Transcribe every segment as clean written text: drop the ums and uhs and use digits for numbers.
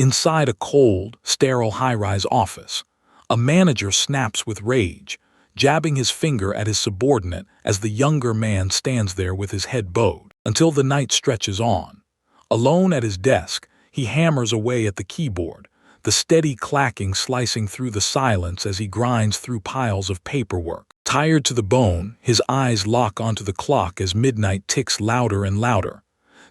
Inside a cold, sterile high-rise office, a manager snaps with rage, jabbing his finger at his subordinate as the younger man stands there with his head bowed, until the night stretches on. Alone at his desk, he hammers away at the keyboard, the steady clacking slicing through the silence as he grinds through piles of paperwork. Tired to the bone, his eyes lock onto the clock as midnight ticks louder and louder.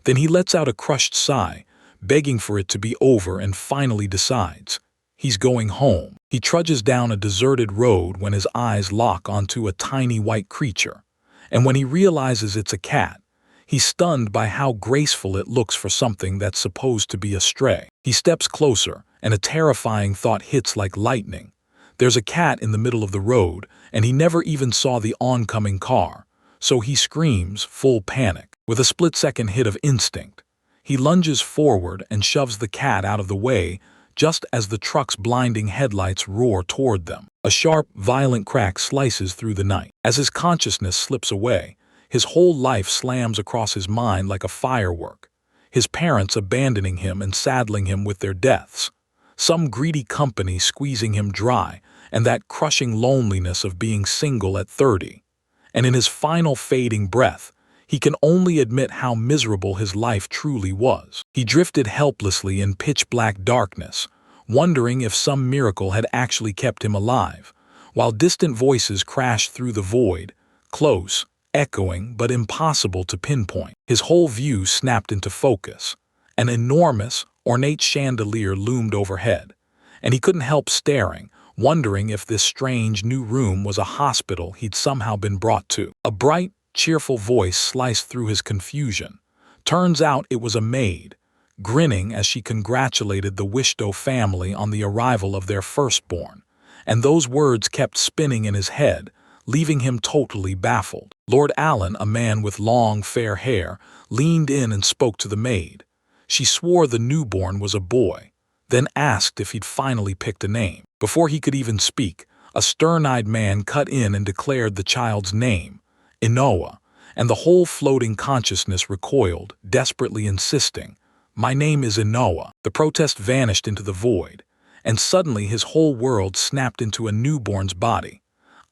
Then he lets out a crushed sigh, begging for it to be over, and finally decides. He's going home. He trudges down a deserted road when his eyes lock onto a tiny white creature. And when he realizes it's a cat, he's stunned by how graceful it looks for something that's supposed to be a stray. He steps closer, and a terrifying thought hits like lightning. There's a cat in the middle of the road, and he never even saw the oncoming car. So he screams, full panic. With a split-second hit of instinct, he lunges forward and shoves the cat out of the way just as the truck's blinding headlights roar toward them. A sharp, violent crack slices through the night. As his consciousness slips away, his whole life slams across his mind like a firework. His parents abandoning him and saddling him with their deaths. Some greedy company squeezing him dry, and that crushing loneliness of being single at 30. And in his final fading breath, he can only admit how miserable his life truly was. He drifted helplessly in pitch-black darkness, wondering if some miracle had actually kept him alive, while distant voices crashed through the void, close, echoing, but impossible to pinpoint. His whole view snapped into focus. An enormous, ornate chandelier loomed overhead, and he couldn't help staring, wondering if this strange new room was a hospital he'd somehow been brought to. A bright, cheerful voice sliced through his confusion. Turns out it was a maid, grinning as she congratulated the Wishdo family on the arrival of their firstborn, and those words kept spinning in his head, leaving him totally baffled. Lord Allen, a man with long, fair hair, leaned in and spoke to the maid. She swore the newborn was a boy, then asked if he'd finally picked a name. Before he could even speak, a stern-eyed man cut in and declared the child's name, Inoa, and the whole floating consciousness recoiled, desperately insisting, "My name is Inoa." The protest vanished into the void, and suddenly his whole world snapped into a newborn's body,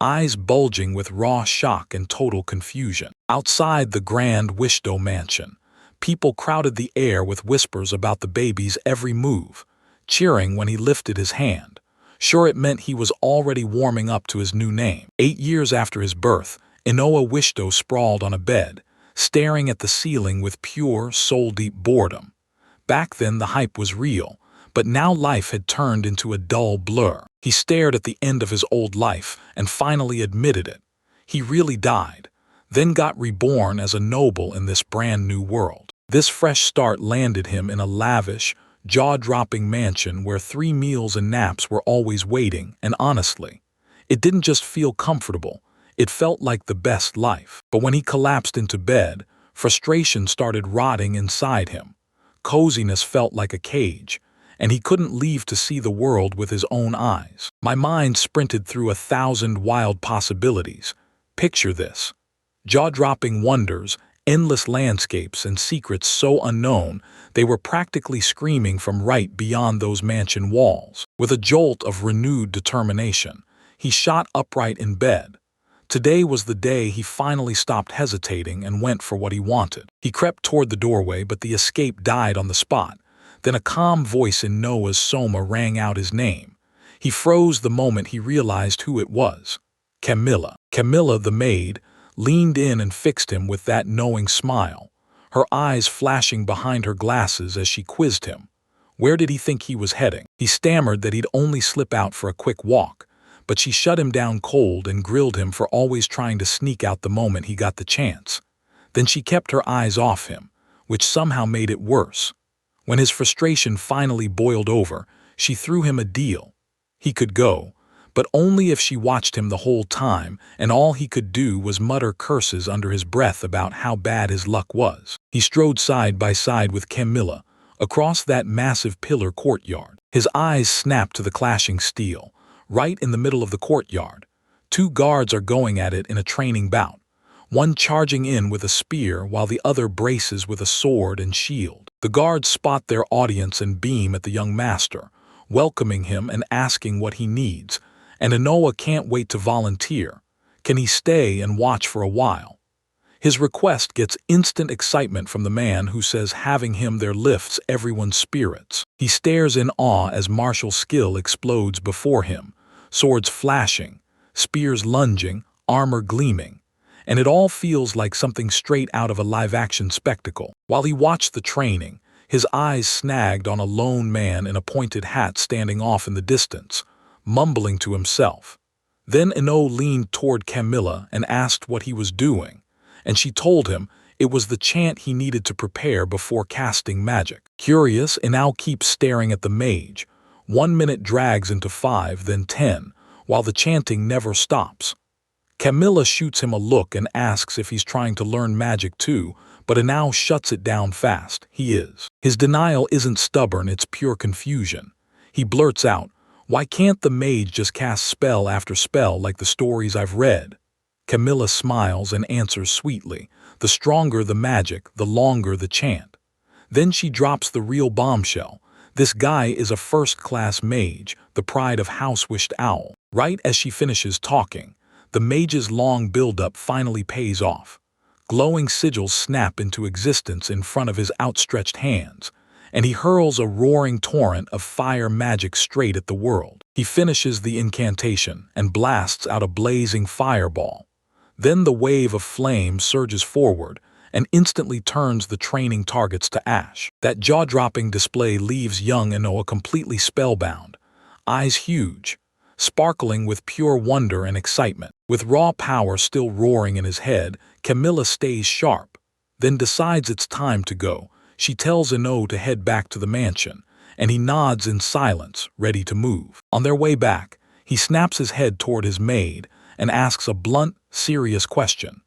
eyes bulging with raw shock and total confusion. Outside the grand Wishdo mansion, people crowded the air with whispers about the baby's every move, cheering when he lifted his hand. Sure, it meant he was already warming up to his new name. 8 years after his birth, Inoa Wishdo sprawled on a bed, staring at the ceiling with pure, soul-deep boredom. Back then the hype was real, but now life had turned into a dull blur. He stared at the end of his old life and finally admitted it. He really died, then got reborn as a noble in this brand new world. This fresh start landed him in a lavish, jaw-dropping mansion where 3 meals and naps were always waiting, and honestly, it didn't just feel comfortable. It felt like the best life. But when he collapsed into bed, frustration started rotting inside him. Coziness felt like a cage, and he couldn't leave to see the world with his own eyes. My mind sprinted through 1,000 wild possibilities. Picture this: jaw-dropping wonders, endless landscapes, and secrets so unknown they were practically screaming from right beyond those mansion walls. With a jolt of renewed determination, he shot upright in bed. Today was the day he finally stopped hesitating and went for what he wanted. He crept toward the doorway, but the escape died on the spot. Then a calm voice in Noah's Soma rang out his name. He froze the moment he realized who it was. Camilla. Camilla, the maid, leaned in and fixed him with that knowing smile, her eyes flashing behind her glasses as she quizzed him. Where did he think he was heading? He stammered that he'd only slip out for a quick walk, but she shut him down cold and grilled him for always trying to sneak out the moment he got the chance. Then she kept her eyes off him, which somehow made it worse. When his frustration finally boiled over, she threw him a deal. He could go, but only if she watched him the whole time, and all he could do was mutter curses under his breath about how bad his luck was. He strode side by side with Camilla across that massive pillar courtyard. His eyes snapped to the clashing steel. Right in the middle of the courtyard, 2 guards are going at it in a training bout, one charging in with a spear while the other braces with a sword and shield. The guards spot their audience and beam at the young master, welcoming him and asking what he needs, and Inoa can't wait to volunteer. Can he stay and watch for a while? His request gets instant excitement from the man who says having him there lifts everyone's spirits. He stares in awe as martial skill explodes before him, swords flashing, spears lunging, armor gleaming, and it all feels like something straight out of a live-action spectacle. While he watched the training, his eyes snagged on a lone man in a pointed hat standing off in the distance, mumbling to himself. Then Ino leaned toward Camilla and asked what he was doing, and she told him it was the chant he needed to prepare before casting magic. Curious, Ino keeps staring at the mage. 1 minute drags into 5, then 10, while the chanting never stops. Camilla shoots him a look and asks if he's trying to learn magic too, but Ino shuts it down fast. He is. His denial isn't stubborn, it's pure confusion. He blurts out, "Why can't the mage just cast spell after spell like the stories I've read?" Camilla smiles and answers sweetly, "The stronger the magic, the longer the chant." Then she drops the real bombshell. This guy is a first-class mage, the pride of House Wished Owl. Right as she finishes talking, the mage's long build-up finally pays off. Glowing sigils snap into existence in front of his outstretched hands, and he hurls a roaring torrent of fire magic straight at the world. He finishes the incantation and blasts out a blazing fireball. Then the wave of flame surges forward and instantly turns the training targets to ash. That jaw-dropping display leaves young Inoa completely spellbound, eyes huge, sparkling with pure wonder and excitement. With raw power still roaring in his head, Camilla stays sharp, then decides it's time to go. She tells Ino to head back to the mansion, and he nods in silence, ready to move. On their way back, he snaps his head toward his maid and asks a blunt, serious question.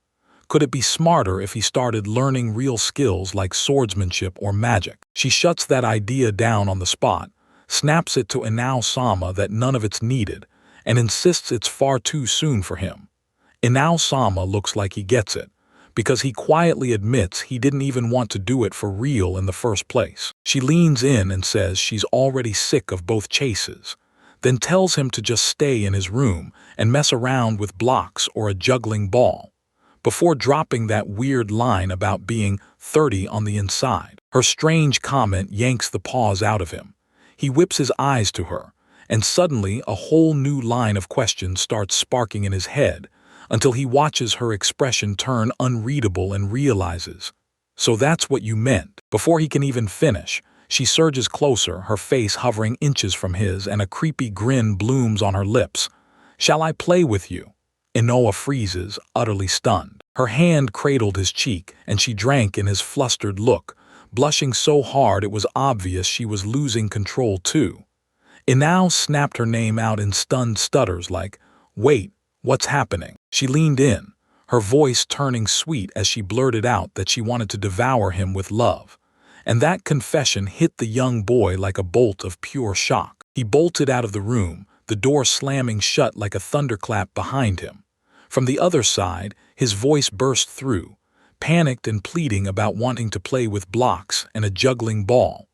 Could it be smarter if he started learning real skills like swordsmanship or magic? She shuts that idea down on the spot, snaps it to Inao-sama that none of it's needed, and insists it's far too soon for him. Inao-sama looks like he gets it, because he quietly admits he didn't even want to do it for real in the first place. She leans in and says she's already sick of both chases, then tells him to just stay in his room and mess around with blocks or a juggling ball, before dropping that weird line about being 30 on the inside. Her strange comment yanks the pause out of him. He whips his eyes to her, and suddenly a whole new line of questions starts sparking in his head, until he watches her expression turn unreadable and realizes, "So that's what you meant." Before he can even finish, she surges closer, her face hovering inches from his, and a creepy grin blooms on her lips. "Shall I play with you?" Inoa freezes, utterly stunned. Her hand cradled his cheek, and she drank in his flustered look, blushing so hard it was obvious she was losing control too. Inao snapped her name out in stunned stutters like, "Wait, what's happening?" She leaned in, her voice turning sweet as she blurted out that she wanted to devour him with love. And that confession hit the young boy like a bolt of pure shock. He bolted out of the room, the door slamming shut like a thunderclap behind him. From the other side, his voice burst through, panicked and pleading about wanting to play with blocks and a juggling ball,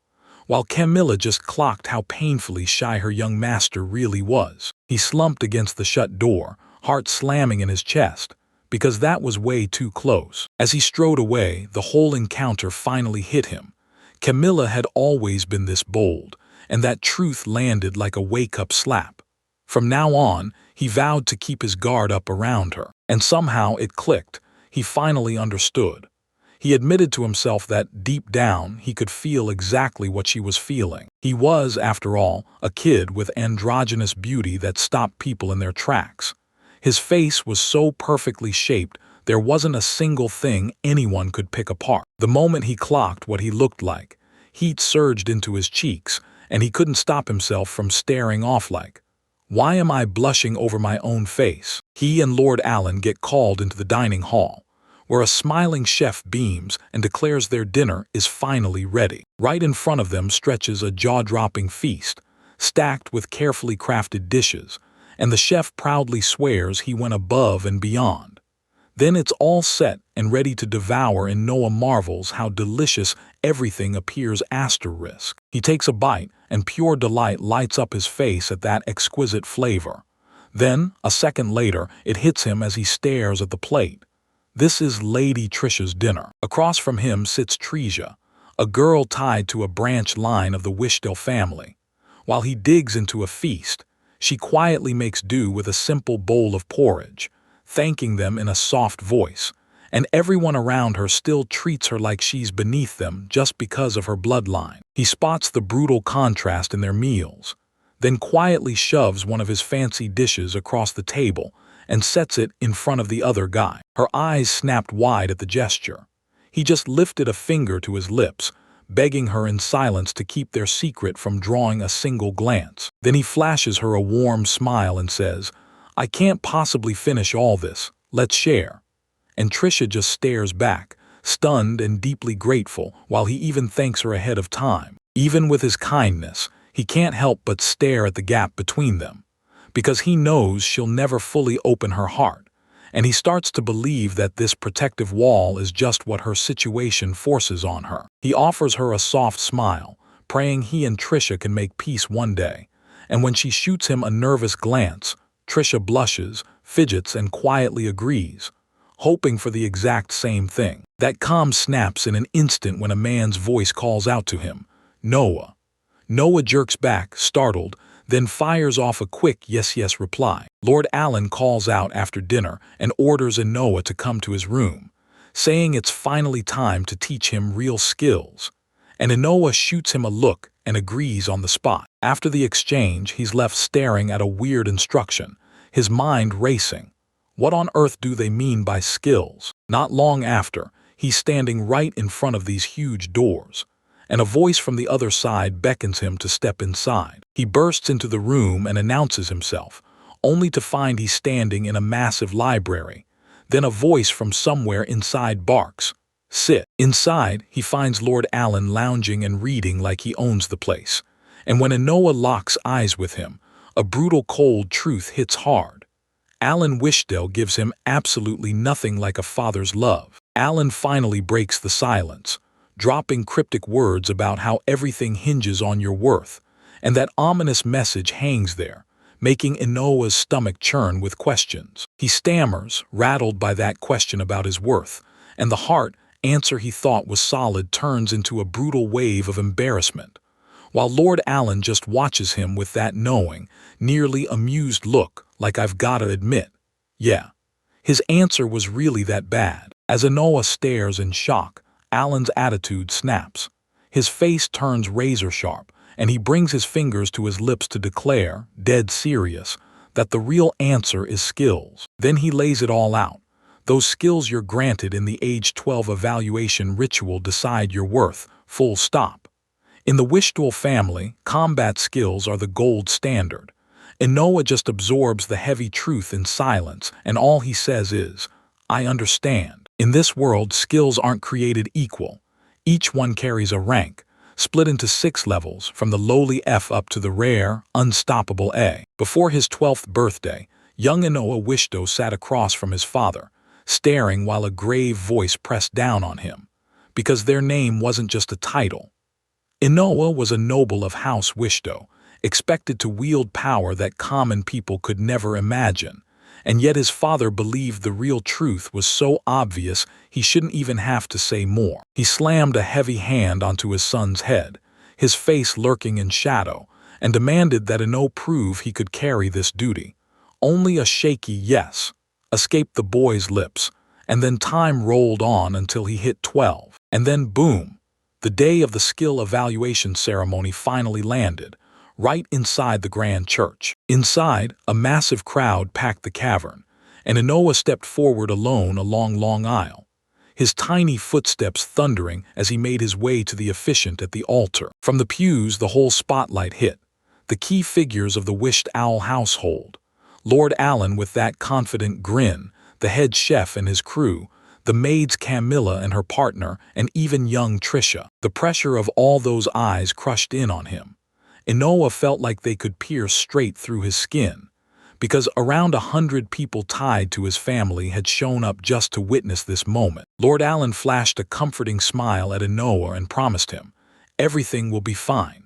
while Camilla just clocked how painfully shy her young master really was. He slumped against the shut door, heart slamming in his chest, because that was way too close. As he strode away, the whole encounter finally hit him. Camilla had always been this bold, and that truth landed like a wake-up slap. From now on, he vowed to keep his guard up around her, and somehow it clicked. He finally understood. He admitted to himself that, deep down, he could feel exactly what she was feeling. He was, after all, a kid with androgynous beauty that stopped people in their tracks. His face was so perfectly shaped, there wasn't a single thing anyone could pick apart. The moment he clocked what he looked like, heat surged into his cheeks, and he couldn't stop himself from staring off like, "Why am I blushing over my own face?" He and Lord Allen get called into the dining hall, where a smiling chef beams and declares their dinner is finally ready. Right in front of them stretches a jaw-dropping feast, stacked with carefully crafted dishes, and the chef proudly swears he went above and beyond. Then it's all set and ready to devour, and Noah marvels how delicious everything appears asterisk. He takes a bite, and pure delight lights up his face at that exquisite flavor. Then, a second later, it hits him as he stares at the plate. This is Lady Trisha's dinner. Across from him sits Tresia, a girl tied to a branch line of the Wishdale family. While he digs into a feast, she quietly makes do with a simple bowl of porridge, thanking them in a soft voice, and everyone around her still treats her like she's beneath them just because of her bloodline. He spots the brutal contrast in their meals, then quietly shoves one of his fancy dishes across the table and sets it in front of the other guy. Her eyes snapped wide at the gesture. He just lifted a finger to his lips, begging her in silence to keep their secret from drawing a single glance. Then he flashes her a warm smile and says, "I can't possibly finish all this, let's share." And Trisha just stares back, stunned and deeply grateful, while he even thanks her ahead of time. Even with his kindness, he can't help but stare at the gap between them, because he knows she'll never fully open her heart, and he starts to believe that this protective wall is just what her situation forces on her. He offers her a soft smile, praying he and Trisha can make peace one day, and when she shoots him a nervous glance, Trisha blushes, fidgets, and quietly agrees, hoping for the exact same thing. That calm snaps in an instant when a man's voice calls out to him, "Noah." Noah jerks back, startled, then fires off a quick yes reply. Lord Allen calls out after dinner and orders Noah to come to his room, saying it's finally time to teach him real skills. And Noah shoots him a look and agrees on the spot. After the exchange, he's left staring at a weird instruction, his mind racing. What on earth do they mean by skills? Not long after, he's standing right in front of these huge doors, and a voice from the other side beckons him to step inside. He bursts into the room and announces himself, only to find he's standing in a massive library. Then a voice from somewhere inside barks, "Sit." Inside, he finds Lord Allen lounging and reading like he owns the place. And when Noah locks eyes with him, a brutal cold truth hits hard. Alan Wishdale gives him absolutely nothing like a father's love. Alan finally breaks the silence, dropping cryptic words about how everything hinges on your worth, and that ominous message hangs there, making Noah's stomach churn with questions. He stammers, rattled by that question about his worth, and the answer he thought was solid turns into a brutal wave of embarrassment, while Lord Allen just watches him with that knowing, nearly amused look, like I've gotta admit, yeah, his answer was really that bad. As Noah stares in shock, Allen's attitude snaps. His face turns razor sharp, and he brings his fingers to his lips to declare, dead serious, that the real answer is skills. Then he lays it all out. Those skills you're granted in the age 12 evaluation ritual decide your worth, full stop. In the Wishdale family, combat skills are the gold standard. And Noah just absorbs the heavy truth in silence, and all he says is, "I understand." In this world, skills aren't created equal. Each one carries a rank, split into 6 levels, from the lowly F up to the rare, unstoppable A. Before his 12th birthday, young Noah Wishdale sat across from his father, staring while a grave voice pressed down on him, because their name wasn't just a title. Noah was a noble of House Wishdale, expected to wield power that common people could never imagine, and yet his father believed the real truth was so obvious he shouldn't even have to say more. He slammed a heavy hand onto his son's head, his face lurking in shadow, and demanded that Eno prove he could carry this duty. Only a shaky yes escaped the boy's lips, and then time rolled on until he hit 12. And then boom, the day of the skill evaluation ceremony finally landed, right inside the grand church. Inside, a massive crowd packed the cavern, and Noah stepped forward alone along long aisle, his tiny footsteps thundering as he made his way to the officiant at the altar. From the pews, the whole spotlight hit, the key figures of the Wished Owl household. Lord Allen with that confident grin, the head chef and his crew, the maids Camilla and her partner, and even young Trisha. The pressure of all those eyes crushed in on him. Noah felt like they could pierce straight through his skin, because around 100 people tied to his family had shown up just to witness this moment. Lord Allen flashed a comforting smile at Inoa and promised him, "Everything will be fine."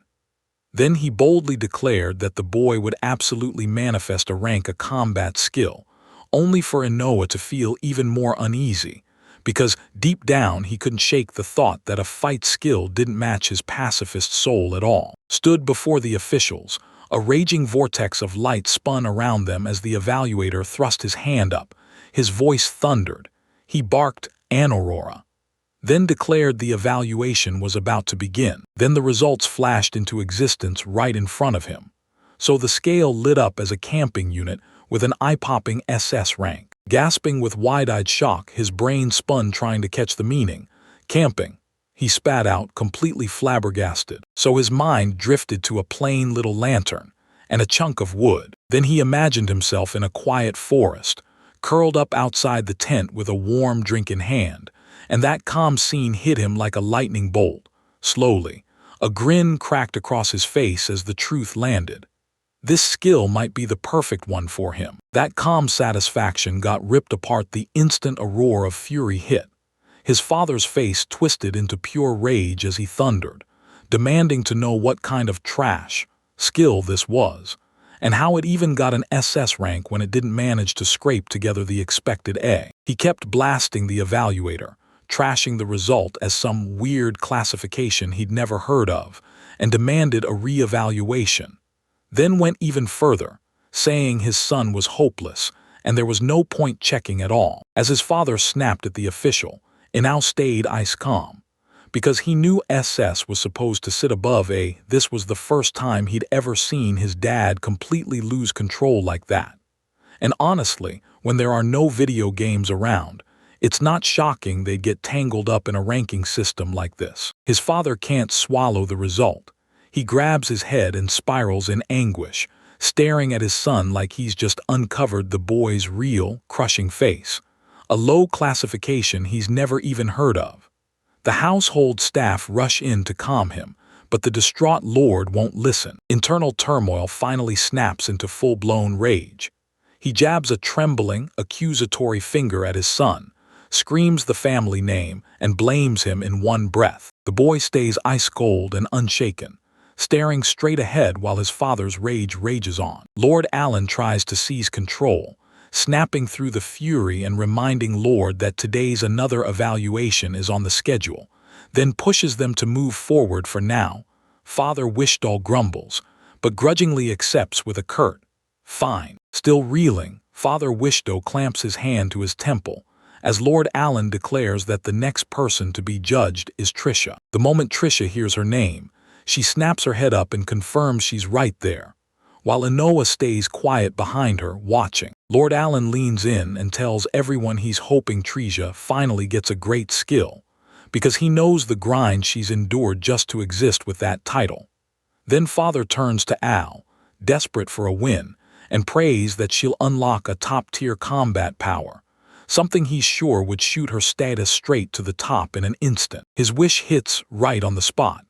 Then he boldly declared that the boy would absolutely manifest a combat skill, only for Inoa to feel even more uneasy, because deep down he couldn't shake the thought that a fight skill didn't match his pacifist soul at all. Stood before the officials, a raging vortex of light spun around them as the evaluator thrust his hand up. His voice thundered. He barked, "An Aurora," then declared the evaluation was about to begin. Then the results flashed into existence right in front of him. So the scale lit up as a camping unit with an eye-popping SS rank. Gasping with wide-eyed shock, his brain spun trying to catch the meaning. Camping, he spat out, completely flabbergasted. So his mind drifted to a plain little lantern and a chunk of wood. Then he imagined himself in a quiet forest, curled up outside the tent with a warm drink in hand, and that calm scene hit him like a lightning bolt. Slowly, a grin cracked across his face as the truth landed. This skill might be the perfect one for him. That calm satisfaction got ripped apart the instant a roar of fury hit. His father's face twisted into pure rage as he thundered, demanding to know what kind of trash skill this was, and how it even got an SS rank when it didn't manage to scrape together the expected A. He kept blasting the evaluator, trashing the result as some weird classification he'd never heard of, and demanded a re-evaluation. Then went even further, saying his son was hopeless and there was no point checking at all. As his father snapped at the official, Inao stayed ice calm, because he knew SS was supposed to sit above A. This was the first time he'd ever seen his dad completely lose control like that. And honestly, when there are no video games around, it's not shocking they'd get tangled up in a ranking system like this. His father can't swallow the result. He grabs his head and spirals in anguish, staring at his son like he's just uncovered the boy's real, crushing face, a low classification he's never even heard of. The household staff rush in to calm him, but the distraught lord won't listen. Internal turmoil finally snaps into full-blown rage. He jabs a trembling, accusatory finger at his son, screams the family name, and blames him in one breath. The boy stays ice-cold and unshaken, staring straight ahead while his father's rage rages on. Lord Allen tries to seize control, snapping through the fury and reminding Lord that today's another evaluation is on the schedule, then pushes them to move forward for now. Father Wishdall grumbles, but grudgingly accepts with a curt, "Fine." Still reeling, Father Wishdall clamps his hand to his temple, as Lord Allen declares that the next person to be judged is Trisha. The moment Trisha hears her name, she snaps her head up and confirms she's right there, while Inoa stays quiet behind her, watching. Lord Allen leans in and tells everyone he's hoping Trisha finally gets a great skill, because he knows the grind she's endured just to exist with that title. Then Father turns to Al, desperate for a win, and prays that she'll unlock a top-tier combat power, something he's sure would shoot her status straight to the top in an instant. His wish hits right on the spot.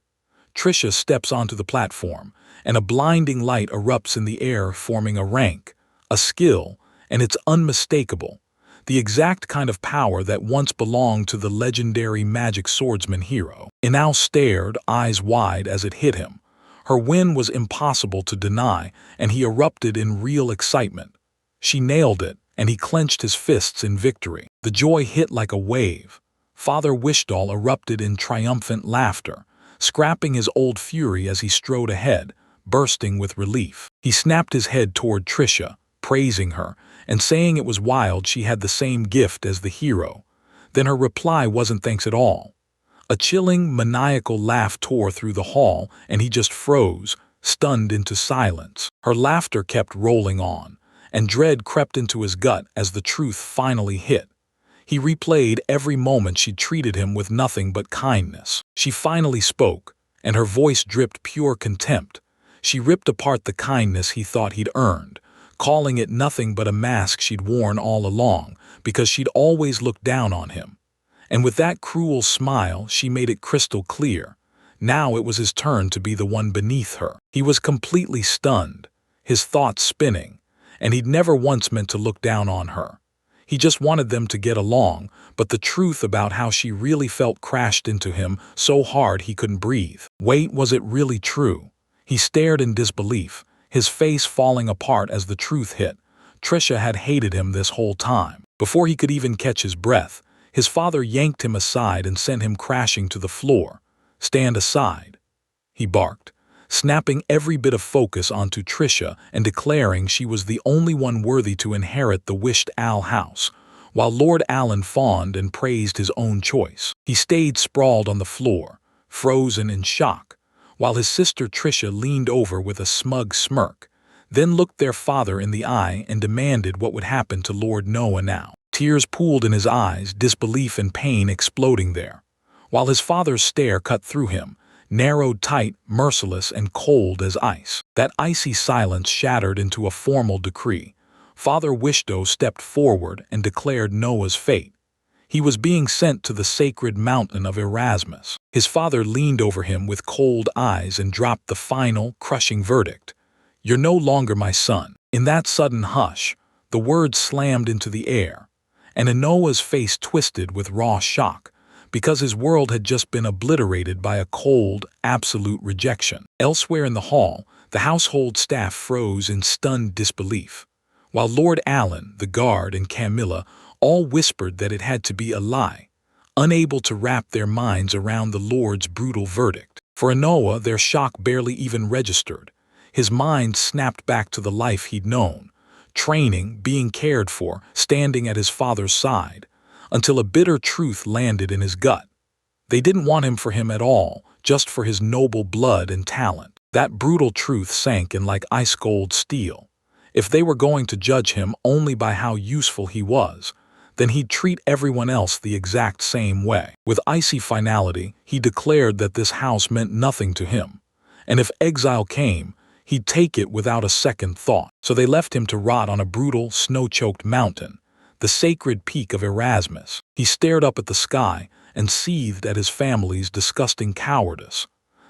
Trisha steps onto the platform, and a blinding light erupts in the air, forming a rank, a skill, and it's unmistakable, the exact kind of power that once belonged to the legendary magic swordsman hero. Inao stared, eyes wide, as it hit him. Her win was impossible to deny, and he erupted in real excitement. She nailed it, and he clenched his fists in victory. The joy hit like a wave. Father Wishdall erupted in triumphant laughter, scrapping his old fury as he strode ahead, bursting with relief. He snapped his head toward Trisha, praising her, and saying it was wild she had the same gift as the hero. Then her reply wasn't thanks at all. A chilling, maniacal laugh tore through the hall, and he just froze, stunned into silence. Her laughter kept rolling on, and dread crept into his gut as the truth finally hit. He replayed every moment she'd treated him with nothing but kindness. She finally spoke, and her voice dripped pure contempt. She ripped apart the kindness he thought he'd earned, calling it nothing but a mask she'd worn all along, because she'd always looked down on him. And with that cruel smile, she made it crystal clear. Now it was his turn to be the one beneath her. He was completely stunned, his thoughts spinning, and he'd never once meant to look down on her. He just wanted them to get along, but the truth about how she really felt crashed into him so hard he couldn't breathe. Wait, was it really true? He stared in disbelief, his face falling apart as the truth hit. Trisha had hated him this whole time. Before he could even catch his breath, his father yanked him aside and sent him crashing to the floor. "Stand aside," he barked, snapping every bit of focus onto Trisha and declaring she was the only one worthy to inherit the wished Al house, while Lord Allen fawned and praised his own choice. He stayed sprawled on the floor, frozen in shock, while his sister Trisha leaned over with a smug smirk, then looked their father in the eye and demanded what would happen to Lord Noah now. Tears pooled in his eyes, disbelief and pain exploding there, while his father's stare cut through him, narrowed tight, merciless, and cold as ice. That icy silence shattered into a formal decree. Father Wishto stepped forward and declared Noah's fate. He was being sent to the sacred mountain of Erasmus. His father leaned over him with cold eyes and dropped the final, crushing verdict. "You're no longer my son." In that sudden hush, the words slammed into the air, and Noah's face twisted with raw shock, because his world had just been obliterated by a cold, absolute rejection. Elsewhere in the hall, the household staff froze in stunned disbelief, while Lord Allen, the guard, and Camilla all whispered that it had to be a lie, unable to wrap their minds around the Lord's brutal verdict. For Noah, their shock barely even registered. His mind snapped back to the life he'd known, training, being cared for, standing at his father's side, until a bitter truth landed in his gut. They didn't want him for him at all, just for his noble blood and talent. That brutal truth sank in like ice-cold steel. If they were going to judge him only by how useful he was, then he'd treat everyone else the exact same way. With icy finality, he declared that this house meant nothing to him, and if exile came, he'd take it without a second thought. So they left him to rot on a brutal, snow-choked mountain, the sacred peak of Erasmus. He stared up at the sky and seethed at his family's disgusting cowardice.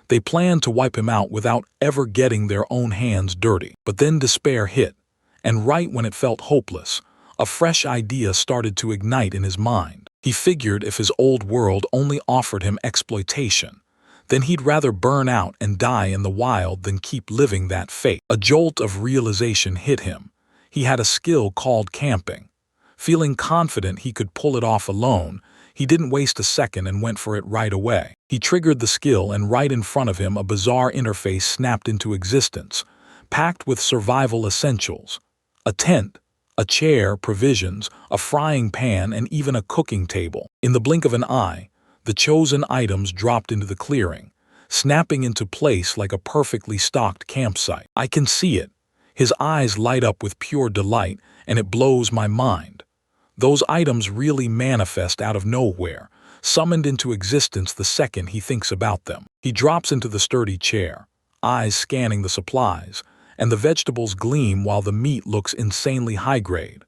They planned to wipe him out without ever getting their own hands dirty. But then despair hit, and right when it felt hopeless, a fresh idea started to ignite in his mind. He figured if his old world only offered him exploitation, then he'd rather burn out and die in the wild than keep living that fate. A jolt of realization hit him. He had a skill called camping. Feeling confident he could pull it off alone, he didn't waste a second and went for it right away. He triggered the skill, and right in front of him a bizarre interface snapped into existence, packed with survival essentials. A tent, a chair, provisions, a frying pan, and even a cooking table. In the blink of an eye, the chosen items dropped into the clearing, snapping into place like a perfectly stocked campsite. "I can see it." His eyes light up with pure delight, and it blows my mind. Those items really manifest out of nowhere, summoned into existence the second he thinks about them. He drops into the sturdy chair, eyes scanning the supplies, and the vegetables gleam while the meat looks insanely high-grade.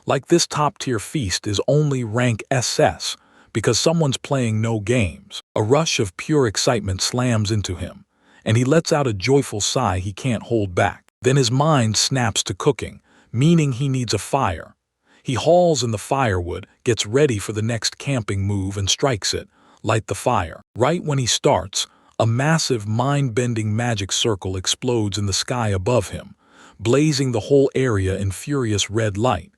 Like this top-tier feast is only rank SS, because someone's playing no games. A rush of pure excitement slams into him, and he lets out a joyful sigh he can't hold back. Then his mind snaps to cooking, meaning he needs a fire. He hauls in the firewood, gets ready for the next camping move, and strikes it, light the fire. Right when he starts, a massive, mind-bending magic circle explodes in the sky above him, blazing the whole area in furious red light.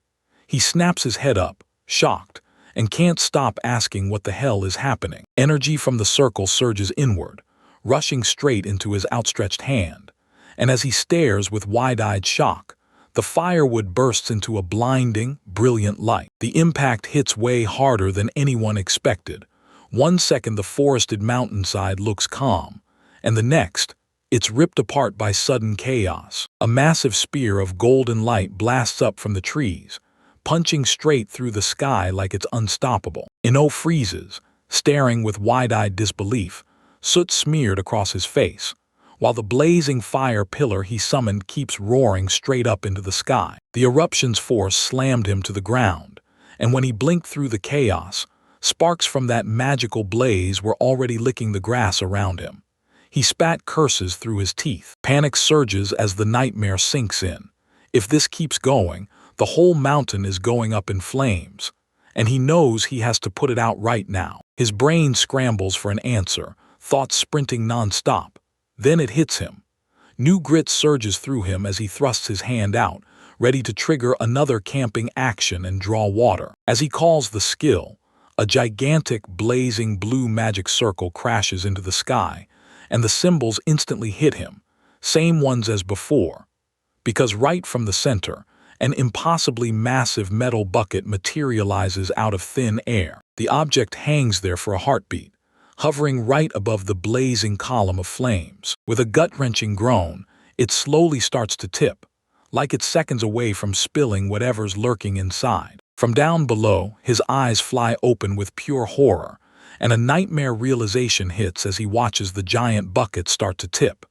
He snaps his head up, shocked, and can't stop asking what the hell is happening. Energy from the circle surges inward, rushing straight into his outstretched hand, and as he stares with wide-eyed shock, the firewood bursts into a blinding, brilliant light. The impact hits way harder than anyone expected. 1 second the forested mountainside looks calm, and the next, it's ripped apart by sudden chaos. A massive spear of golden light blasts up from the trees, punching straight through the sky like it's unstoppable. Ino freezes, staring with wide-eyed disbelief, soot smeared across his face, while the blazing fire pillar he summoned keeps roaring straight up into the sky. The eruption's force slammed him to the ground, and when he blinked through the chaos, sparks from that magical blaze were already licking the grass around him. He spat curses through his teeth. Panic surges as the nightmare sinks in, If this keeps going, the whole mountain is going up in flames. And he knows he has to put it out right now. His brain scrambles for an answer, thoughts sprinting non-stop. Then it hits him. New grit surges through him as he thrusts his hand out, ready to trigger another camping action and draw water. As he calls the skill, a gigantic, blazing blue magic circle crashes into the sky, and the symbols instantly hit him, same ones as before. Because right from the center, an impossibly massive metal bucket materializes out of thin air. The object hangs there for a heartbeat, hovering right above the blazing column of flames. With a gut-wrenching groan, it slowly starts to tip, like it's seconds away from spilling whatever's lurking inside. From down below, his eyes fly open with pure horror, and a nightmare realization hits as he watches the giant bucket start to tip.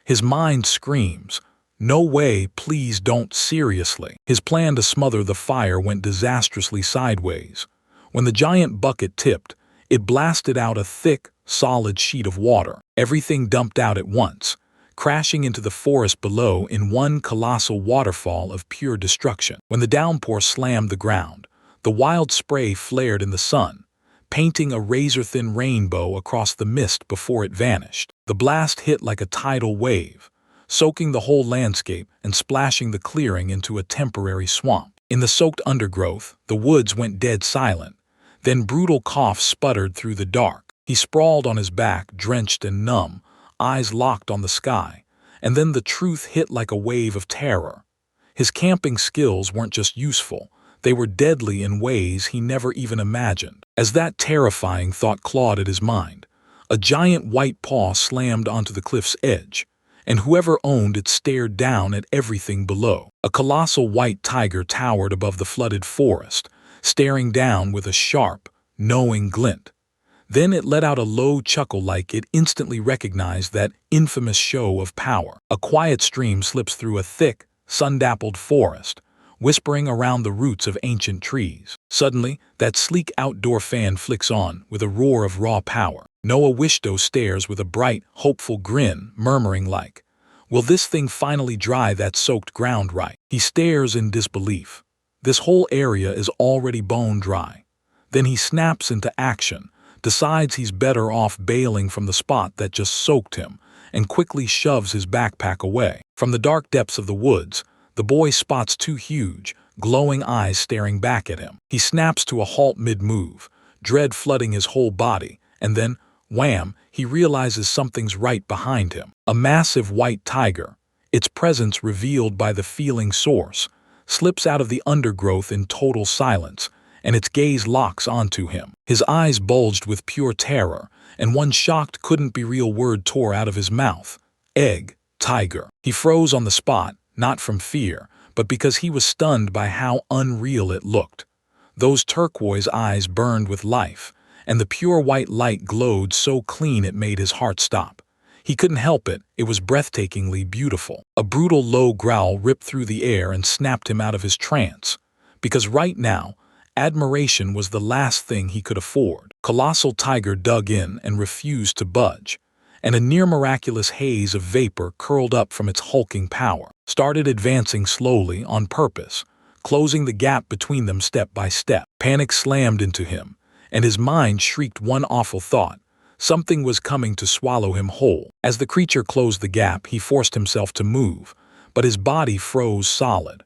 His mind screams, "No way, please don't, seriously." His plan to smother the fire went disastrously sideways. When the giant bucket tipped, it blasted out a thick, solid sheet of water. Everything dumped out at once, crashing into the forest below in one colossal waterfall of pure destruction. When the downpour slammed the ground, the wild spray flared in the sun, painting a razor-thin rainbow across the mist before it vanished. The blast hit like a tidal wave, soaking the whole landscape and splashing the clearing into a temporary swamp. In the soaked undergrowth, the woods went dead silent. Then brutal coughs sputtered through the dark. He sprawled on his back, drenched and numb, eyes locked on the sky. And then the truth hit like a wave of terror. His camping skills weren't just useful, they were deadly in ways he never even imagined. As that terrifying thought clawed at his mind, a giant white paw slammed onto the cliff's edge, and whoever owned it stared down at everything below. A colossal white tiger towered above the flooded forest, staring down with a sharp, knowing glint. Then it let out a low chuckle like it instantly recognized that infamous show of power. A quiet stream slips through a thick, sun-dappled forest, whispering around the roots of ancient trees. Suddenly, that sleek outdoor fan flicks on with a roar of raw power. Noah Wishto stares with a bright, hopeful grin, murmuring like, "Will this thing finally dry that soaked ground right?" He stares in disbelief. This whole area is already bone dry. Then he snaps into action, decides he's better off bailing from the spot that just soaked him, and quickly shoves his backpack away. From the dark depths of the woods, the boy spots two huge, glowing eyes staring back at him. He snaps to a halt mid-move, dread flooding his whole body, and then, wham, he realizes something's right behind him. A massive white tiger, its presence revealed by the feeling source, slips out of the undergrowth in total silence, and its gaze locks onto him. His eyes bulged with pure terror, and one shocked couldn't-be-real word tore out of his mouth. Egg, tiger. He froze on the spot, not from fear, but because he was stunned by how unreal it looked. Those turquoise eyes burned with life, and the pure white light glowed so clean it made his heart stop. He couldn't help it, it was breathtakingly beautiful. A brutal low growl ripped through the air and snapped him out of his trance. Because right now, admiration was the last thing he could afford. Colossal tiger dug in and refused to budge, and a near-miraculous haze of vapor curled up from its hulking power, started advancing slowly on purpose, closing the gap between them step by step. Panic slammed into him, and his mind shrieked one awful thought. Something was coming to swallow him whole. As the creature closed the gap, he forced himself to move, but his body froze solid.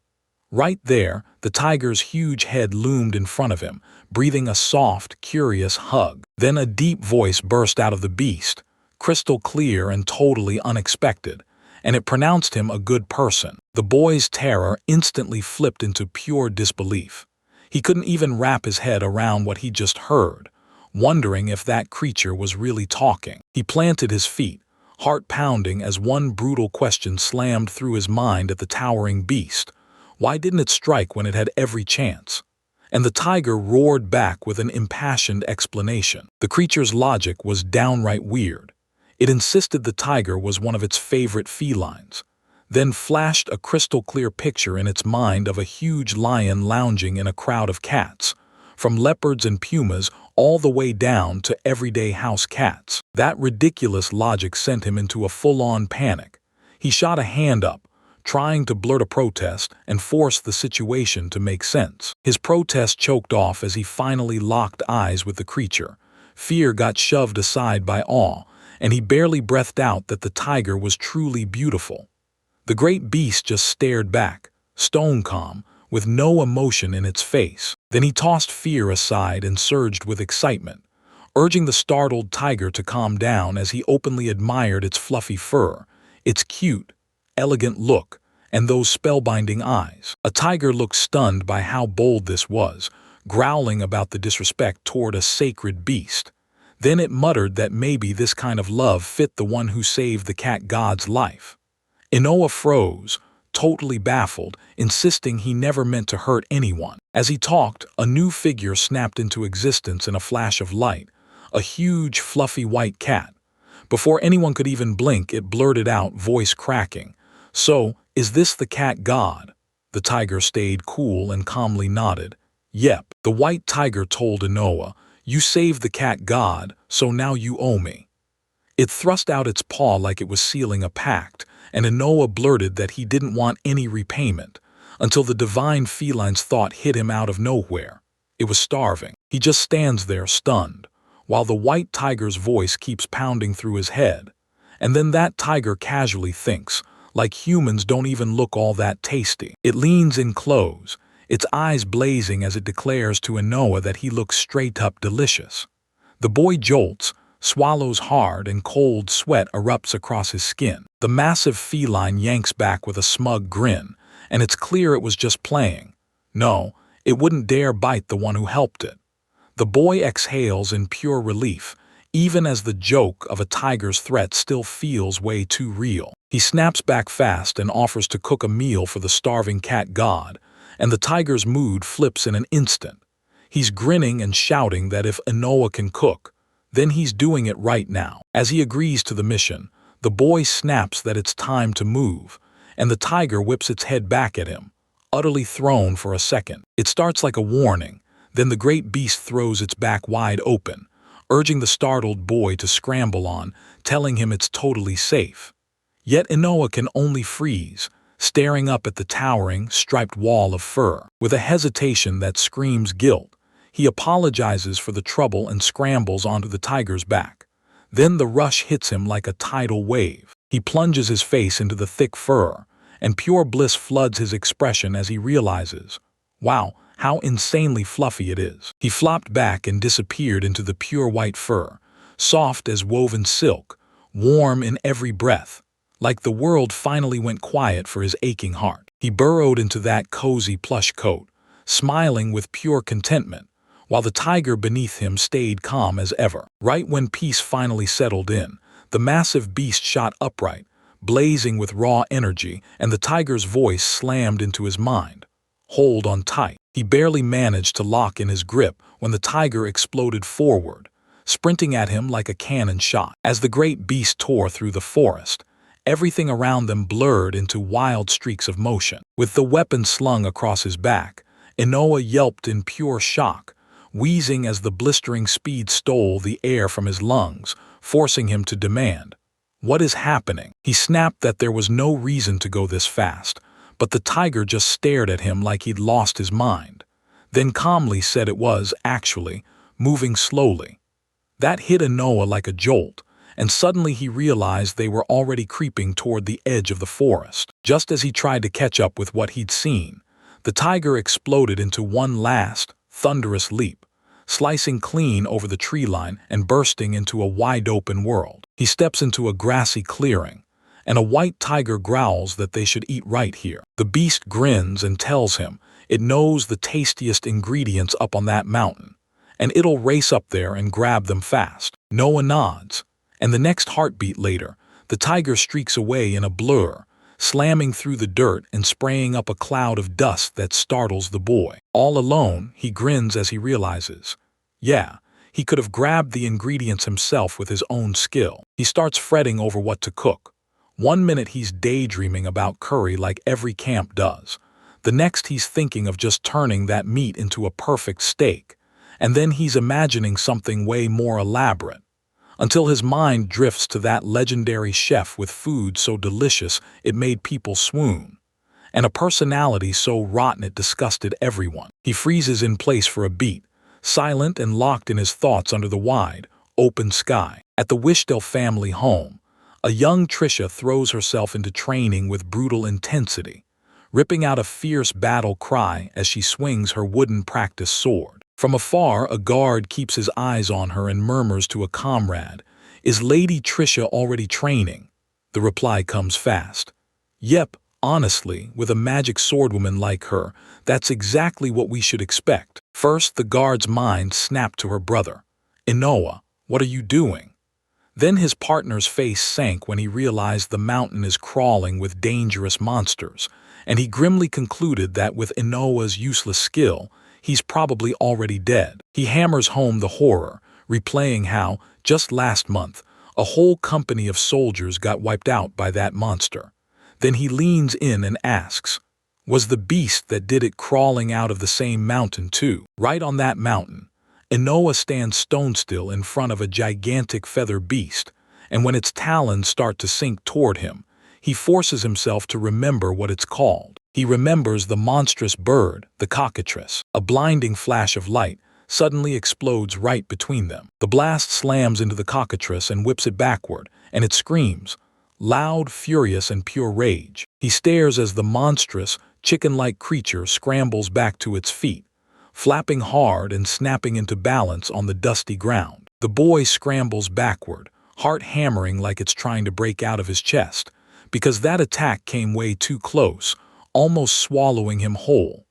Right there, the tiger's huge head loomed in front of him, breathing a soft, curious hug. Then a deep voice burst out of the beast, crystal clear and totally unexpected, and it pronounced him a good person. The boy's terror instantly flipped into pure disbelief. He couldn't even wrap his head around what he just heard, wondering if that creature was really talking. He planted his feet, heart pounding as one brutal question slammed through his mind at the towering beast. Why didn't it strike when it had every chance? And the tiger roared back with an impassioned explanation. The creature's logic was downright weird. It insisted the tiger was one of its favorite felines, then flashed a crystal-clear picture in its mind of a huge lion lounging in a crowd of cats, from leopards and pumas all the way down to everyday house cats. That ridiculous logic sent him into a full-on panic. He shot a hand up, trying to blurt a protest and force the situation to make sense. His protest choked off as he finally locked eyes with the creature. Fear got shoved aside by awe, and he barely breathed out that the tiger was truly beautiful. The great beast just stared back, stone calm, with no emotion in its face. Then he tossed fear aside and surged with excitement, urging the startled tiger to calm down as he openly admired its fluffy fur, its cute, elegant look, and those spellbinding eyes. A tiger looked stunned by how bold this was, growling about the disrespect toward a sacred beast. Then it muttered that maybe this kind of love fit the one who saved the cat god's life. Inoa froze, totally baffled, insisting he never meant to hurt anyone. As he talked, a new figure snapped into existence in a flash of light, a huge, fluffy white cat. Before anyone could even blink, it blurted out, voice cracking, "So, is this the cat god?" The tiger stayed cool and calmly nodded. "Yep," the white tiger told Inoa, "you saved the cat god, so now you owe me." It thrust out its paw like it was sealing a pact, and Inoa blurted that he didn't want any repayment, until the divine feline's thought hit him out of nowhere. It was starving. He just stands there stunned, while the white tiger's voice keeps pounding through his head. And then that tiger casually thinks, like humans don't even look all that tasty. It leans in close, its eyes blazing as it declares to Inoa that he looks straight up delicious. The boy jolts, swallows hard, and cold sweat erupts across his skin. The massive feline yanks back with a smug grin, and it's clear it was just playing. No, it wouldn't dare bite the one who helped it. The boy exhales in pure relief, even as the joke of a tiger's threat still feels way too real. He snaps back fast and offers to cook a meal for the starving cat god, and the tiger's mood flips in an instant. He's grinning and shouting that if Inoa can cook, then he's doing it right now. As he agrees to the mission, the boy snaps that it's time to move, and the tiger whips its head back at him, utterly thrown for a second. It starts like a warning, then the great beast throws its back wide open, urging the startled boy to scramble on, telling him it's totally safe. Yet Inoa can only freeze, staring up at the towering, striped wall of fur. With a hesitation that screams guilt, he apologizes for the trouble and scrambles onto the tiger's back. Then the rush hits him like a tidal wave. He plunges his face into the thick fur, and pure bliss floods his expression as he realizes, wow, how insanely fluffy it is. He flopped back and disappeared into the pure white fur, soft as woven silk, warm in every breath, like the world finally went quiet for his aching heart. He burrowed into that cozy plush coat, smiling with pure contentment, while the tiger beneath him stayed calm as ever. Right when peace finally settled in, the massive beast shot upright, blazing with raw energy, and the tiger's voice slammed into his mind. Hold on tight. He barely managed to lock in his grip when the tiger exploded forward, sprinting at him like a cannon shot. As the great beast tore through the forest, everything around them blurred into wild streaks of motion. With the weapon slung across his back, Inoa yelped in pure shock, wheezing as the blistering speed stole the air from his lungs, forcing him to demand, "What is happening?" He snapped that there was no reason to go this fast, but the tiger just stared at him like he'd lost his mind, then calmly said it was, actually, moving slowly. That hit Inoa like a jolt, and suddenly he realized they were already creeping toward the edge of the forest. Just as he tried to catch up with what he'd seen, the tiger exploded into one last, thunderous leap, slicing clean over the tree line and bursting into a wide-open world. He steps into a grassy clearing, and a white tiger growls that they should eat right here. The beast grins and tells him it knows the tastiest ingredients up on that mountain, and it'll race up there and grab them fast. Noah nods, and the next heartbeat later, the tiger streaks away in a blur, slamming through the dirt and spraying up a cloud of dust that startles the boy. All alone, he grins as he realizes, yeah, he could have grabbed the ingredients himself with his own skill. He starts fretting over what to cook. One minute he's daydreaming about curry like every camp does. The next he's thinking of just turning that meat into a perfect steak. And then he's imagining something way more elaborate, until his mind drifts to that legendary chef with food so delicious it made people swoon. and a personality so rotten it disgusted everyone. He freezes in place for a beat, silent and locked in his thoughts under the wide, open sky. At the Wishdale family home, a young Trisha throws herself into training with brutal intensity, ripping out a fierce battle cry as she swings her wooden practice sword. From afar, a guard keeps his eyes on her and murmurs to a comrade, "Is Lady Trisha already training?" The reply comes fast. "Yep, honestly, with a magic swordwoman like her, that's exactly what we should expect." First, the guard's mind snapped to her brother. "Inoa, what are you doing?" Then his partner's face sank when he realized the mountain is crawling with dangerous monsters, and he grimly concluded that with Inoa's useless skill, he's probably already dead. He hammers home the horror, replaying how, just last month, a whole company of soldiers got wiped out by that monster. Then he leans in and asks, was the beast that did it crawling out of the same mountain too? Right on that mountain, Inoa stands stone still in front of a gigantic feather beast, and when its talons start to sink toward him, he forces himself to remember what it's called. He remembers the monstrous bird, the cockatrice. A blinding flash of light suddenly explodes right between them. The blast slams into the cockatrice and whips it backward, and it screams, loud, furious, and pure rage. He stares as the monstrous, chicken-like creature scrambles back to its feet, flapping hard and snapping into balance on the dusty ground. The boy scrambles backward, heart hammering like it's trying to break out of his chest, because that attack came way too close, almost swallowing him whole.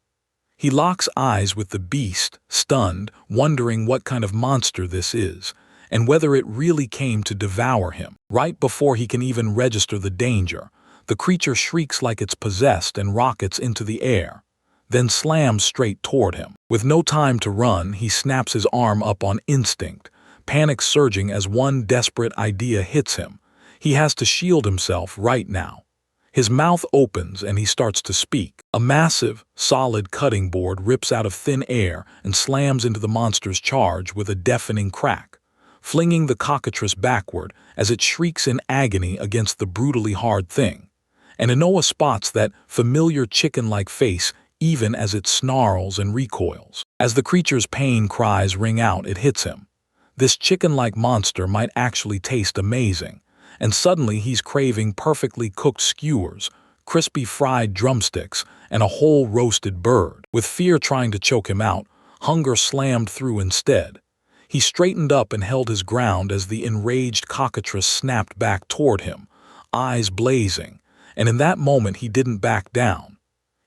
He locks eyes with the beast, stunned, wondering what kind of monster this is, and whether it really came to devour him. Right before he can even register the danger, the creature shrieks like it's possessed and rockets into the air, then slams straight toward him. With no time to run, he snaps his arm up on instinct, panic surging as one desperate idea hits him. He has to shield himself right now. His mouth opens and he starts to speak. A massive, solid cutting board rips out of thin air and slams into the monster's charge with a deafening crack, flinging the cockatrice backward as it shrieks in agony against the brutally hard thing. And Inoa spots that familiar chicken-like face even as it snarls and recoils. As the creature's pain cries ring out, it hits him. This chicken-like monster might actually taste amazing, and suddenly he's craving perfectly cooked skewers, crispy fried drumsticks, and a whole roasted bird. With fear trying to choke him out, hunger slammed through instead. He straightened up and held his ground as the enraged cockatrice snapped back toward him, eyes blazing, and in that moment he didn't back down.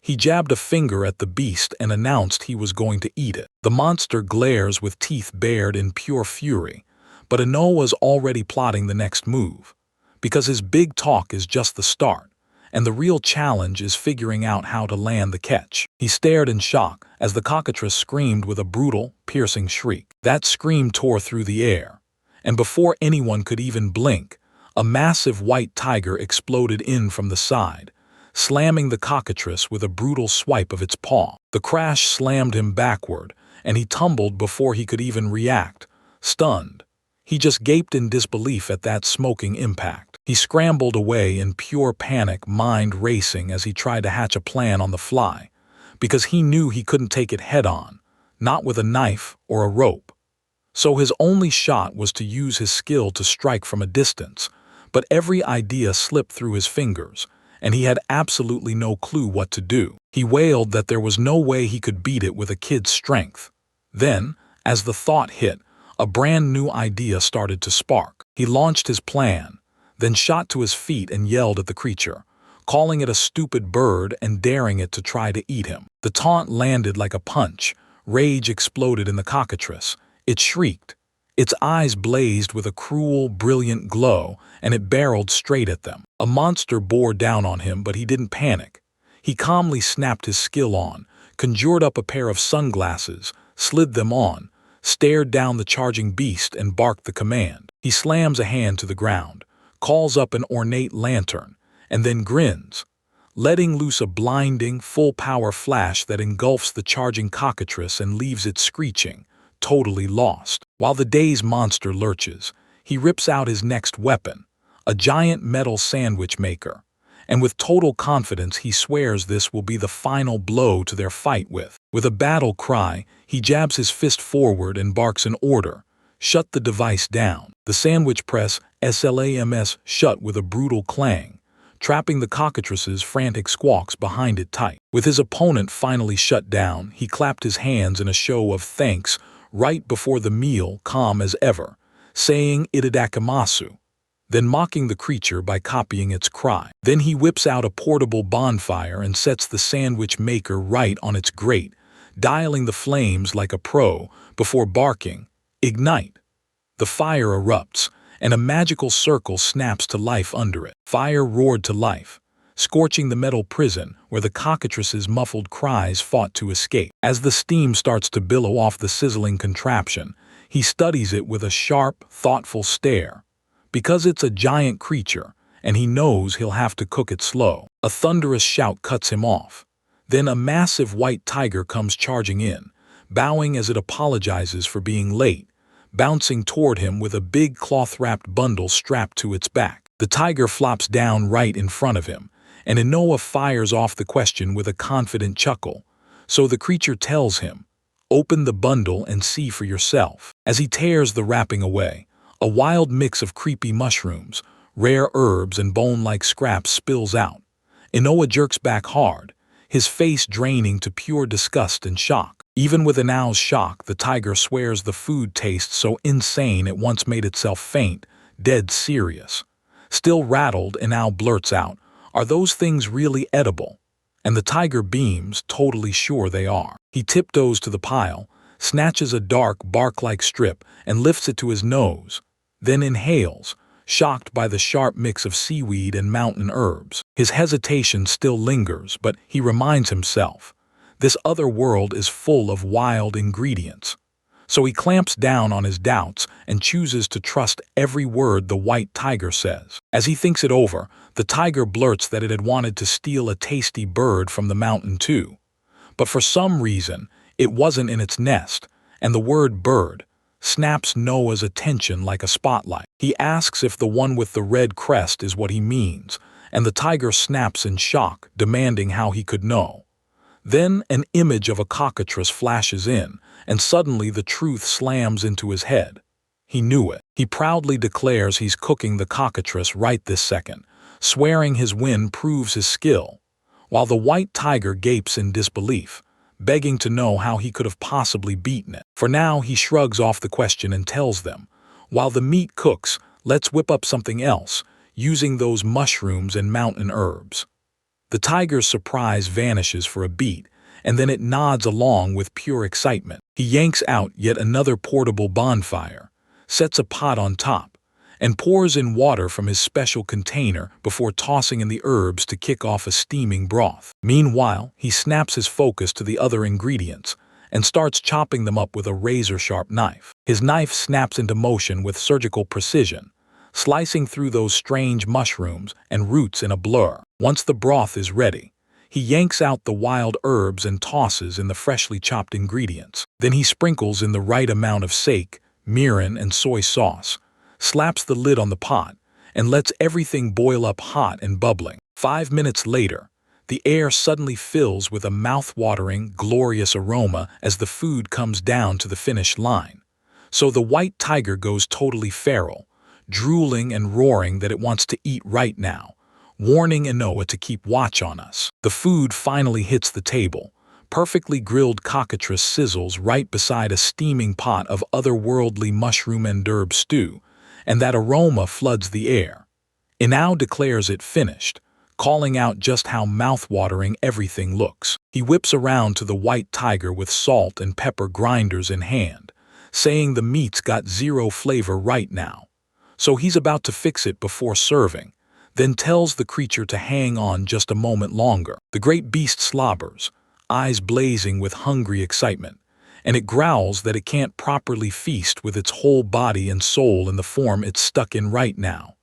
He jabbed a finger at the beast and announced he was going to eat it. The monster glares with teeth bared in pure fury, but Inoa's already plotting the next move, because his big talk is just the start, and the real challenge is figuring out how to land the catch. He stared in shock as the cockatrice screamed with a brutal, piercing shriek. That scream tore through the air, and before anyone could even blink, a massive white tiger exploded in from the side, slamming the cockatrice with a brutal swipe of its paw. The crash slammed him backward, and he tumbled before he could even react, stunned. He just gaped in disbelief at that smoking impact. He scrambled away in pure panic, mind racing as he tried to hatch a plan on the fly, because he knew he couldn't take it head-on, not with a knife or a rope. So his only shot was to use his skill to strike from a distance, but every idea slipped through his fingers, and he had absolutely no clue what to do. He wailed that there was no way he could beat it with a kid's strength. Then, as the thought hit, a brand new idea started to spark. He launched his plan, then shot to his feet and yelled at the creature, calling it a stupid bird and daring it to try to eat him. The taunt landed like a punch. Rage exploded in the cockatrice. It shrieked. Its eyes blazed with a cruel, brilliant glow, and it barreled straight at them. A monster bore down on him, but he didn't panic. He calmly snapped his skill on, conjured up a pair of sunglasses, slid them on, stared down the charging beast and barked the command. He slams a hand to the ground, calls up an ornate lantern, and then grins, letting loose a blinding, full-power flash that engulfs the charging cockatrice and leaves it screeching, totally lost. While the dazed monster lurches, he rips out his next weapon, a giant metal sandwich maker, and with total confidence he swears this will be the final blow to their fight with. With a battle cry, he jabs his fist forward and barks an order. Shut the device down. The sandwich press slams shut with a brutal clang, trapping the cockatrice's frantic squawks behind it tight. With his opponent finally shut down, he clapped his hands in a show of thanks right before the meal, calm as ever, saying itadakimasu, then mocking the creature by copying its cry. Then he whips out a portable bonfire and sets the sandwich maker right on its grate, dialing the flames like a pro before barking, "Ignite!" The fire erupts, and a magical circle snaps to life under it. Fire roared to life, scorching the metal prison where the cockatrice's muffled cries fought to escape. As the steam starts to billow off the sizzling contraption, he studies it with a sharp, thoughtful stare. Because it's a giant creature, and he knows he'll have to cook it slow. A thunderous shout cuts him off. Then a massive white tiger comes charging in, bowing as it apologizes for being late, bouncing toward him with a big cloth-wrapped bundle strapped to its back. The tiger flops down right in front of him, and Inoa fires off the question with a confident chuckle. So the creature tells him, "Open the bundle and see for yourself." As he tears the wrapping away, a wild mix of creepy mushrooms, rare herbs, and bone-like scraps spills out. Inoa jerks back hard, his face draining to pure disgust and shock. Even with Inao's shock, the tiger swears the food tastes so insane it once made itself faint, dead serious. Still rattled, Inao blurts out, "Are those things really edible?" And the tiger beams, totally sure they are. He tiptoes to the pile, snatches a dark, bark-like strip, and lifts it to his nose, then inhales, shocked by the sharp mix of seaweed and mountain herbs. His hesitation still lingers, but he reminds himself, this other world is full of wild ingredients. So he clamps down on his doubts and chooses to trust every word the white tiger says. As he thinks it over, the tiger blurts that it had wanted to steal a tasty bird from the mountain too. But for some reason, it wasn't in its nest, and the word bird snaps Noah's attention like a spotlight. He asks if the one with the red crest is what he means, and the tiger snaps in shock, demanding how he could know. Then an image of a cockatrice flashes in, and suddenly the truth slams into his head. He knew it. He proudly declares he's cooking the cockatrice right this second, swearing his win proves his skill, while the white tiger gapes in disbelief, begging to know how he could have possibly beaten it. For now, he shrugs off the question and tells them, "While the meat cooks, let's whip up something else, using those mushrooms and mountain herbs." The tiger's surprise vanishes for a beat, and then it nods along with pure excitement. He yanks out yet another portable bonfire, sets a pot on top, and pours in water from his special container before tossing in the herbs to kick off a steaming broth. Meanwhile, he snaps his focus to the other ingredients and starts chopping them up with a razor-sharp knife. His knife snaps into motion with surgical precision, slicing through those strange mushrooms and roots in a blur. Once the broth is ready, he yanks out the wild herbs and tosses in the freshly chopped ingredients. Then he sprinkles in the right amount of sake, mirin, and soy sauce, slaps the lid on the pot, and lets everything boil up hot and bubbling. 5 minutes later, the air suddenly fills with a mouth-watering, glorious aroma as the food comes down to the finish line. So the white tiger goes totally feral, drooling and roaring that it wants to eat right now, warning Inoa to keep watch on us. The food finally hits the table. Perfectly grilled cockatrice sizzles right beside a steaming pot of otherworldly mushroom and herb stew, and that aroma floods the air. Inao declares it finished, calling out just how mouth-watering everything looks. He whips around to the white tiger with salt and pepper grinders in hand, saying the meat's got zero flavor right now. So he's about to fix it before serving, then tells the creature to hang on just a moment longer. The great beast slobbers, eyes blazing with hungry excitement, and it growls that it can't properly feast with its whole body and soul in the form it's stuck in right now.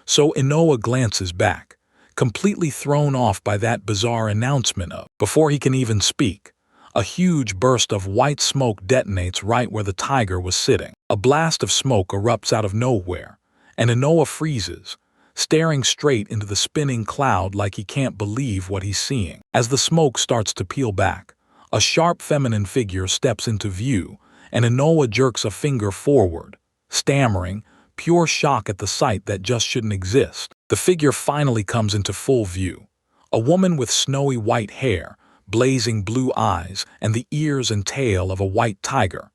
So Inoa glances back, completely thrown off by that bizarre announcement of, before he can even speak, a huge burst of white smoke detonates right where the tiger was sitting. A blast of smoke erupts out of nowhere, and Inoa freezes, staring straight into the spinning cloud like he can't believe what he's seeing. As the smoke starts to peel back, a sharp feminine figure steps into view, and Inoa jerks a finger forward, stammering, pure shock at the sight that just shouldn't exist. The figure finally comes into full view. A woman with snowy white hair, blazing blue eyes, and the ears and tail of a white tiger.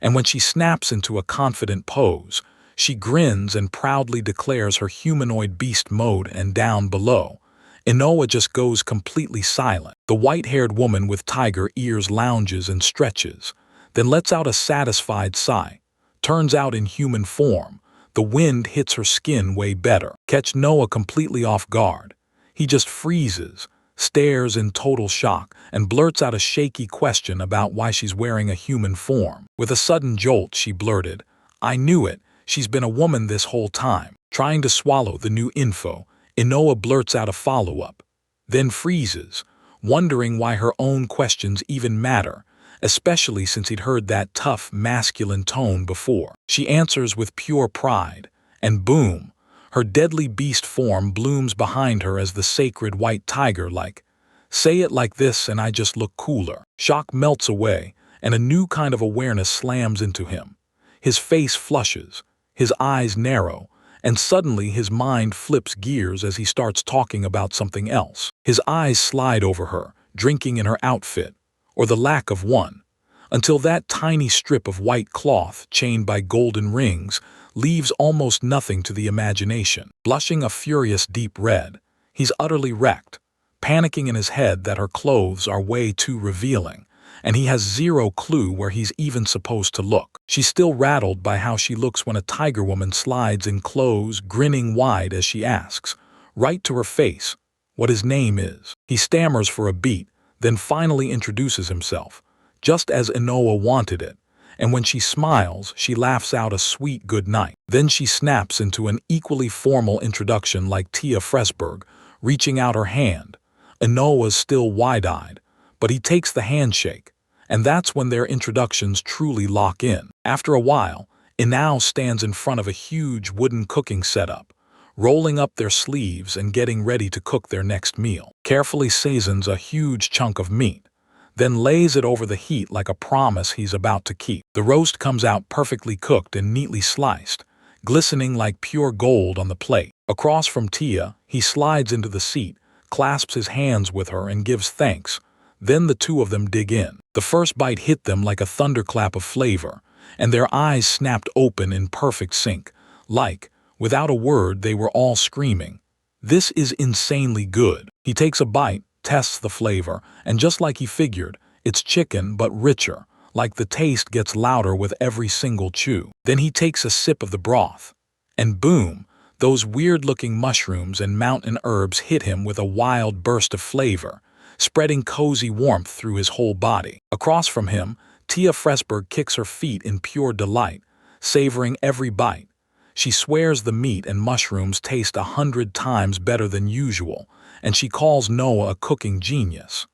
And when she snaps into a confident pose, she grins and proudly declares her humanoid beast mode, and down below, Inoa just goes completely silent. The white-haired woman with tiger ears lounges and stretches, then lets out a satisfied sigh. Turns out in human form, the wind hits her skin way better. Catch Noah completely off guard. He just freezes, stares in total shock, and blurts out a shaky question about why she's wearing a human form. With a sudden jolt, she blurted, "I knew it, she's been a woman this whole time." Trying to swallow the new info, Inoa blurts out a follow-up, then freezes, wondering why her own questions even matter, especially since he'd heard that tough, masculine tone before. She answers with pure pride, and boom, her deadly beast form blooms behind her as the sacred white tiger, like, "Say it like this and I just look cooler." Shock melts away, and a new kind of awareness slams into him. His face flushes, his eyes narrow, and suddenly his mind flips gears as he starts talking about something else. His eyes slide over her, drinking in her outfit, or the lack of one, until that tiny strip of white cloth chained by golden rings leaves almost nothing to the imagination. Blushing a furious deep red, he's utterly wrecked, panicking in his head that her clothes are way too revealing, and he has zero clue where he's even supposed to look. She's still rattled by how she looks when a tiger woman slides in clothes, grinning wide as she asks, right to her face, what his name is. He stammers for a beat, then finally introduces himself, just as Inoa wanted it, and when she smiles, she laughs out a sweet good night. Then she snaps into an equally formal introduction like Tia Fresberg, reaching out her hand. Inoa's still wide-eyed, but he takes the handshake, and that's when their introductions truly lock in. After a while, Inao stands in front of a huge wooden cooking setup, rolling up their sleeves and getting ready to cook their next meal. Carefully seasons a huge chunk of meat, then lays it over the heat like a promise he's about to keep. The roast comes out perfectly cooked and neatly sliced, glistening like pure gold on the plate. Across from Tia, he slides into the seat, clasps his hands with her and gives thanks. Then the two of them dig in. The first bite hit them like a thunderclap of flavor, and their eyes snapped open in perfect sync, like, without a word, they were all screaming, "This is insanely good." He takes a bite, tests the flavor, and just like he figured, it's chicken but richer, like the taste gets louder with every single chew. Then he takes a sip of the broth, and boom, those weird-looking mushrooms and mountain herbs hit him with a wild burst of flavor, spreading cozy warmth through his whole body. Across from him, Tia Fresberg kicks her feet in pure delight, savoring every bite. She swears the meat and mushrooms taste 100 times better than usual, and she calls Noah a cooking genius.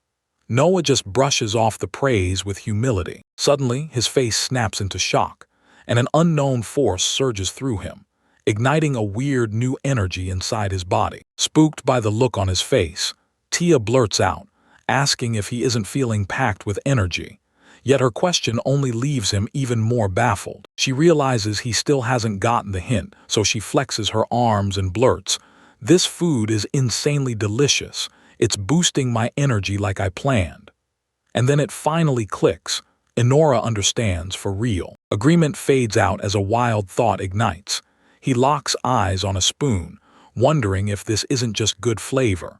Noah just brushes off the praise with humility. Suddenly, his face snaps into shock, and an unknown force surges through him, igniting a weird new energy inside his body. Spooked by the look on his face, Tia blurts out, asking if he isn't feeling packed with energy. Yet her question only leaves him even more baffled. She realizes he still hasn't gotten the hint, so she flexes her arms and blurts, "This food is insanely delicious. It's boosting my energy like I planned." And then it finally clicks. Inora understands for real. Agreement fades out as a wild thought ignites. He locks eyes on a spoon, wondering if this isn't just good flavor.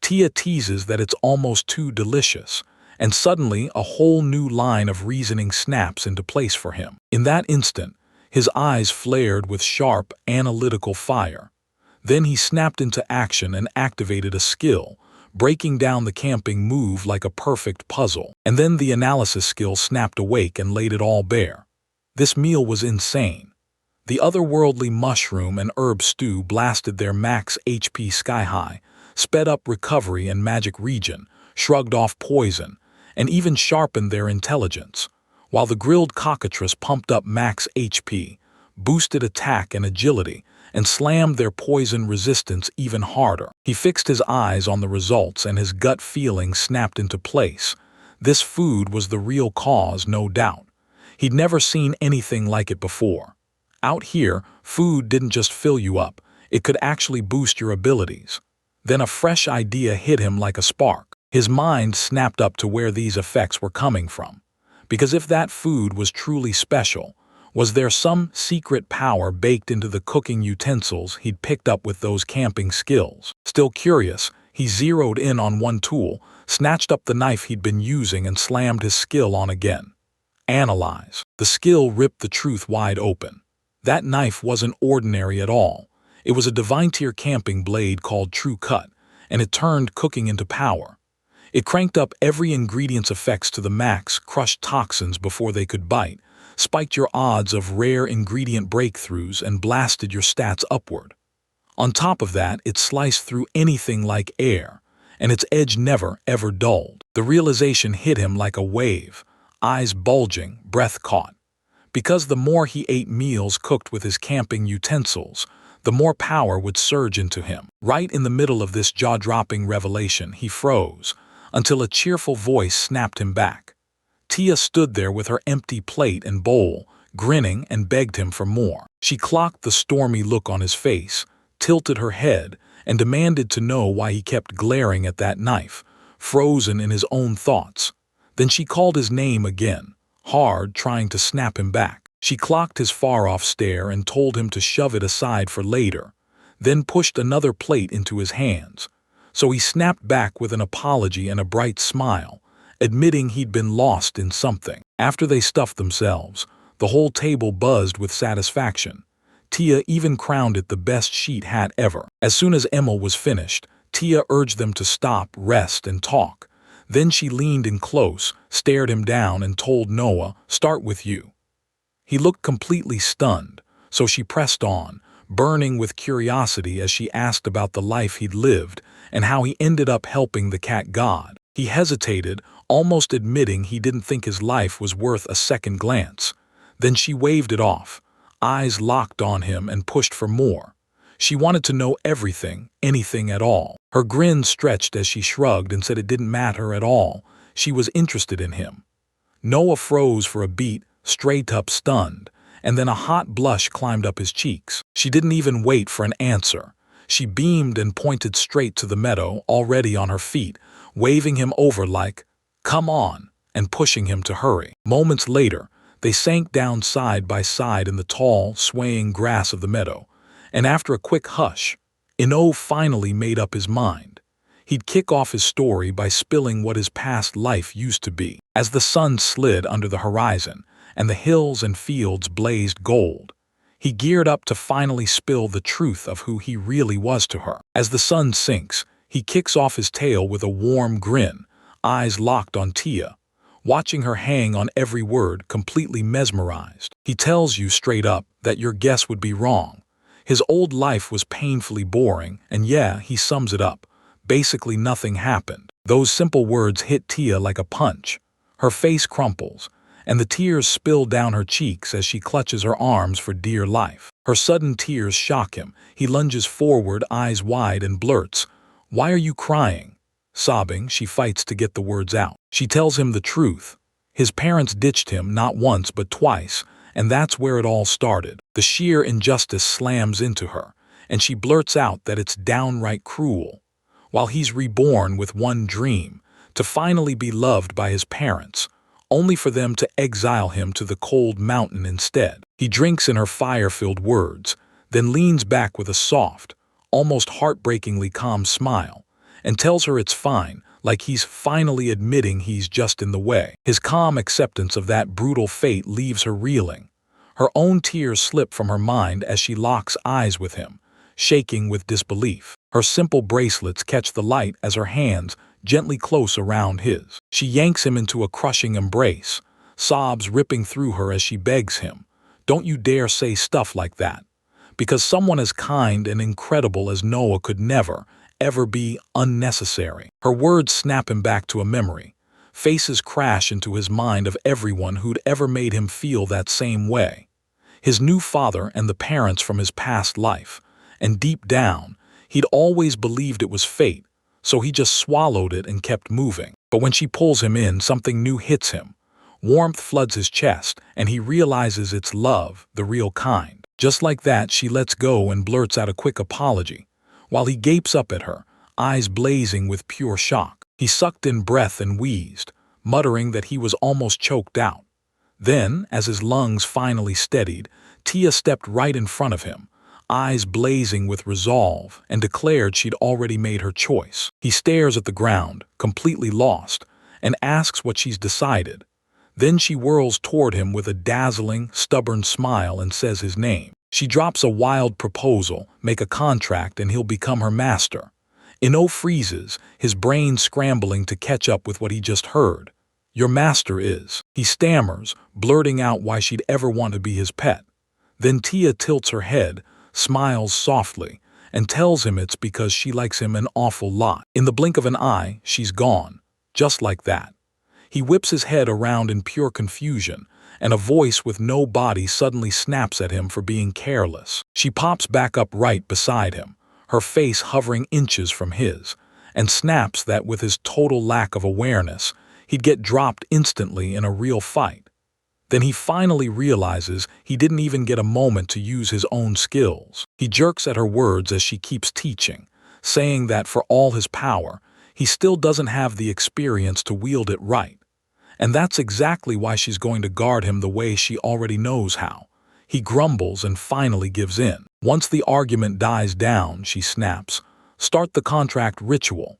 Tia teases that it's almost too delicious, and suddenly a whole new line of reasoning snaps into place for him. In that instant, his eyes flared with sharp, analytical fire. Then he snapped into action and activated a skill, breaking down the camping move like a perfect puzzle. And then the analysis skill snapped awake and laid it all bare. This meal was insane. The otherworldly mushroom and herb stew blasted their max HP sky high, sped up recovery and magic regen, shrugged off poison, and even sharpened their intelligence, while the grilled cockatrice pumped up max HP, boosted attack and agility, and slammed their poison resistance even harder. He fixed his eyes on the results and his gut feeling snapped into place. This food was the real cause, no doubt. He'd never seen anything like it before. Out here, food didn't just fill you up, it could actually boost your abilities. Then a fresh idea hit him like a spark. His mind snapped up to where these effects were coming from. Because if that food was truly special, was there some secret power baked into the cooking utensils he'd picked up with those camping skills? Still curious, he zeroed in on one tool, snatched up the knife he'd been using and slammed his skill on again. Analyze. The skill ripped the truth wide open. That knife wasn't ordinary at all. It was a divine-tier camping blade called True Cut, and it turned cooking into power. It cranked up every ingredient's effects to the max, crushed toxins before they could bite, spiked your odds of rare ingredient breakthroughs, and blasted your stats upward. On top of that, it sliced through anything like air, and its edge never, ever dulled. The realization hit him like a wave, eyes bulging, breath caught. Because the more he ate meals cooked with his camping utensils, the more power would surge into him. Right in the middle of this jaw-dropping revelation, he froze, until a cheerful voice snapped him back. Tia stood there with her empty plate and bowl, grinning, and begged him for more. She clocked the stormy look on his face, tilted her head, and demanded to know why he kept glaring at that knife, frozen in his own thoughts. Then she called his name again, hard, trying to snap him back. She clocked his far-off stare and told him to shove it aside for later, then pushed another plate into his hands. So he snapped back with an apology and a bright smile, admitting he'd been lost in something. After they stuffed themselves, the whole table buzzed with satisfaction. Tia even crowned it the best sheet hat ever. As soon as Emil was finished, Tia urged them to stop, rest, and talk. Then she leaned in close, stared him down, and told Noah, "Start with you." He looked completely stunned, so she pressed on, burning with curiosity as she asked about the life he'd lived and how he ended up helping the cat god. He hesitated, almost admitting he didn't think his life was worth a second glance. Then she waved it off, eyes locked on him, and pushed for more. She wanted to know everything, anything at all. Her grin stretched as she shrugged and said it didn't matter at all. She was interested in him. Noah froze for a beat, straight up stunned, and then a hot blush climbed up his cheeks. She didn't even wait for an answer. She beamed and pointed straight to the meadow, already on her feet, waving him over like, "Come on," and pushing him to hurry. Moments later, they sank down side by side in the tall, swaying grass of the meadow, and after a quick hush, Ino finally made up his mind. He'd kick off his story by spilling what his past life used to be. As the sun slid under the horizon and the hills and fields blazed gold, he geared up to finally spill the truth of who he really was to her. As the sun sinks, he kicks off his tale with a warm grin, eyes locked on Tia, watching her hang on every word, completely mesmerized. He tells you straight up that your guess would be wrong. His old life was painfully boring, and yeah, he sums it up. Basically nothing happened. Those simple words hit Tia like a punch. Her face crumples, and the tears spill down her cheeks as she clutches her arms for dear life. Her sudden tears shock him. He lunges forward, eyes wide, and blurts, "Why are you crying?" Sobbing, she fights to get the words out. She tells him the truth. His parents ditched him not once but twice, and that's where it all started. The sheer injustice slams into her, and she blurts out that it's downright cruel. While he's reborn with one dream, to finally be loved by his parents, only for them to exile him to the cold mountain instead. He drinks in her fire-filled words, then leans back with a soft, almost heartbreakingly calm smile, and tells her it's fine, like he's finally admitting he's just in the way. His calm acceptance of that brutal fate leaves her reeling. Her own tears slip from her mind as she locks eyes with him, shaking with disbelief. Her simple bracelets catch the light as her hands gently close around his. She yanks him into a crushing embrace, sobs ripping through her as she begs him, "Don't you dare say stuff like that." Because someone as kind and incredible as Noah could never, ever be unnecessary. Her words snap him back to a memory. Faces crash into his mind of everyone who'd ever made him feel that same way. his new father and the parents from his past life. And deep down, he'd always believed it was fate, so he just swallowed it and kept moving. But when she pulls him in, something new hits him. Warmth floods his chest, and he realizes it's love, the real kind. Just like that, she lets go and blurts out a quick apology, while he gapes up at her, eyes blazing with pure shock. He sucked in breath and wheezed, muttering that he was almost choked out. Then, as his lungs finally steadied, Tia stepped right in front of him, eyes blazing with resolve, and declared she'd already made her choice. He stares at the ground, completely lost, and asks what she's decided. Then she whirls toward him with a dazzling, stubborn smile and says his name. She drops a wild proposal, make a contract, and he'll become her master. Ino freezes, his brain scrambling to catch up with what he just heard. Your master is. He stammers, blurting out why she'd ever want to be his pet. Then Tia tilts her head, smiles softly, and tells him it's because she likes him an awful lot. In the blink of an eye, she's gone. Just like that. He whips his head around in pure confusion, and a voice with no body suddenly snaps at him for being careless. She pops back up right beside him, her face hovering inches from his, and snaps that with his total lack of awareness, he'd get dropped instantly in a real fight. Then he finally realizes he didn't even get a moment to use his own skills. He jerks at her words as she keeps teaching, saying that for all his power, he still doesn't have the experience to wield it right. And that's exactly why she's going to guard him the way she already knows how. He grumbles and finally gives in. Once the argument dies down, she snaps, "Start the contract ritual."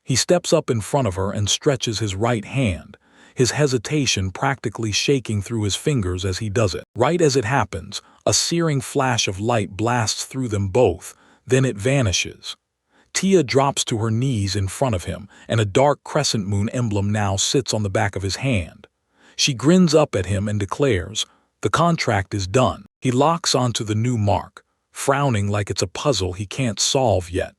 He steps up in front of her and stretches his right hand, his hesitation practically shaking through his fingers as he does it. Right as it happens, a searing flash of light blasts through them both, then it vanishes. Tia drops to her knees in front of him, and a dark crescent moon emblem now sits on the back of his hand. She grins up at him and declares, "The contract is done." He locks onto the new mark, frowning like it's a puzzle he can't solve yet.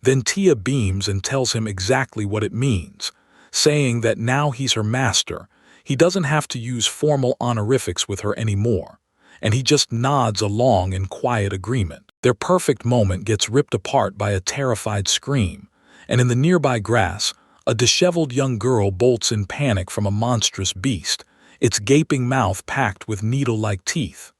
Then Tia beams and tells him exactly what it means, saying that now he's her master, he doesn't have to use formal honorifics with her anymore, and he just nods along in quiet agreement. Their perfect moment gets ripped apart by a terrified scream, and in the nearby grass, a disheveled young girl bolts in panic from a monstrous beast, its gaping mouth packed with needle-like teeth.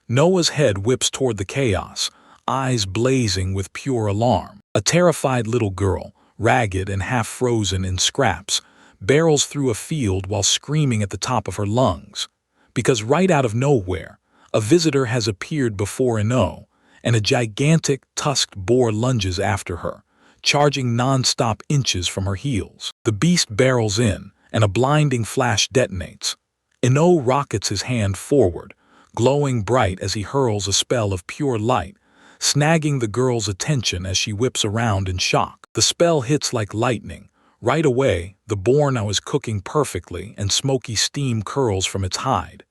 Noah's head whips toward the chaos, eyes blazing with pure alarm. A terrified little girl, ragged and half-frozen in scraps, barrels through a field while screaming at the top of her lungs. Because right out of nowhere, a visitor has appeared before Ino, and a gigantic, tusked boar lunges after her, charging non-stop inches from her heels. The beast barrels in, and a blinding flash detonates. Ino rockets his hand forward, glowing bright as he hurls a spell of pure light, snagging the girl's attention as she whips around in shock. The spell hits like lightning. Right away, the boar now is cooking perfectly, and smoky steam curls from its hide.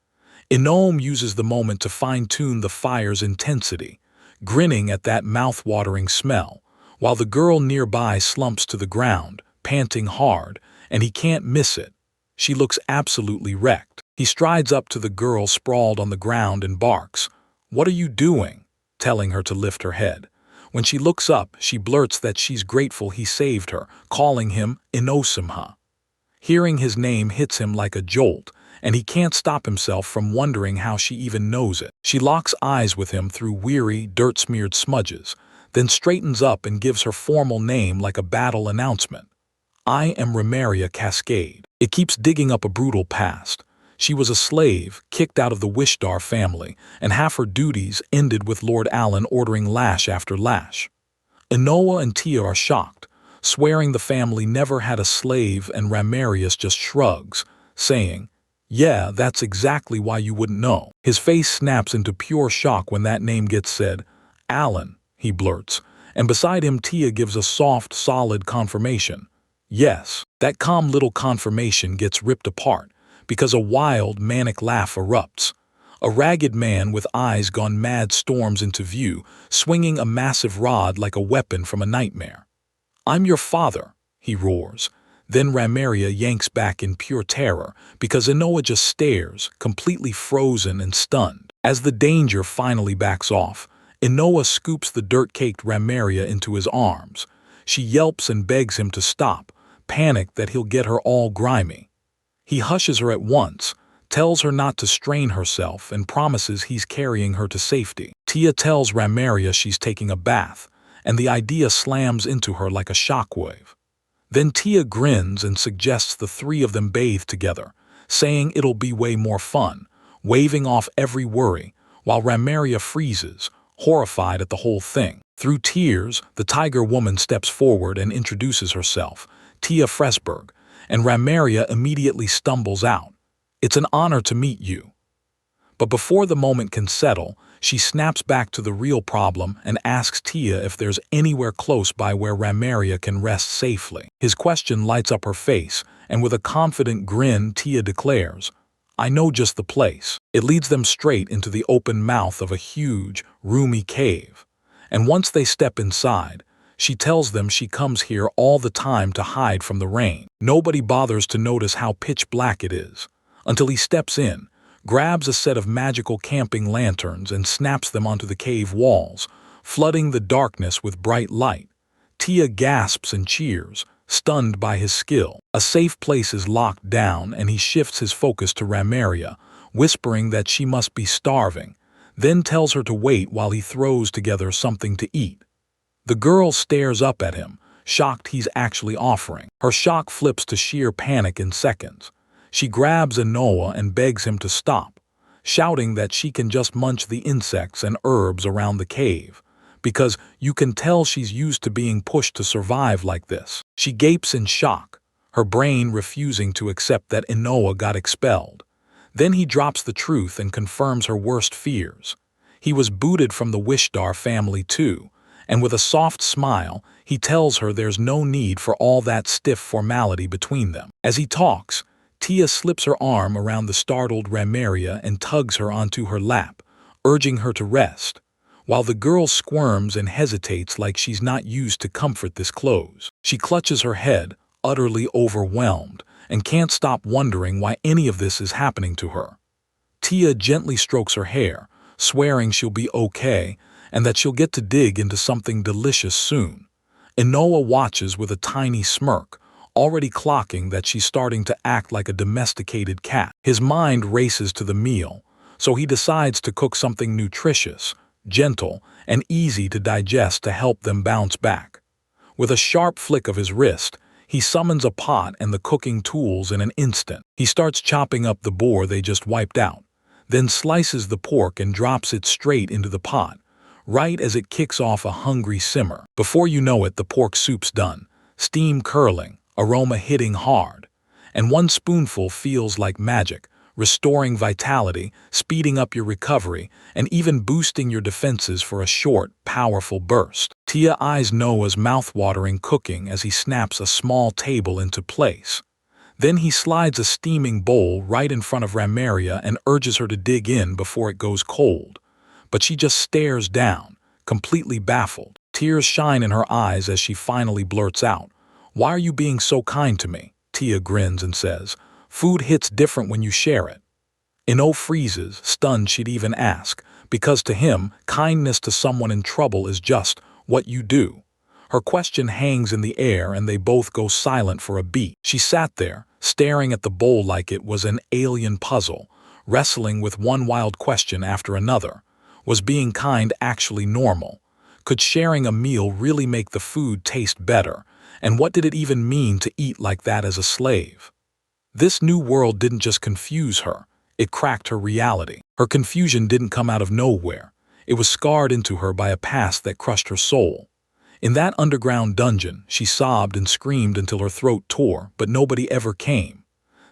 Ino uses the moment to fine-tune the fire's intensity, grinning at that mouth-watering smell, while the girl nearby slumps to the ground, panting hard, and he can't miss it. She looks absolutely wrecked. He strides up to the girl sprawled on the ground and barks, "What are you doing?" telling her to lift her head. When she looks up, she blurts that she's grateful he saved her, calling him Inosimha. Hearing his name hits him like a jolt, and he can't stop himself from wondering how she even knows it. She locks eyes with him through weary, dirt-smeared smudges, then straightens up and gives her formal name like a battle announcement. "I am Remeria Cascade." It keeps digging up a brutal past. She was a slave, kicked out of the Wishdar family, and half her duties ended with Lord Allen ordering lash after lash. Inoa and Tia are shocked, swearing the family never had a slave, and Ramarius just shrugs, saying, "Yeah, that's exactly why you wouldn't know." His face snaps into pure shock when that name gets said. "Allen," he blurts, and beside him Tia gives a soft, solid confirmation. Yes, that calm little confirmation gets ripped apart, because a wild, manic laugh erupts. A ragged man with eyes gone mad storms into view, swinging a massive rod like a weapon from a nightmare. "I'm your father," he roars. Then Ramaria yanks back in pure terror, because Inoa just stares, completely frozen and stunned. As the danger finally backs off, Inoa scoops the dirt-caked Ramiria into his arms. She yelps and begs him to stop, panicked that he'll get her all grimy. He hushes her at once, tells her not to strain herself, and promises he's carrying her to safety. Tia tells Ramiria she's taking a bath, and the idea slams into her like a shockwave. Then Tia grins and suggests the three of them bathe together, saying it'll be way more fun, waving off every worry, while Ramiria freezes, horrified at the whole thing. Through tears, the tiger woman steps forward and introduces herself, Tia Fresberg, and Ramiria immediately stumbles out. "It's an honor to meet you." But before the moment can settle, she snaps back to the real problem and asks Tia if there's anywhere close by where Ramiria can rest safely. His question lights up her face, and with a confident grin, Tia declares, "I know just the place." It leads them straight into the open mouth of a huge, roomy cave. And once they step inside, she tells them she comes here all the time to hide from the rain. Nobody bothers to notice how pitch black it is, until he steps in, grabs a set of magical camping lanterns and snaps them onto the cave walls, flooding the darkness with bright light. Tia gasps and cheers, stunned by his skill. A safe place is locked down, and he shifts his focus to Ramiria, whispering that she must be starving, then tells her to wait while he throws together something to eat. The girl stares up at him, shocked he's actually offering. Her shock flips to sheer panic in seconds. She grabs Inoa and begs him to stop, shouting that she can just munch the insects and herbs around the cave, because you can tell she's used to being pushed to survive like this. She gapes in shock, her brain refusing to accept that Inoa got expelled. Then he drops the truth and confirms her worst fears. He was booted from the Wishdar family too, and with a soft smile, he tells her there's no need for all that stiff formality between them. As he talks, Tia slips her arm around the startled Ramiria and tugs her onto her lap, urging her to rest, while the girl squirms and hesitates like she's not used to comfort this close. She clutches her head, utterly overwhelmed, and can't stop wondering why any of this is happening to her. Tia gently strokes her hair, swearing she'll be okay and that she'll get to dig into something delicious soon. Inoa watches with a tiny smirk, already clocking that she's starting to act like a domesticated cat. His mind races to the meal, so he decides to cook something nutritious, gentle, and easy to digest to help them bounce back. With a sharp flick of his wrist, he summons a pot and the cooking tools in an instant. He starts chopping up the boar they just wiped out, then slices the pork and drops it straight into the pot, right as it kicks off a hungry simmer. Before you know it, the pork soup's done, steam curling, aroma hitting hard, and one spoonful feels like magic, restoring vitality, speeding up your recovery, and even boosting your defenses for a short, powerful burst. Tia eyes Noah's mouth-watering cooking as he snaps a small table into place. Then he slides a steaming bowl right in front of Ramiria and urges her to dig in before it goes cold. But she just stares down, completely baffled. Tears shine in her eyes as she finally blurts out, "Why are you being so kind to me?" Tia grins and says, "Food hits different when you share it." Ino freezes, stunned she'd even ask, because to him, kindness to someone in trouble is just what you do. Her question hangs in the air and they both go silent for a beat. She sat there, staring at the bowl like it was an alien puzzle, wrestling with one wild question after another. Was being kind actually normal? Could sharing a meal really make the food taste better? And what did it even mean to eat like that as a slave? This new world didn't just confuse her, it cracked her reality. Her confusion didn't come out of nowhere. It was scarred into her by a past that crushed her soul. In that underground dungeon, she sobbed and screamed until her throat tore, but nobody ever came.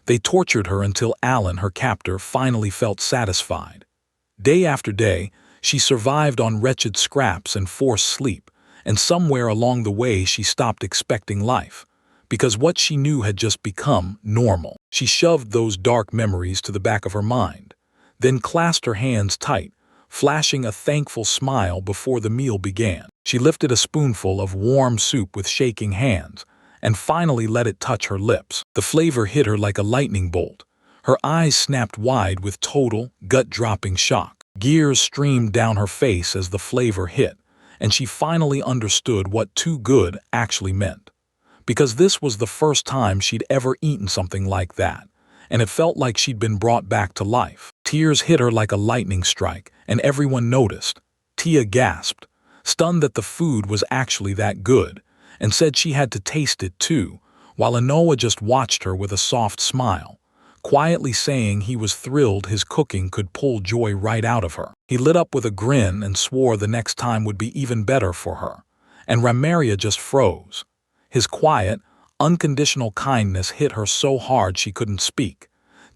They tortured her until Alan, her captor, finally felt satisfied. Day after day, she survived on wretched scraps and forced sleep, and somewhere along the way she stopped expecting life, because what she knew had just become normal. She shoved those dark memories to the back of her mind, then clasped her hands tight, flashing a thankful smile before the meal began. She lifted a spoonful of warm soup with shaking hands, and finally let it touch her lips. The flavor hit her like a lightning bolt. Her eyes snapped wide with total, gut-dropping shock. Gears streamed down her face as the flavor hit, and she finally understood what too good actually meant. Because this was the first time she'd ever eaten something like that, and it felt like she'd been brought back to life. Tears hit her like a lightning strike, and everyone noticed. Tia gasped, stunned that the food was actually that good, and said she had to taste it too, while Anoa just watched her with a soft smile, quietly saying he was thrilled his cooking could pull joy right out of her. He lit up with a grin and swore the next time would be even better for her, and Ramaria just froze. His quiet, unconditional kindness hit her so hard she couldn't speak,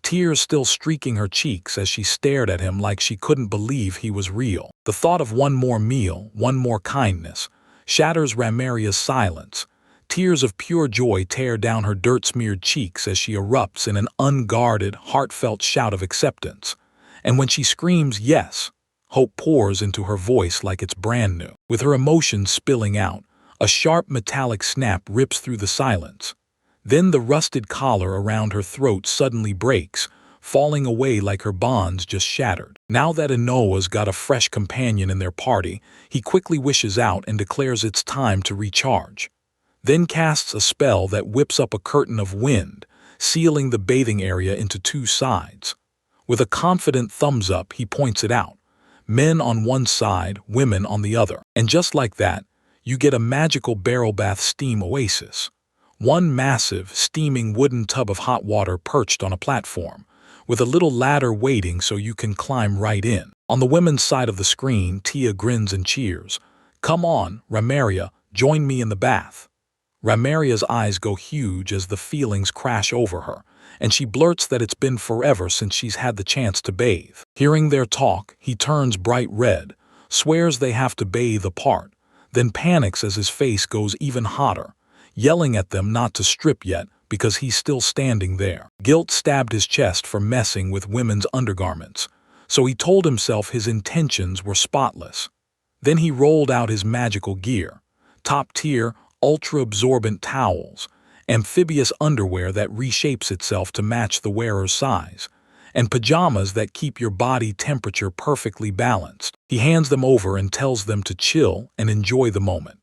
tears still streaking her cheeks as she stared at him like she couldn't believe he was real. The thought of one more meal, one more kindness, shatters Ramaria's silence. Tears of pure joy tear down her dirt-smeared cheeks as she erupts in an unguarded, heartfelt shout of acceptance. And when she screams yes, hope pours into her voice like it's brand new. With her emotions spilling out, a sharp metallic snap rips through the silence. Then the rusted collar around her throat suddenly breaks, falling away like her bonds just shattered. Now that Anoa's got a fresh companion in their party, he quickly wishes out and declares it's time to recharge. Then casts a spell that whips up a curtain of wind, sealing the bathing area into two sides. With a confident thumbs up, he points it out. Men on one side, women on the other. And just like that, you get a magical barrel bath steam oasis. One massive, steaming wooden tub of hot water perched on a platform, with a little ladder waiting so you can climb right in. On the women's side of the screen, Tia grins and cheers. "Come on, Ramaria, join me in the bath." Ramaria's eyes go huge as the feelings crash over her, and she blurts that it's been forever since she's had the chance to bathe. Hearing their talk, he turns bright red, swears they have to bathe apart, then panics as his face goes even hotter, yelling at them not to strip yet because he's still standing there. Guilt stabbed his chest for messing with women's undergarments, so he told himself his intentions were spotless. Then he rolled out his magical gear, top-tier, ultra-absorbent towels, amphibious underwear that reshapes itself to match the wearer's size, and pajamas that keep your body temperature perfectly balanced. He hands them over and tells them to chill and enjoy the moment.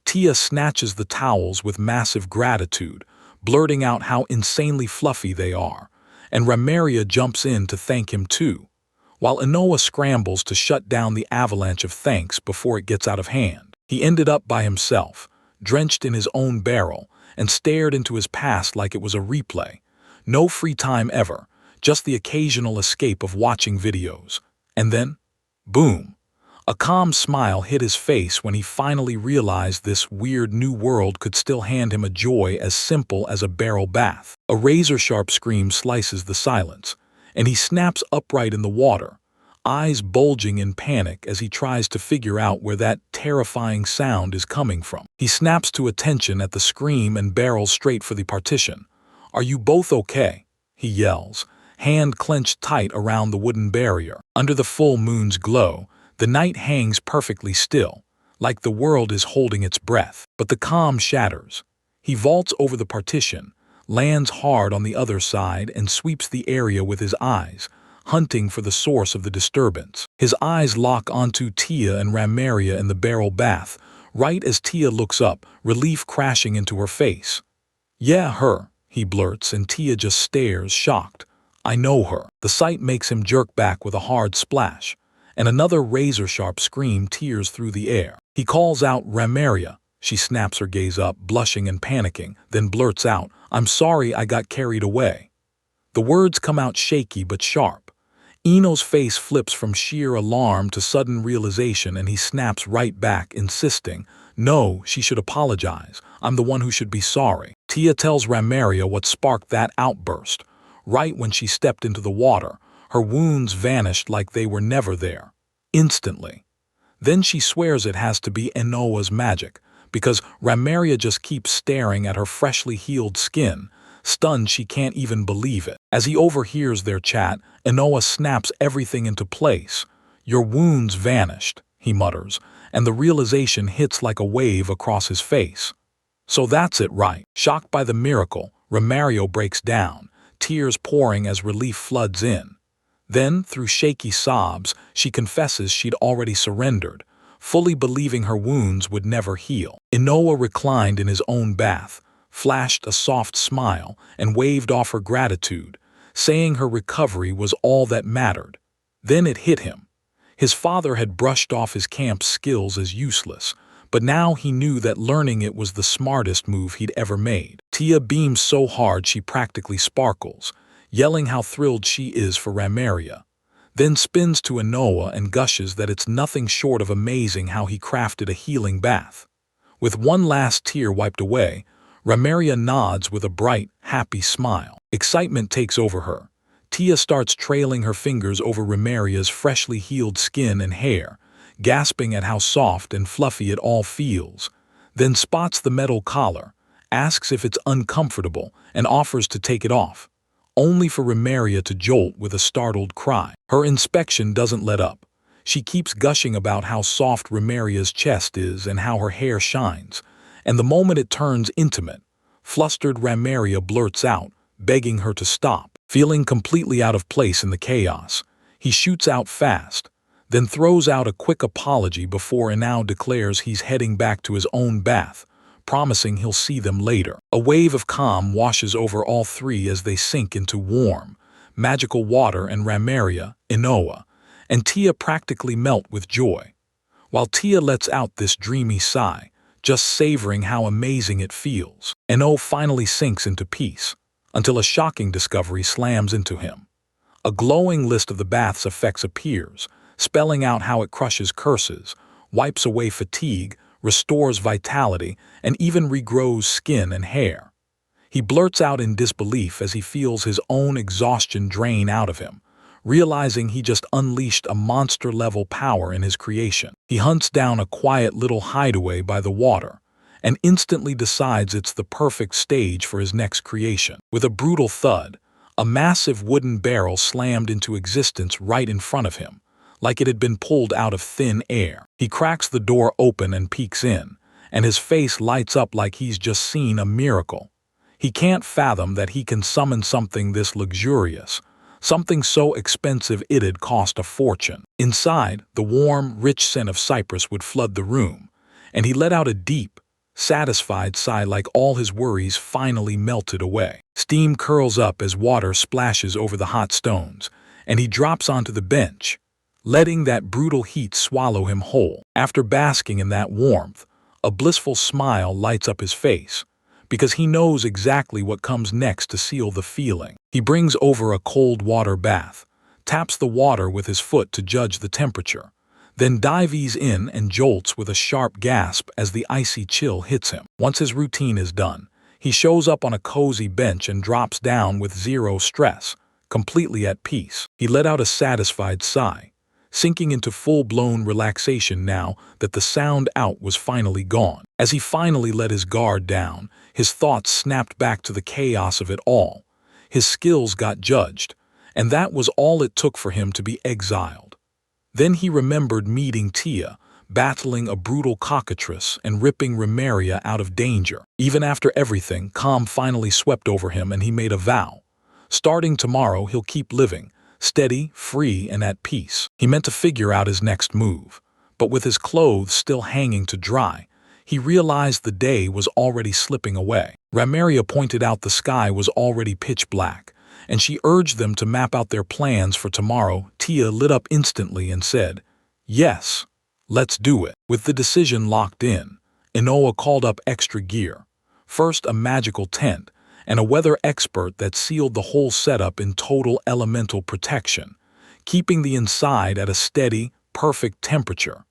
Tia snatches the towels with massive gratitude, blurting out how insanely fluffy they are, and Ramaria jumps in to thank him too, while Anoa scrambles to shut down the avalanche of thanks before it gets out of hand. He ended up by himself, drenched in his own barrel, and stared into his past like it was a replay. No free time ever, just the occasional escape of watching videos. And then, boom! A calm smile hit his face when he finally realized this weird new world could still hand him a joy as simple as a barrel bath. A razor-sharp scream slices the silence, and he snaps upright in the water, eyes bulging in panic as he tries to figure out where that terrifying sound is coming from. He snaps to attention at the scream and barrels straight for the partition. "Are you both okay?" he yells, hand clenched tight around the wooden barrier. Under the full moon's glow, the night hangs perfectly still, like the world is holding its breath. But the calm shatters. He vaults over the partition, lands hard on the other side, and sweeps the area with his eyes, hunting for the source of the disturbance. His eyes lock onto Tia and Ramaria in the barrel bath, right as Tia looks up, relief crashing into her face. "Yeah, her," he blurts, and Tia just stares, shocked. "I know her." The sight makes him jerk back with a hard splash, and another razor-sharp scream tears through the air. He calls out, "Ramaria." She snaps her gaze up, blushing and panicking, then blurts out, "I'm sorry I got carried away." The words come out shaky but sharp. Eno's face flips from sheer alarm to sudden realization, and he snaps right back, insisting, "No, she should apologize. I'm the one who should be sorry." Tia tells Ramaria what sparked that outburst. Right when she stepped into the water, her wounds vanished like they were never there. Instantly. Then she swears it has to be Enoa's magic, because Ramaria just keeps staring at her freshly healed skin, stunned she can't even believe it. As he overhears their chat, Enoa snaps everything into place. "Your wounds vanished," he mutters, and the realization hits like a wave across his face. "So that's it, right?" Shocked by the miracle, Ramario breaks down, tears pouring as relief floods in. Then, through shaky sobs, she confesses she'd already surrendered, fully believing her wounds would never heal. Inoa reclined in his own bath, flashed a soft smile, and waved off her gratitude, saying her recovery was all that mattered. Then it hit him. His father had brushed off his camp skills as useless, but now he knew that learning it was the smartest move he'd ever made. Tia beams so hard she practically sparkles, yelling how thrilled she is for Ramaria, then spins to Inoa and gushes that it's nothing short of amazing how he crafted a healing bath. With one last tear wiped away, Ramaria nods with a bright, happy smile. Excitement takes over her. Tia starts trailing her fingers over Ramaria's freshly healed skin and hair, gasping at how soft and fluffy it all feels, then spots the metal collar, asks if it's uncomfortable, and offers to take it off, only for Ramaria to jolt with a startled cry. Her inspection doesn't let up. She keeps gushing about how soft Ramaria's chest is and how her hair shines, and the moment it turns intimate, flustered Ramaria blurts out, begging her to stop. Feeling completely out of place in the chaos, he shoots out fast, then throws out a quick apology before Inao declares he's heading back to his own bath, promising he'll see them later. A wave of calm washes over all three as they sink into warm, magical water, and Ramaria, Inoa, and Tia practically melt with joy. While Tia lets out this dreamy sigh, just savoring how amazing it feels, Ino finally sinks into peace, until a shocking discovery slams into him. A glowing list of the bath's effects appears, spelling out how it crushes curses, wipes away fatigue, restores vitality, and even regrows skin and hair. He blurts out in disbelief as he feels his own exhaustion drain out of him, realizing he just unleashed a monster-level power in his creation. He hunts down a quiet little hideaway by the water, and instantly decides it's the perfect stage for his next creation. With a brutal thud, a massive wooden barrel slammed into existence right in front of him, like it had been pulled out of thin air. He cracks the door open and peeks in, and his face lights up like he's just seen a miracle. He can't fathom that he can summon something this luxurious, something so expensive it'd cost a fortune. Inside, the warm, rich scent of cypress would flood the room, and he let out a deep, satisfied sigh like all his worries finally melted away. Steam curls up as water splashes over the hot stones, and he drops onto the bench, letting that brutal heat swallow him whole. After basking in that warmth, a blissful smile lights up his face, because he knows exactly what comes next to seal the feeling. He brings over a cold water bath, taps the water with his foot to judge the temperature, then dives in and jolts with a sharp gasp as the icy chill hits him. Once his routine is done, he shows up on a cozy bench and drops down with zero stress, completely at peace. He let out a satisfied sigh, sinking into full-blown relaxation now that the sound out was finally gone. As he finally let his guard down, his thoughts snapped back to the chaos of it all. His skills got judged, and that was all it took for him to be exiled. Then he remembered meeting Tia, battling a brutal cockatrice and ripping Ramaria out of danger. Even after everything, calm finally swept over him and he made a vow. Starting tomorrow, he'll keep living, steady, free, and at peace. He meant to figure out his next move, but with his clothes still hanging to dry, he realized the day was already slipping away. Ramaria pointed out the sky was already pitch black, and she urged them to map out their plans for tomorrow. Tia lit up instantly and said, "Yes, let's do it." With the decision locked in, Inoa called up extra gear. First, a magical tent, and a weather expert that sealed the whole setup in total elemental protection, keeping the inside at a steady, perfect temperature.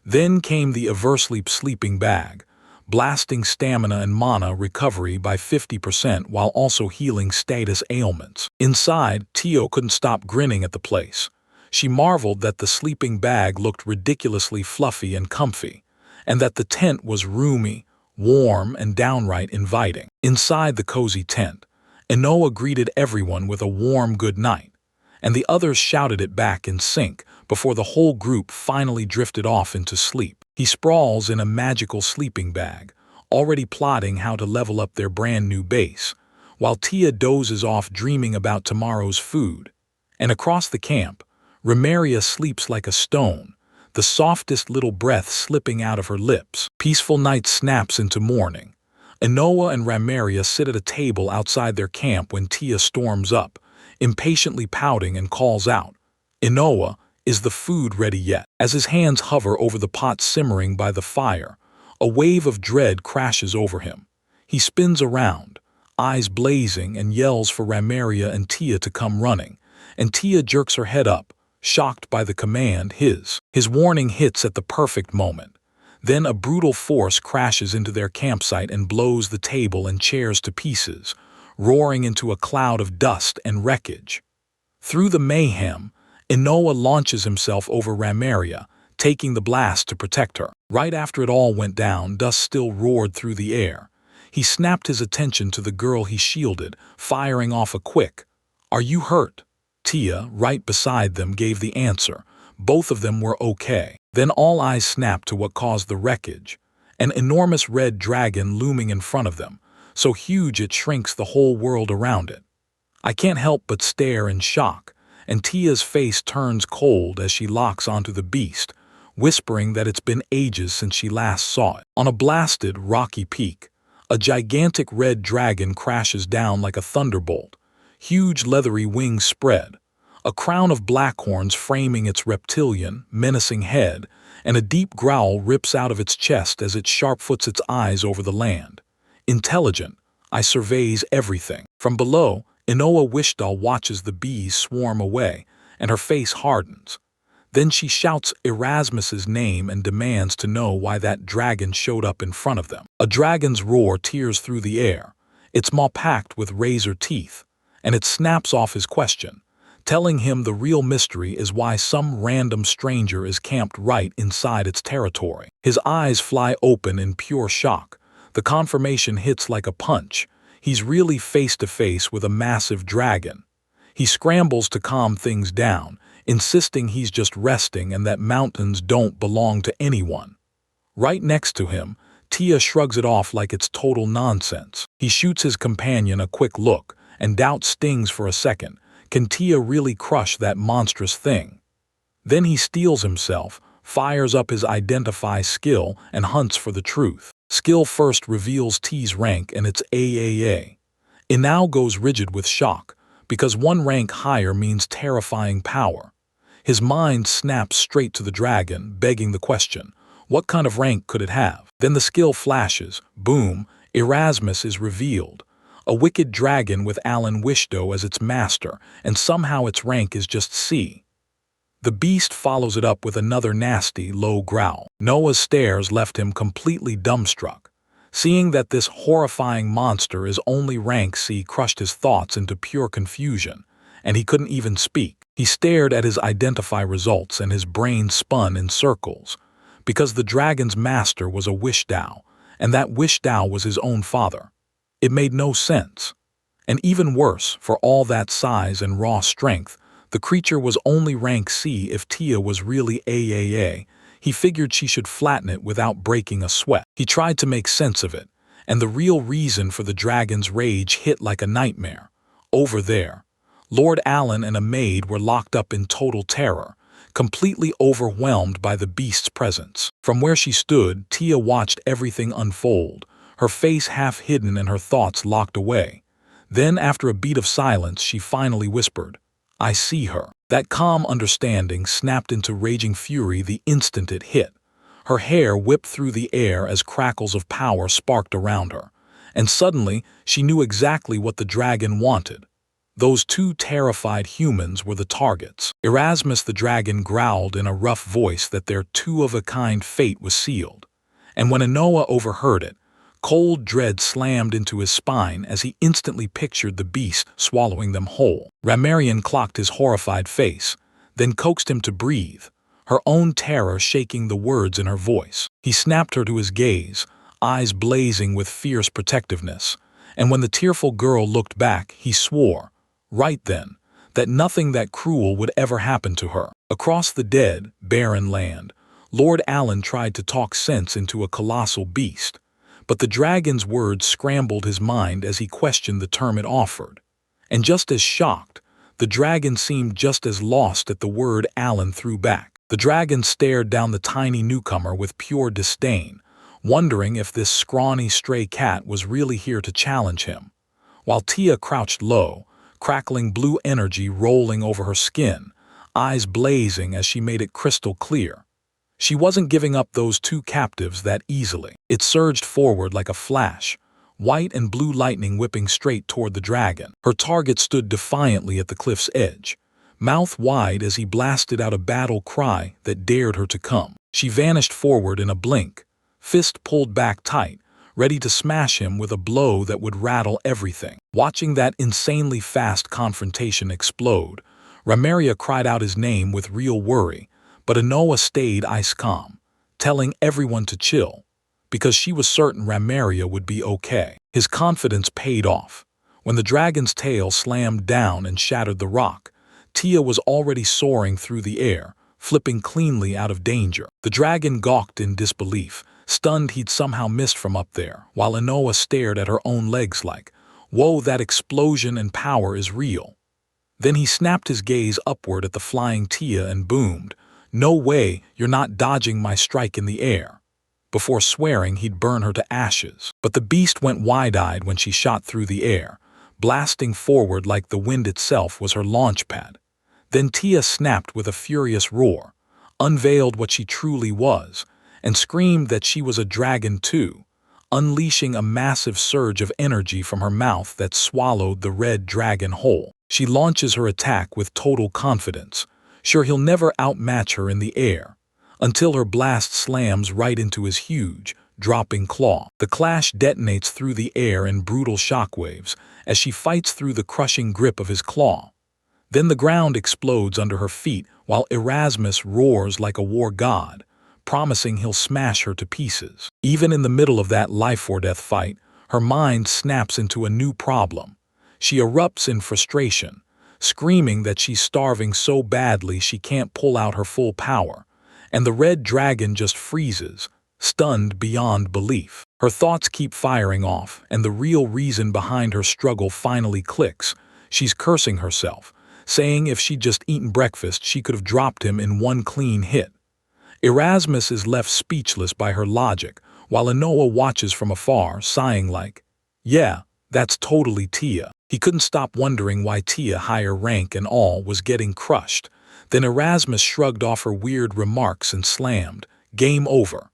Then came the Eversleep sleeping bag, blasting stamina and mana recovery by 50% while also healing status ailments. Inside, Tio couldn't stop grinning at the place. She marveled that the sleeping bag looked ridiculously fluffy and comfy, and that the tent was roomy, warm, and downright inviting. Inside the cozy tent, Inoa greeted everyone with a warm good night, and the others shouted it back in sync before the whole group finally drifted off into sleep. He sprawls in a magical sleeping bag, already plotting how to level up their brand new base, while Tia dozes off dreaming about tomorrow's food. And across the camp, Remeria sleeps like a stone, the softest little breath slipping out of her lips. Peaceful night snaps into morning. Inoa and Remeria sit at a table outside their camp when Tia storms up, impatiently pouting and calls out, "Inoa, is the food ready yet?" As his hands hover over the pot simmering by the fire, a wave of dread crashes over him. He spins around, eyes blazing, and yells for Remeria and Tia to come running, and Tia jerks her head up, shocked by the command. His warning hits at the perfect moment. Then a brutal force crashes into their campsite and blows the table and chairs to pieces, roaring into a cloud of dust and wreckage. Through the mayhem, Inoa launches himself over Remeria, taking the blast to protect her. Right after it all went down, dust still roared through the air. He snapped his attention to the girl he shielded, firing off a quick, "Are you hurt?" Tia, right beside them, gave the answer. Both of them were okay. Then all eyes snapped to what caused the wreckage. An enormous red dragon looming in front of them, so huge it shrinks the whole world around it. I can't help but stare in shock, and Tia's face turns cold as she locks onto the beast, whispering that it's been ages since she last saw it. On a blasted, rocky peak, a gigantic red dragon crashes down like a thunderbolt, huge leathery wings spread, a crown of black horns framing its reptilian, menacing head, and a deep growl rips out of its chest as it sharpfoots its eyes over the land. Intelligent, I surveys everything. From below, Inoa Wishdal watches the bees swarm away, and her face hardens. Then she shouts Erasmus's name and demands to know why that dragon showed up in front of them. A dragon's roar tears through the air, its maw packed with razor teeth, and it snaps off his question, telling him the real mystery is why some random stranger is camped right inside its territory. His eyes fly open in pure shock. The confirmation hits like a punch. He's really face to face with a massive dragon. He scrambles to calm things down, insisting he's just resting and that mountains don't belong to anyone. Right next to him, Tia shrugs it off like it's total nonsense. He shoots his companion a quick look, and doubt stings for a second. Can Tia really crush that monstrous thing? Then he steels himself, fires up his identify skill, and hunts for the truth. Skill first reveals T's rank, and it's AAA. Inao goes rigid with shock, because one rank higher means terrifying power. His mind snaps straight to the dragon, begging the question, what kind of rank could it have? Then the skill flashes, boom, Erasmus is revealed. A wicked dragon with Alan Wishdo as its master, and somehow its rank is just C. The beast follows it up with another nasty, low growl. Noah's stares left him completely dumbstruck. Seeing that this horrifying monster is only rank C crushed his thoughts into pure confusion, and he couldn't even speak. He stared at his identify results and his brain spun in circles, because the dragon's master was a Wishdao, and that Wishdao was his own father. It made no sense. And even worse, for all that size and raw strength, the creature was only rank C. If Tia was really AAA, he figured she should flatten it without breaking a sweat. He tried to make sense of it, and the real reason for the dragon's rage hit like a nightmare. Over there, Lord Allen and a maid were locked up in total terror, completely overwhelmed by the beast's presence. From where she stood, Tia watched everything unfold, her face half hidden and her thoughts locked away. Then, after a beat of silence, she finally whispered, "I see her." That calm understanding snapped into raging fury the instant it hit. Her hair whipped through the air as crackles of power sparked around her, and suddenly she knew exactly what the dragon wanted. Those two terrified humans were the targets. Erasmus the dragon growled in a rough voice that their two-of-a-kind fate was sealed. And when Inoa overheard it, cold dread slammed into his spine as he instantly pictured the beast swallowing them whole. Ramarian clocked his horrified face, then coaxed him to breathe, her own terror shaking the words in her voice. He snapped her to his gaze, eyes blazing with fierce protectiveness, and when the tearful girl looked back, he swore, right then, that nothing that cruel would ever happen to her. Across the dead, barren land, Lord Allen tried to talk sense into a colossal beast, but the dragon's words scrambled his mind as he questioned the term it offered. And just as shocked, The dragon seemed just as lost at the word Alan threw back. The dragon stared down the tiny newcomer with pure disdain, wondering if this scrawny stray cat was really here to challenge him. While Tia crouched low, crackling blue energy rolling over her skin, eyes blazing as she made it crystal clear. She wasn't giving up those two captives that easily. It surged forward like a flash, white and blue lightning whipping straight toward the dragon. Her target stood defiantly at the cliff's edge, mouth wide as he blasted out a battle cry that dared her to come. She vanished forward in a blink, fist pulled back tight, ready to smash him with a blow that would rattle everything. Watching that insanely fast confrontation explode, Ramaria cried out his name with real worry, but Anoa stayed ice calm, telling everyone to chill, because she was certain Ramaria would be okay. His confidence paid off. When the dragon's tail slammed down and shattered the rock, Tia was already soaring through the air, flipping cleanly out of danger. The dragon gawked in disbelief, stunned he'd somehow missed from up there, while Anoa stared at her own legs like, "Whoa, that explosion and power is real." Then he snapped his gaze upward at the flying Tia and boomed, "No way, you're not dodging my strike in the air," before swearing he'd burn her to ashes. But the beast went wide-eyed when she shot through the air, blasting forward like the wind itself was her launch pad. Then Tia snapped with a furious roar, unveiled what she truly was, and screamed that she was a dragon too, unleashing a massive surge of energy from her mouth that swallowed the red dragon whole. She launches her attack with total confidence, sure he'll never outmatch her in the air, until her blast slams right into his huge, dropping claw. The clash detonates through the air in brutal shockwaves as she fights through the crushing grip of his claw. Then the ground explodes under her feet while Erasmus roars like a war god, promising he'll smash her to pieces. Even in the middle of that life-or-death fight, her mind snaps into a new problem. She erupts in frustration, screaming that she's starving so badly she can't pull out her full power, and the red dragon just freezes, stunned beyond belief. Her thoughts keep firing off, and the real reason behind her struggle finally clicks. She's cursing herself, saying if she'd just eaten breakfast she could have dropped him in one clean hit. Erasmus is left speechless by her logic, while Anoa watches from afar, sighing like, "Yeah, that's totally Tia." He couldn't stop wondering why Tia, higher rank and all, was getting crushed. Then Erasmus shrugged off her weird remarks and slammed, "Game over."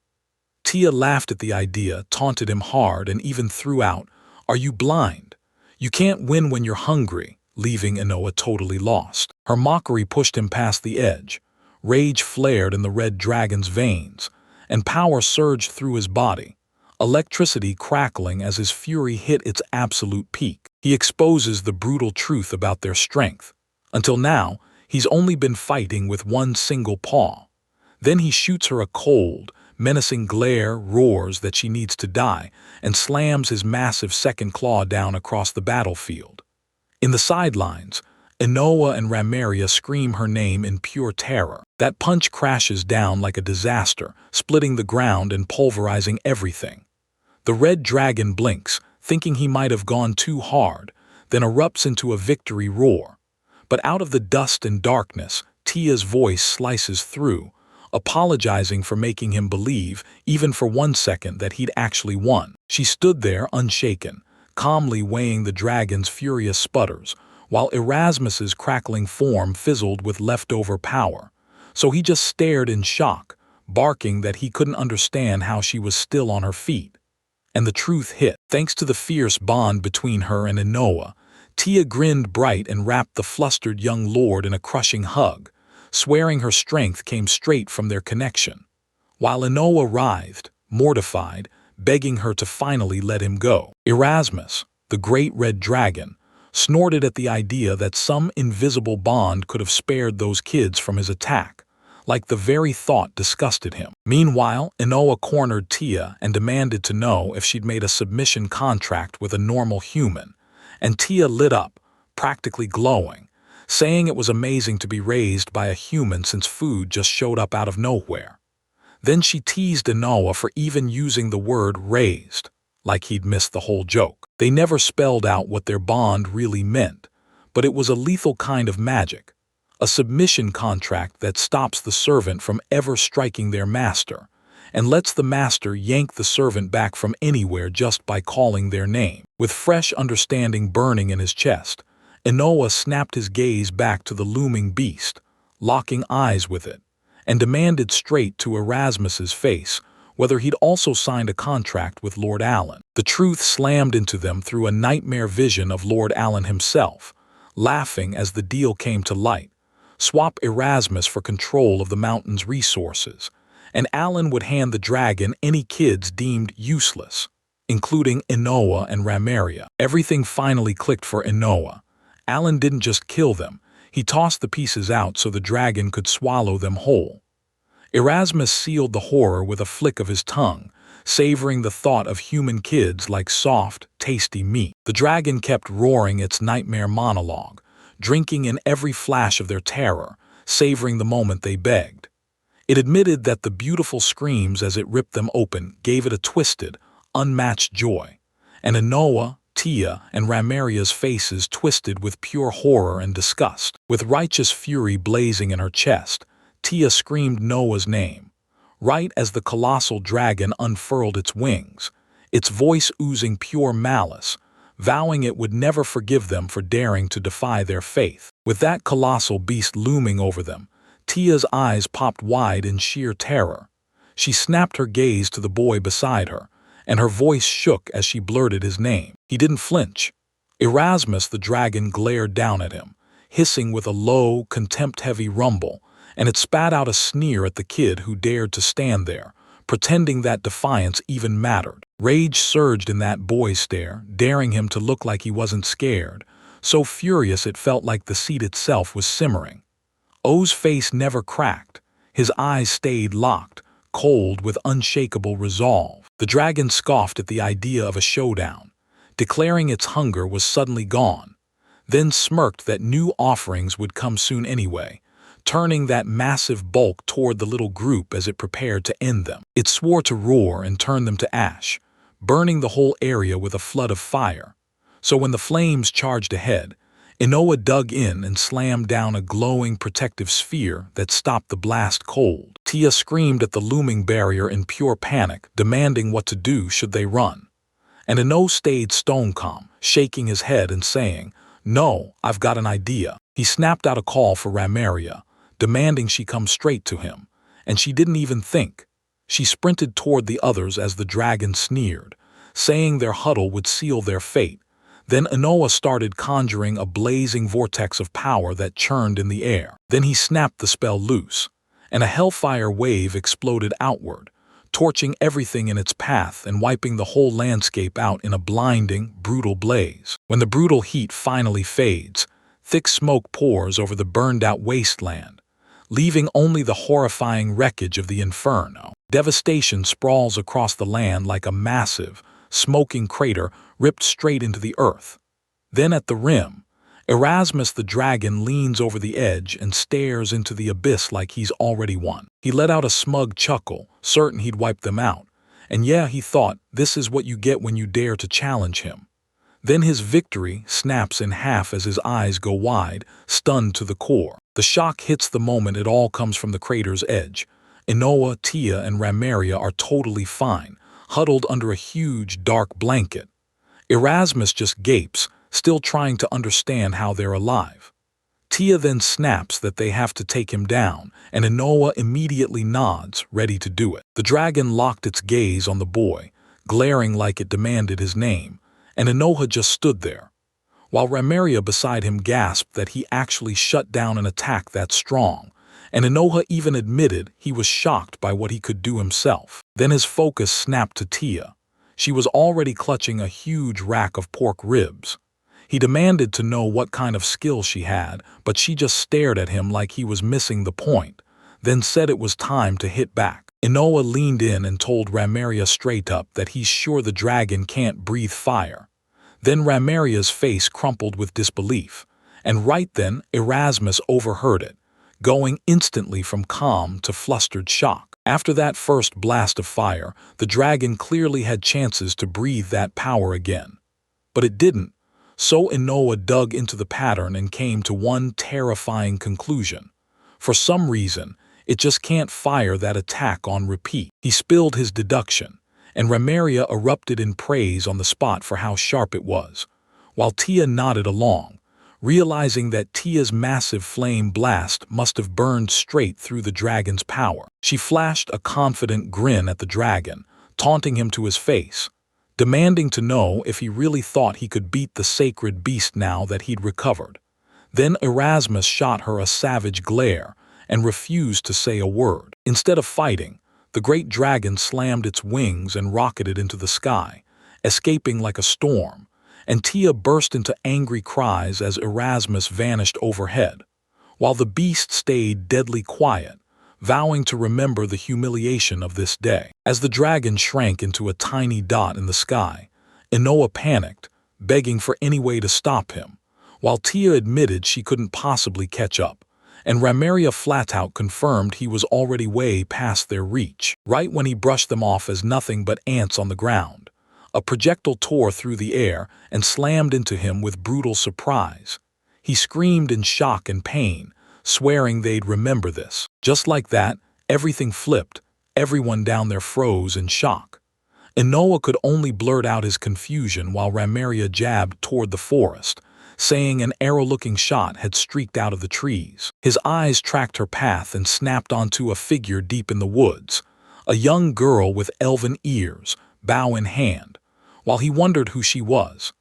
Tia laughed at the idea, taunted him hard, and even threw out, "Are you blind? You can't win when you're hungry," leaving Anoa totally lost. Her mockery pushed him past the edge. Rage flared in the red dragon's veins, and power surged through his body, electricity crackling as his fury hit its absolute peak. He exposes the brutal truth about their strength. Until now, he's only been fighting with one single paw. Then he shoots her a cold, menacing glare, roars that she needs to die, and slams his massive second claw down across the battlefield. In the sidelines, Anoa and Ramaria scream her name in pure terror. That punch crashes down like a disaster, splitting the ground and pulverizing everything. The red dragon blinks, thinking he might have gone too hard, then erupts into a victory roar. But out of the dust and darkness, Tia's voice slices through, apologizing for making him believe, even for 1 second, that he'd actually won. She stood there unshaken, calmly weighing the dragon's furious sputters, while Erasmus's crackling form fizzled with leftover power. So he just stared in shock, barking that he couldn't understand how she was still on her feet. And the truth hit. Thanks to the fierce bond between her and Anoa, Tia grinned bright and wrapped the flustered young lord in a crushing hug, swearing her strength came straight from their connection, while Anoa writhed, mortified, begging her to finally let him go. Erasmus, the great red dragon, snorted at the idea that some invisible bond could have spared those kids from his attack, like the very thought disgusted him. Meanwhile, Anoa cornered Tia and demanded to know if she'd made a submission contract with a normal human, and Tia lit up, practically glowing, saying it was amazing to be raised by a human since food just showed up out of nowhere. Then she teased Anoa for even using the word raised, like he'd missed the whole joke. They never spelled out what their bond really meant, but it was a lethal kind of magic, a submission contract that stops the servant from ever striking their master, and lets the master yank the servant back from anywhere just by calling their name. With fresh understanding burning in his chest, Inoa snapped his gaze back to the looming beast, locking eyes with it, and demanded straight to Erasmus's face whether he'd also signed a contract with Lord Allen. The truth slammed into them through a nightmare vision of Lord Allen himself, laughing as the deal came to light. Swap Erasmus for control of the mountain's resources, and Allen would hand the dragon any kids deemed useless, including Inoa and Ramaria. Everything finally clicked for Inoa. Allen didn't just kill them, he tossed the pieces out so the dragon could swallow them whole. Erasmus sealed the horror with a flick of his tongue, savoring the thought of human kids like soft, tasty meat. The dragon kept roaring its nightmare monologue, drinking in every flash of their terror, savoring the moment they begged. It admitted that the beautiful screams as it ripped them open gave it a twisted, unmatched joy, and Inoa, Tia, and Ramaria's faces twisted with pure horror and disgust. With righteous fury blazing in her chest, Tia screamed Noah's name, right as the colossal dragon unfurled its wings, its voice oozing pure malice, vowing it would never forgive them for daring to defy their faith. With that colossal beast looming over them, Tia's eyes popped wide in sheer terror. She snapped her gaze to the boy beside her, and her voice shook as she blurted his name. He didn't flinch. Erasmus the dragon glared down at him, hissing with a low, contempt-heavy rumble, and it spat out a sneer at the kid who dared to stand there, pretending that defiance even mattered. Rage surged in that boy's stare, daring him to look like he wasn't scared, so furious it felt like the seat itself was simmering. O's face never cracked. His eyes stayed locked, cold with unshakable resolve. The dragon scoffed at the idea of a showdown, declaring its hunger was suddenly gone, then smirked that new offerings would come soon anyway, turning that massive bulk toward the little group as it prepared to end them. It swore to roar and turn them to ash, burning the whole area with a flood of fire. So when the flames charged ahead, Inoa dug in and slammed down a glowing protective sphere that stopped the blast cold. Tia screamed at the looming barrier in pure panic, demanding what to do should they run. And Inoa stayed stone calm, shaking his head and saying, "No, I've got an idea." He snapped out a call for Ramaria, demanding she come straight to him, and she didn't even think. She sprinted toward the others as the dragon sneered, saying their huddle would seal their fate. Then Inoa started conjuring a blazing vortex of power that churned in the air. Then he snapped the spell loose, and a hellfire wave exploded outward, torching everything in its path and wiping the whole landscape out in a blinding, brutal blaze. When the brutal heat finally fades, thick smoke pours over the burned-out wasteland, leaving only the horrifying wreckage of the inferno. Devastation sprawls across the land like a massive, smoking crater ripped straight into the earth. Then at the rim, Erasmus the dragon leans over the edge and stares into the abyss like he's already won. He let out a smug chuckle, certain he'd wiped them out. And yeah, he thought, this is what you get when you dare to challenge him. Then his victory snaps in half as his eyes go wide, stunned to the core. The shock hits the moment it all comes from the crater's edge. Inoa, Tia, and Ramaria are totally fine, huddled under a huge, dark blanket. Erasmus just gapes, still trying to understand how they're alive. Tia then snaps that they have to take him down, and Inoa immediately nods, ready to do it. The dragon locked its gaze on the boy, glaring like it demanded his name, and Inoa just stood there, while Ramaria beside him gasped that he actually shut down an attack that strong, and Inoa even admitted he was shocked by what he could do himself. Then his focus snapped to Tia. She was already clutching a huge rack of pork ribs. He demanded to know what kind of skill she had, but she just stared at him like he was missing the point, then said it was time to hit back. Inoa leaned in and told Ramaria straight up that he's sure the dragon can't breathe fire. Then Ramaria's face crumpled with disbelief, and right then Erasmus overheard it, going instantly from calm to flustered shock. After that first blast of fire, the dragon clearly had chances to breathe that power again. But it didn't, So Inoa dug into the pattern and came to one terrifying conclusion. For some reason, it just can't fire that attack on repeat. He spilled his deduction, and Ramaria erupted in praise on the spot for how sharp it was, while Tia nodded along, realizing that Tia's massive flame blast must have burned straight through the dragon's power. She flashed a confident grin at the dragon, taunting him to his face, demanding to know if he really thought he could beat the sacred beast now that he'd recovered. Then Erasmus shot her a savage glare and refused to say a word. Instead of fighting, the great dragon slammed its wings and rocketed into the sky, escaping like a storm, and Tia burst into angry cries as Erasmus vanished overhead, while the beast stayed deadly quiet, vowing to remember the humiliation of this day. As the dragon shrank into a tiny dot in the sky, Inoa panicked, begging for any way to stop him, while Tia admitted she couldn't possibly catch up, and Ramaria flat-out confirmed he was already way past their reach. Right when he brushed them off as nothing but ants on the ground, a projectile tore through the air and slammed into him with brutal surprise. He screamed in shock and pain, swearing they'd remember this. Just like that, everything flipped, everyone down there froze in shock. Inoa could only blurt out his confusion while Ramaria jabbed toward the forest, saying an arrow-looking shot had streaked out of the trees. His eyes tracked her path and snapped onto a figure deep in the woods, a young girl with elven ears, bow in hand, while he wondered who she was.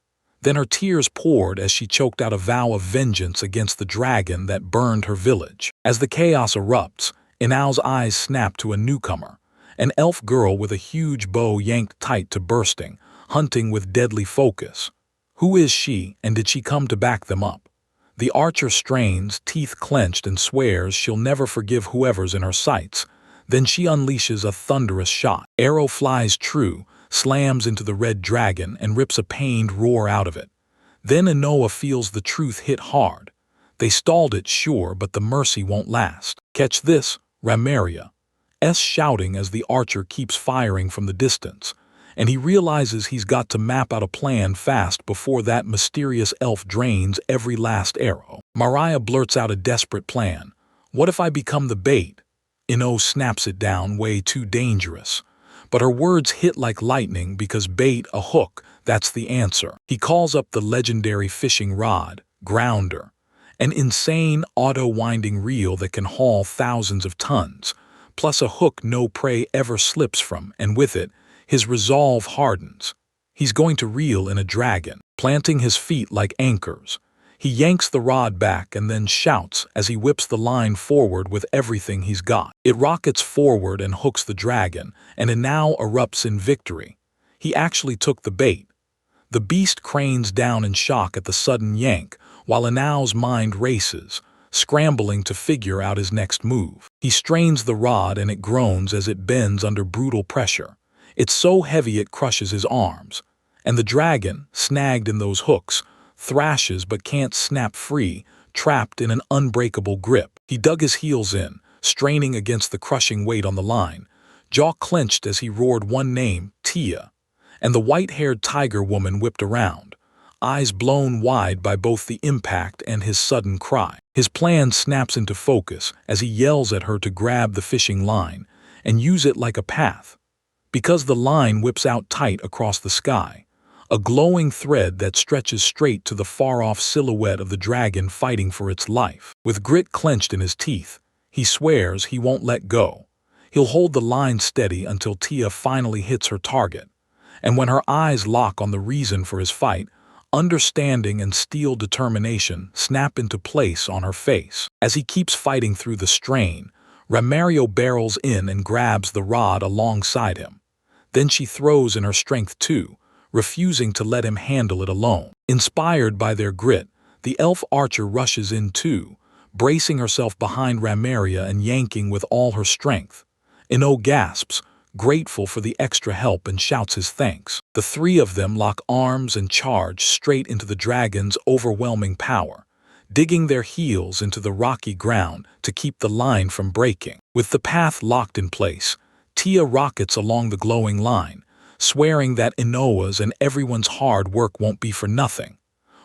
Then her tears poured as she choked out a vow of vengeance against the dragon that burned her village. As the chaos erupts, Inao's eyes snap to a newcomer, an elf girl with a huge bow yanked tight to bursting, hunting with deadly focus. Who is she, and did she come to back them up? The archer strains, teeth clenched, and swears she'll never forgive whoever's in her sights. Then she unleashes a thunderous shot. Arrow flies true, slams into the red dragon, and rips a pained roar out of it. Then Inoa feels the truth hit hard. They stalled it, sure, but the mercy won't last. Catch this, Ramaria, shouting as the archer keeps firing from the distance, and he realizes he's got to map out a plan fast before that mysterious elf drains every last arrow. Mariah blurts out a desperate plan. What if I become the bait? Inoa snaps it down, way too dangerous. But her words hit like lightning because bait, a hook, that's the answer. He calls up the legendary fishing rod, Grounder, an insane auto-winding reel that can haul thousands of tons, plus a hook no prey ever slips from, and with it, his resolve hardens. He's going to reel in a dragon, planting his feet like anchors. He yanks the rod back and then shouts as he whips the line forward with everything he's got. It rockets forward and hooks the dragon, and Inao erupts in victory. He actually took the bait. The beast cranes down in shock at the sudden yank, while Inao's mind races, scrambling to figure out his next move. He strains the rod and it groans as it bends under brutal pressure. It's so heavy it crushes his arms. And the dragon, snagged in those hooks, thrashes but can't snap free, trapped in an unbreakable grip. He dug his heels in, straining against the crushing weight on the line, jaw clenched as he roared one name, Tia, and the white-haired tiger woman whipped around, eyes blown wide by both the impact and his sudden cry. His plan snaps into focus as he yells at her to grab the fishing line and use it like a path, because the line whips out tight across the sky, a glowing thread that stretches straight to the far-off silhouette of the dragon fighting for its life. With grit clenched in his teeth, he swears he won't let go. He'll hold the line steady until Tia finally hits her target, and when her eyes lock on the reason for his fight, understanding and steel determination snap into place on her face. As he keeps fighting through the strain, Ramario barrels in and grabs the rod alongside him. Then she throws in her strength too, refusing to let him handle it alone. Inspired by their grit, the elf archer rushes in too, bracing herself behind Ramaria and yanking with all her strength. Inoa gasps, grateful for the extra help, and shouts his thanks. The three of them lock arms and charge straight into the dragon's overwhelming power, digging their heels into the rocky ground to keep the line from breaking. With the path locked in place, Tia rockets along the glowing line, swearing that Inoa's and everyone's hard work won't be for nothing,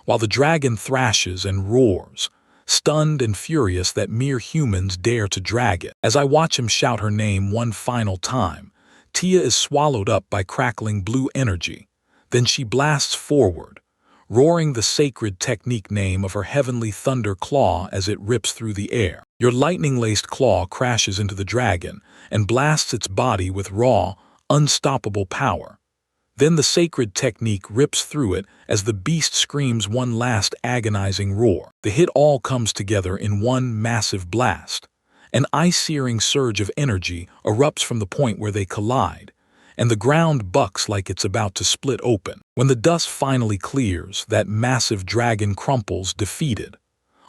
while the dragon thrashes and roars, stunned and furious that mere humans dare to drag it. As I watch him shout her name one final time, Tia is swallowed up by crackling blue energy. Then she blasts forward, roaring the sacred technique name of her heavenly thunder claw as it rips through the air. Your lightning-laced claw crashes into the dragon and blasts its body with raw, unstoppable power. Then the sacred technique rips through it as the beast screams one last agonizing roar. The hit all comes together in one massive blast. An ice-searing surge of energy erupts from the point where they collide, and the ground bucks like it's about to split open. When the dust finally clears, that massive dragon crumples defeated.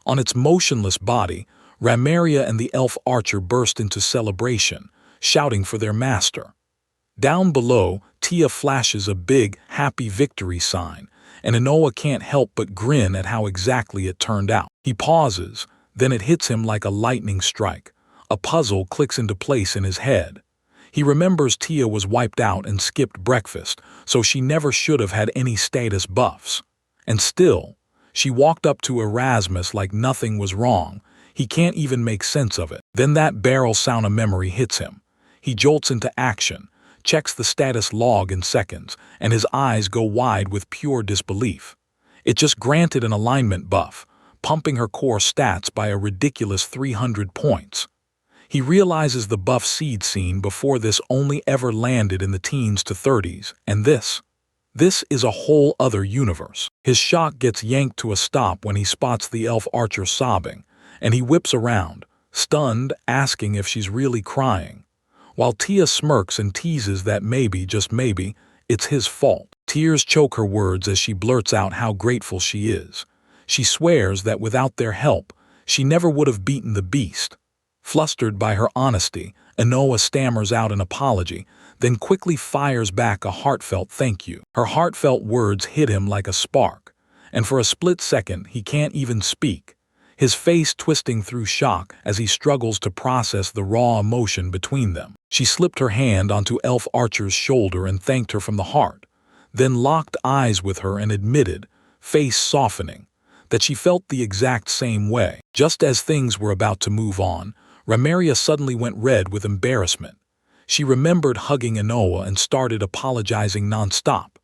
On its motionless body, Ramaria and the elf archer burst into celebration, shouting for their master. Down below, Tia flashes a big, happy victory sign, and Inoa can't help but grin at how exactly it turned out. He pauses, then it hits him like a lightning strike. A puzzle clicks into place in his head. He remembers Tia was wiped out and skipped breakfast, so she never should have had any status buffs. And still, she walked up to Erasmus like nothing was wrong. He can't even make sense of it. Then that barrel sound of memory hits him. He jolts into action, checks the status log in seconds, and his eyes go wide with pure disbelief. It just granted an alignment buff, pumping her core stats by a ridiculous 300 points. He realizes the buff seed scene before this only ever landed in the teens to 30s, and this is a whole other universe. His shock gets yanked to a stop when he spots the elf archer sobbing, and he whips around, stunned, asking if she's really crying. While Tia smirks and teases that maybe, just maybe, it's his fault. Tears choke her words as she blurts out how grateful she is. She swears that without their help, she never would have beaten the beast. Flustered by her honesty, Inoa stammers out an apology, then quickly fires back a heartfelt thank you. Her heartfelt words hit him like a spark, and for a split second he can't even speak, his face twisting through shock as he struggles to process the raw emotion between them. She slipped her hand onto Elf Archer's shoulder and thanked her from the heart, then locked eyes with her and admitted, face softening, that she felt the exact same way. Just as things were about to move on, Ramaria suddenly went red with embarrassment. She remembered hugging Inoa and started apologizing nonstop.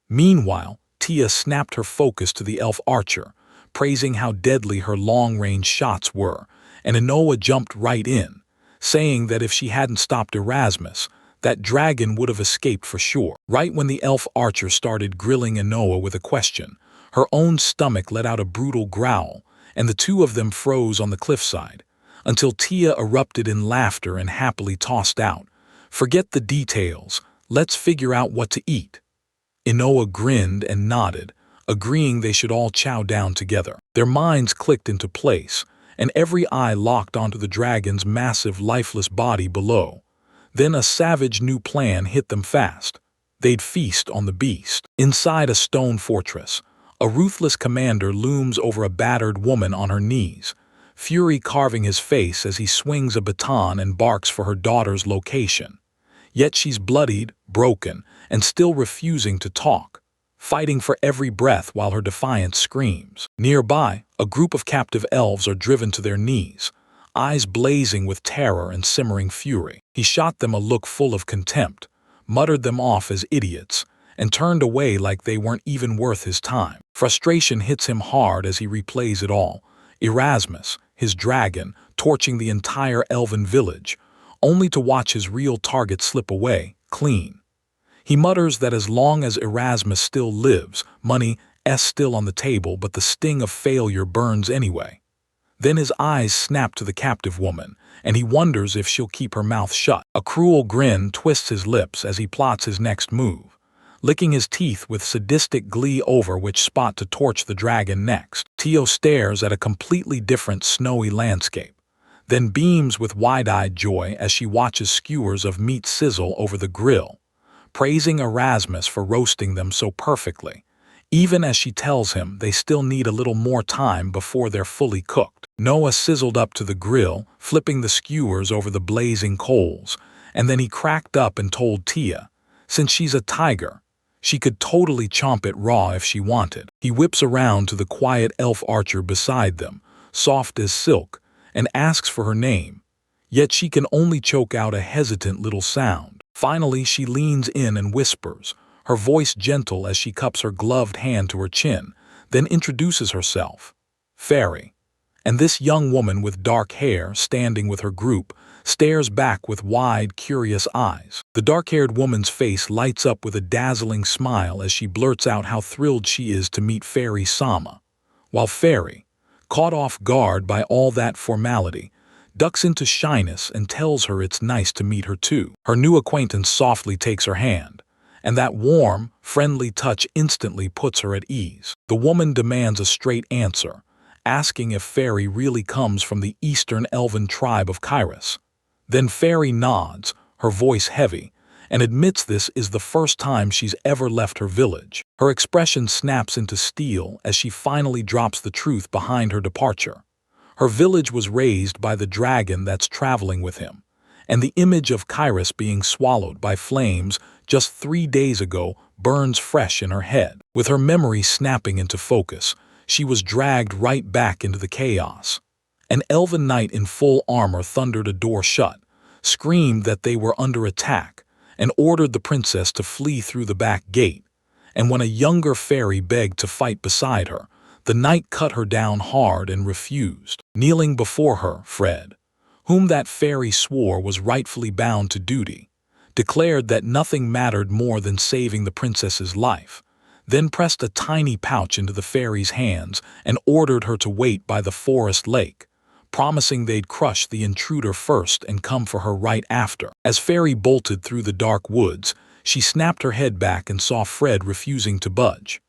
Meanwhile, Tia snapped her focus to the Elf Archer, praising how deadly her long-range shots were, and Inoa jumped right in, saying that if she hadn't stopped Erasmus, that dragon would have escaped for sure. Right when the Elf Archer started grilling Inoa with a question, her own stomach let out a brutal growl, and the two of them froze on the cliffside, until Tia erupted in laughter and happily tossed out, "Forget the details, let's figure out what to eat." Inoa grinned and nodded, agreeing they should all chow down together. Their minds clicked into place, and every eye locked onto the dragon's massive lifeless body below. Then a savage new plan hit them fast. They'd feast on the beast. Inside a stone fortress, a ruthless commander looms over a battered woman on her knees, fury carving his face as he swings a baton and barks for her daughter's location. Yet she's bloodied, broken, and still refusing to talk, fighting for every breath while her defiance screams. Nearby, a group of captive elves are driven to their knees, eyes blazing with terror and simmering fury. He shot them a look full of contempt, muttered them off as idiots, and turned away like they weren't even worth his time. Frustration hits him hard as he replays it all. Erasmus, his dragon, torching the entire elven village, only to watch his real target slip away, clean. He mutters that as long as Erasmus still lives, money's still on the table, but the sting of failure burns anyway. Then his eyes snap to the captive woman, and he wonders if she'll keep her mouth shut. A cruel grin twists his lips as he plots his next move, licking his teeth with sadistic glee over which spot to torch the dragon next. Tio stares at a completely different snowy landscape, then beams with wide-eyed joy as she watches skewers of meat sizzle over the grill, praising Erasmus for roasting them so perfectly, even as she tells him they still need a little more time before they're fully cooked. Noah sizzled up to the grill, flipping the skewers over the blazing coals, and then he cracked up and told Tia, since she's a tiger, She could totally chomp it raw if she wanted. He whips around to the quiet elf archer beside them, soft as silk, and asks for her name. Yet she can only choke out a hesitant little sound. Finally, she leans in and whispers, her voice gentle as she cups her gloved hand to her chin, then introduces herself. Fairy. And this young woman with dark hair, standing with her group, stares back with wide, curious eyes. The dark-haired woman's face lights up with a dazzling smile as she blurts out how thrilled she is to meet Fairy Sama, while Fairy, caught off guard by all that formality, ducks into shyness and tells her it's nice to meet her too. Her new acquaintance softly takes her hand, and that warm, friendly touch instantly puts her at ease. The woman demands a straight answer, asking if Fairy really comes from the eastern elven tribe of Kairos. Then Fairy nods, her voice heavy, and admits this is the first time she's ever left her village. Her expression snaps into steel as she finally drops the truth behind her departure. Her village was raised by the dragon that's traveling with him, and the image of Kairos being swallowed by flames just 3 days ago burns fresh in her head. With her memory snapping into focus, she was dragged right back into the chaos. An elven knight in full armor thundered a door shut, screamed that they were under attack, and ordered the princess to flee through the back gate. And when a younger fairy begged to fight beside her, the knight cut her down hard and refused. Kneeling before her, Fred, whom that fairy swore was rightfully bound to duty, declared that nothing mattered more than saving the princess's life, then pressed a tiny pouch into the fairy's hands and ordered her to wait by the forest lake, promising they'd crush the intruder first and come for her right after. As Fairy bolted through the dark woods, she snapped her head back and saw Fred refusing to budge.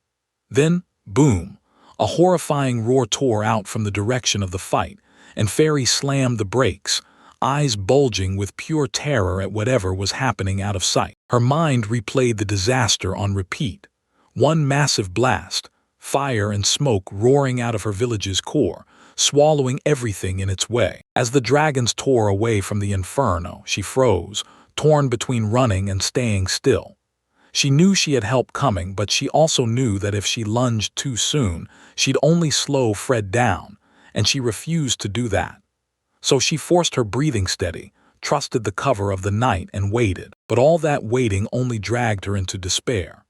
Then, boom, a horrifying roar tore out from the direction of the fight, and Fairy slammed the brakes, eyes bulging with pure terror at whatever was happening out of sight. Her mind replayed the disaster on repeat. One massive blast, fire and smoke roaring out of her village's core, swallowing everything in its way. As the dragons tore away from the inferno, she froze, torn between running and staying still. She knew she had help coming, but she also knew that if she lunged too soon, she'd only slow Fred down, and she refused to do that. So she forced her breathing steady, trusted the cover of the night, and waited. But all that waiting only dragged her into despair.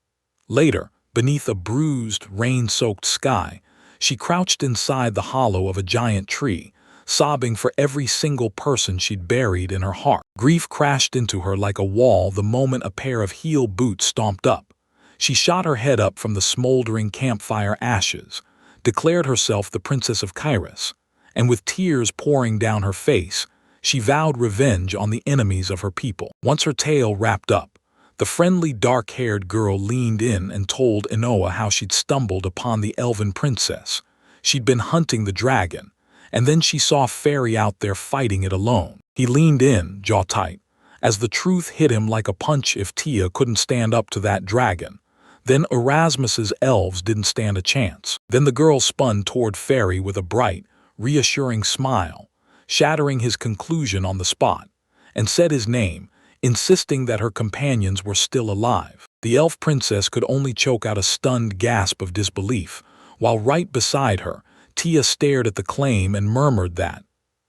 Later, beneath a bruised, rain-soaked sky, she crouched inside the hollow of a giant tree, sobbing for every single person she'd buried in her heart. Grief crashed into her like a wall the moment a pair of heel boots stomped up. She shot her head up from the smoldering campfire ashes, declared herself the Princess of Kairos, and with tears pouring down her face, she vowed revenge on the enemies of her people. Once her tale wrapped up, the friendly dark-haired girl leaned in and told Inoa how she'd stumbled upon the elven princess. She'd been hunting the dragon, and then she saw Fairy out there fighting it alone. He leaned in, jaw tight, as the truth hit him like a punch. If Tia couldn't stand up to that dragon, then Erasmus's elves didn't stand a chance. Then the girl spun toward Fairy with a bright, reassuring smile, shattering his conclusion on the spot, and said his name, insisting that her companions were still alive. The elf princess could only choke out a stunned gasp of disbelief, while right beside her, Tia stared at the claim and murmured that,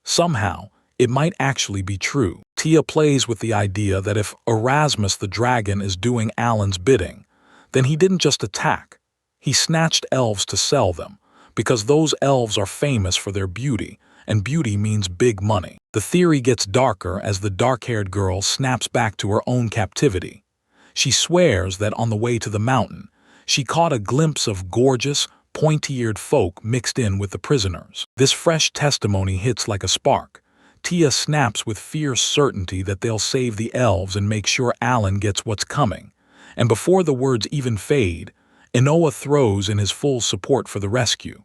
somehow, it might actually be true. Tia plays with the idea that if Erasmus the dragon is doing Alan's bidding, then he didn't just attack. He snatched elves to sell them, because those elves are famous for their beauty, and beauty means big money. The theory gets darker as the dark-haired girl snaps back to her own captivity. She swears that on the way to the mountain, she caught a glimpse of gorgeous, pointy-eared folk mixed in with the prisoners. This fresh testimony hits like a spark. Tia snaps with fierce certainty that they'll save the elves and make sure Alan gets what's coming. And before the words even fade, Inoa throws in his full support for the rescue.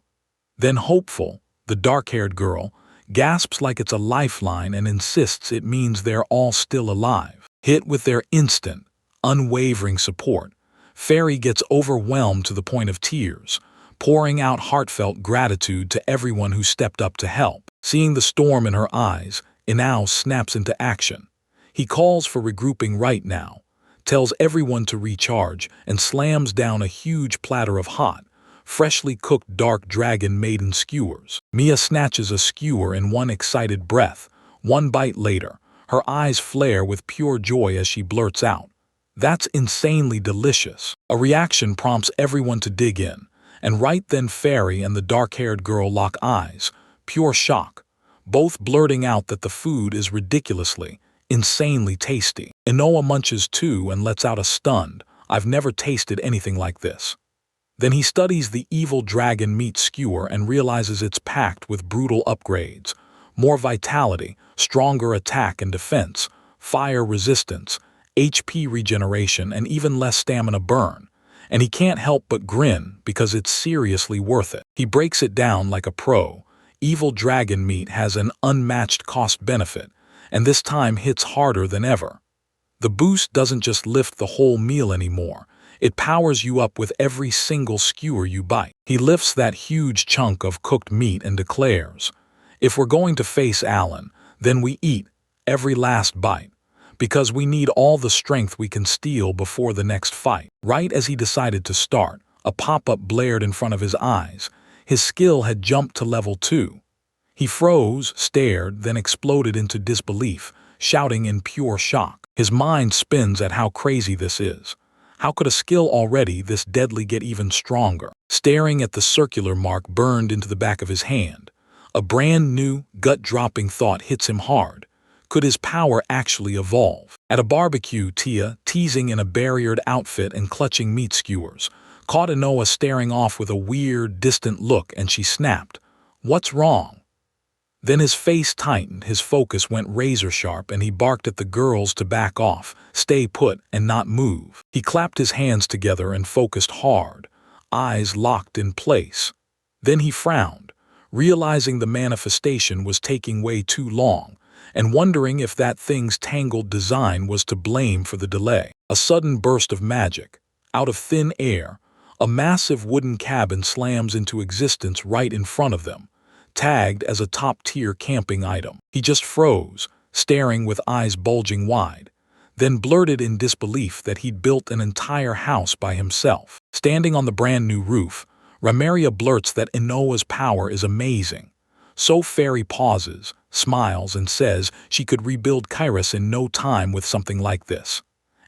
Then hopeful, the dark-haired girl gasps like it's a lifeline and insists it means they're all still alive. Hit with their instant, unwavering support, Fairy gets overwhelmed to the point of tears, pouring out heartfelt gratitude to everyone who stepped up to help. Seeing the storm in her eyes, Inao snaps into action. He calls for regrouping right now, tells everyone to recharge, and slams down a huge platter of hot, freshly cooked dark dragon maiden skewers. Mia snatches a skewer in one excited breath. One bite later, her eyes flare with pure joy as she blurts out, "That's insanely delicious." A reaction prompts everyone to dig in, and right then Fairy and the dark-haired girl lock eyes, pure shock, both blurting out that the food is ridiculously, insanely tasty. Inoa munches too and lets out a stunned, "I've never tasted anything like this." Then he studies the evil dragon meat skewer and realizes it's packed with brutal upgrades, more vitality, stronger attack and defense, fire resistance, HP regeneration, and even less stamina burn. And he can't help but grin because it's seriously worth it. He breaks it down like a pro. Evil dragon meat has an unmatched cost-benefit, and this time hits harder than ever. The boost doesn't just lift the whole meal anymore. It powers you up with every single skewer you bite. He lifts that huge chunk of cooked meat and declares, "If we're going to face Alan, then we eat every last bite, because we need all the strength we can steal before the next fight." Right as he decided to start, a pop-up blared in front of his eyes. His skill had jumped to level 2. He froze, stared, then exploded into disbelief, shouting in pure shock. His mind spins at how crazy this is. How could a skill already this deadly get even stronger? Staring at the circular mark burned into the back of his hand, a brand new, gut-dropping thought hits him hard. Could his power actually evolve? At a barbecue, Tia, teasing in a barriered outfit and clutching meat skewers, caught Inoa staring off with a weird, distant look, and she snapped, "What's wrong?" Then his face tightened, his focus went razor-sharp, and he barked at the girls to back off, stay put, and not move. He clapped his hands together and focused hard, eyes locked in place. Then he frowned, realizing the manifestation was taking way too long, and wondering if that thing's tangled design was to blame for the delay. A sudden burst of magic. Out of thin air, a massive wooden cabin slams into existence right in front of them, tagged as a top-tier camping item. He just froze, staring with eyes bulging wide, then blurted in disbelief that he'd built an entire house by himself. Standing on the brand-new roof, Ramaria blurts that Inoa's power is amazing. So Fairy pauses, smiles, and says she could rebuild Kairos in no time with something like this.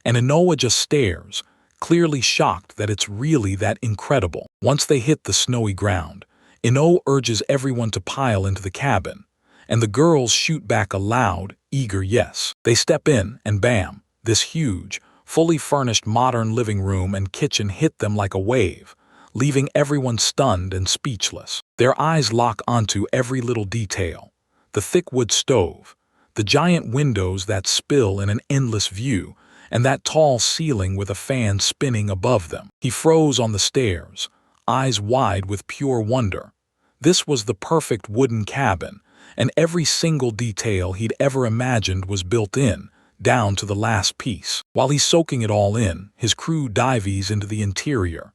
And Inoa just stares, clearly shocked that it's really that incredible. Once they hit the snowy ground, Inoa urges everyone to pile into the cabin, and the girls shoot back a loud, eager yes. They step in, and bam, this huge, fully furnished modern living room and kitchen hit them like a wave, leaving everyone stunned and speechless. Their eyes lock onto every little detail. The thick wood stove, the giant windows that spill in an endless view, and that tall ceiling with a fan spinning above them. He froze on the stairs, eyes wide with pure wonder. This was the perfect wooden cabin, and every single detail he'd ever imagined was built in, down to the last piece. While he's soaking it all in, his crew dives into the interior.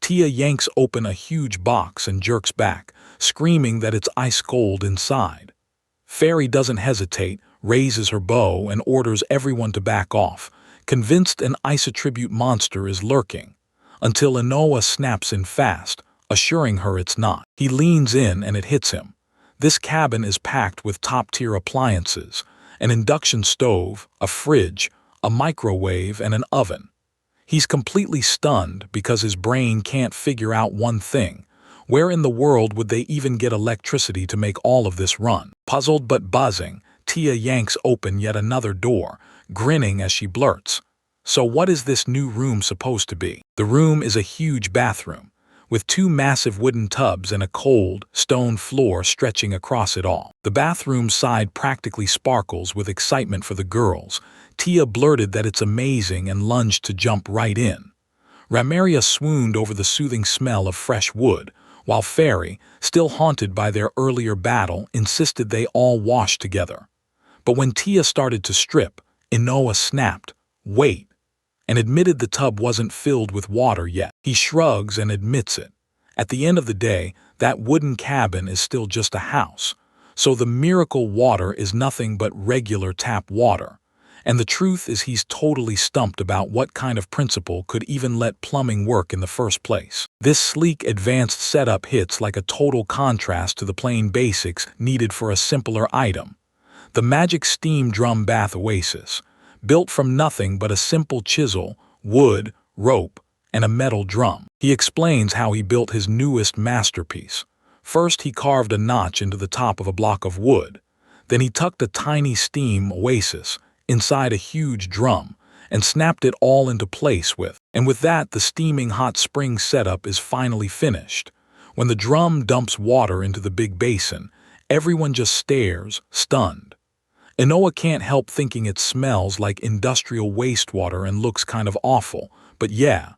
Tia yanks open a huge box and jerks back, screaming that it's ice cold inside. Fairy doesn't hesitate, raises her bow, and orders everyone to back off, convinced an ice-attribute monster is lurking, until Inoa snaps in fast, assuring her it's not. He leans in and it hits him. This cabin is packed with top-tier appliances, an induction stove, a fridge, a microwave, and an oven. He's completely stunned because his brain can't figure out one thing. Where in the world would they even get electricity to make all of this run? Puzzled but buzzing, Tia yanks open yet another door, grinning as she blurts, "So what is this new room supposed to be?" The room is a huge bathroom, with 2 massive wooden tubs and a cold, stone floor stretching across it all. The bathroom's side practically sparkles with excitement for the girls. Tia blurted that it's amazing and lunged to jump right in. Ramaria swooned over the soothing smell of fresh wood, while Fairy, still haunted by their earlier battle, insisted they all wash together. But when Tia started to strip, Inoa snapped, "Wait," and admitted the tub wasn't filled with water yet. He shrugs and admits it. At the end of the day, that wooden cabin is still just a house, so the miracle water is nothing but regular tap water. And the truth is he's totally stumped about what kind of principal could even let plumbing work in the first place. This sleek, advanced setup hits like a total contrast to the plain basics needed for a simpler item. The magic steam drum bath oasis, built from nothing but a simple chisel, wood, rope, and a metal drum. He explains how he built his newest masterpiece. First, he carved a notch into the top of a block of wood. Then he tucked a tiny steam oasis inside a huge drum and snapped it all into place and with that, the steaming hot spring setup is finally finished. When the drum dumps water into the big basin, everyone just stares, stunned. Inoa can't help thinking it smells like industrial wastewater and looks kind of awful, but yeah,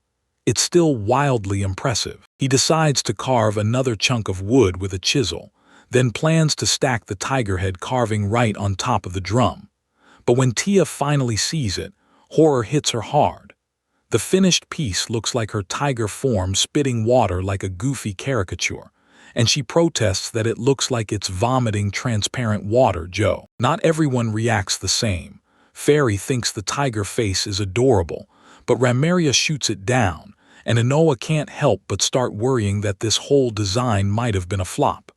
it's still wildly impressive. He decides to carve another chunk of wood with a chisel, then plans to stack the tiger head carving right on top of the drum. But when Tia finally sees it, horror hits her hard. The finished piece looks like her tiger form spitting water like a goofy caricature, and she protests that it looks like it's vomiting transparent water. Not everyone reacts the same. Fairy thinks the tiger face is adorable, but Ramaria shoots it down, and Inoa can't help but start worrying that this whole design might have been a flop.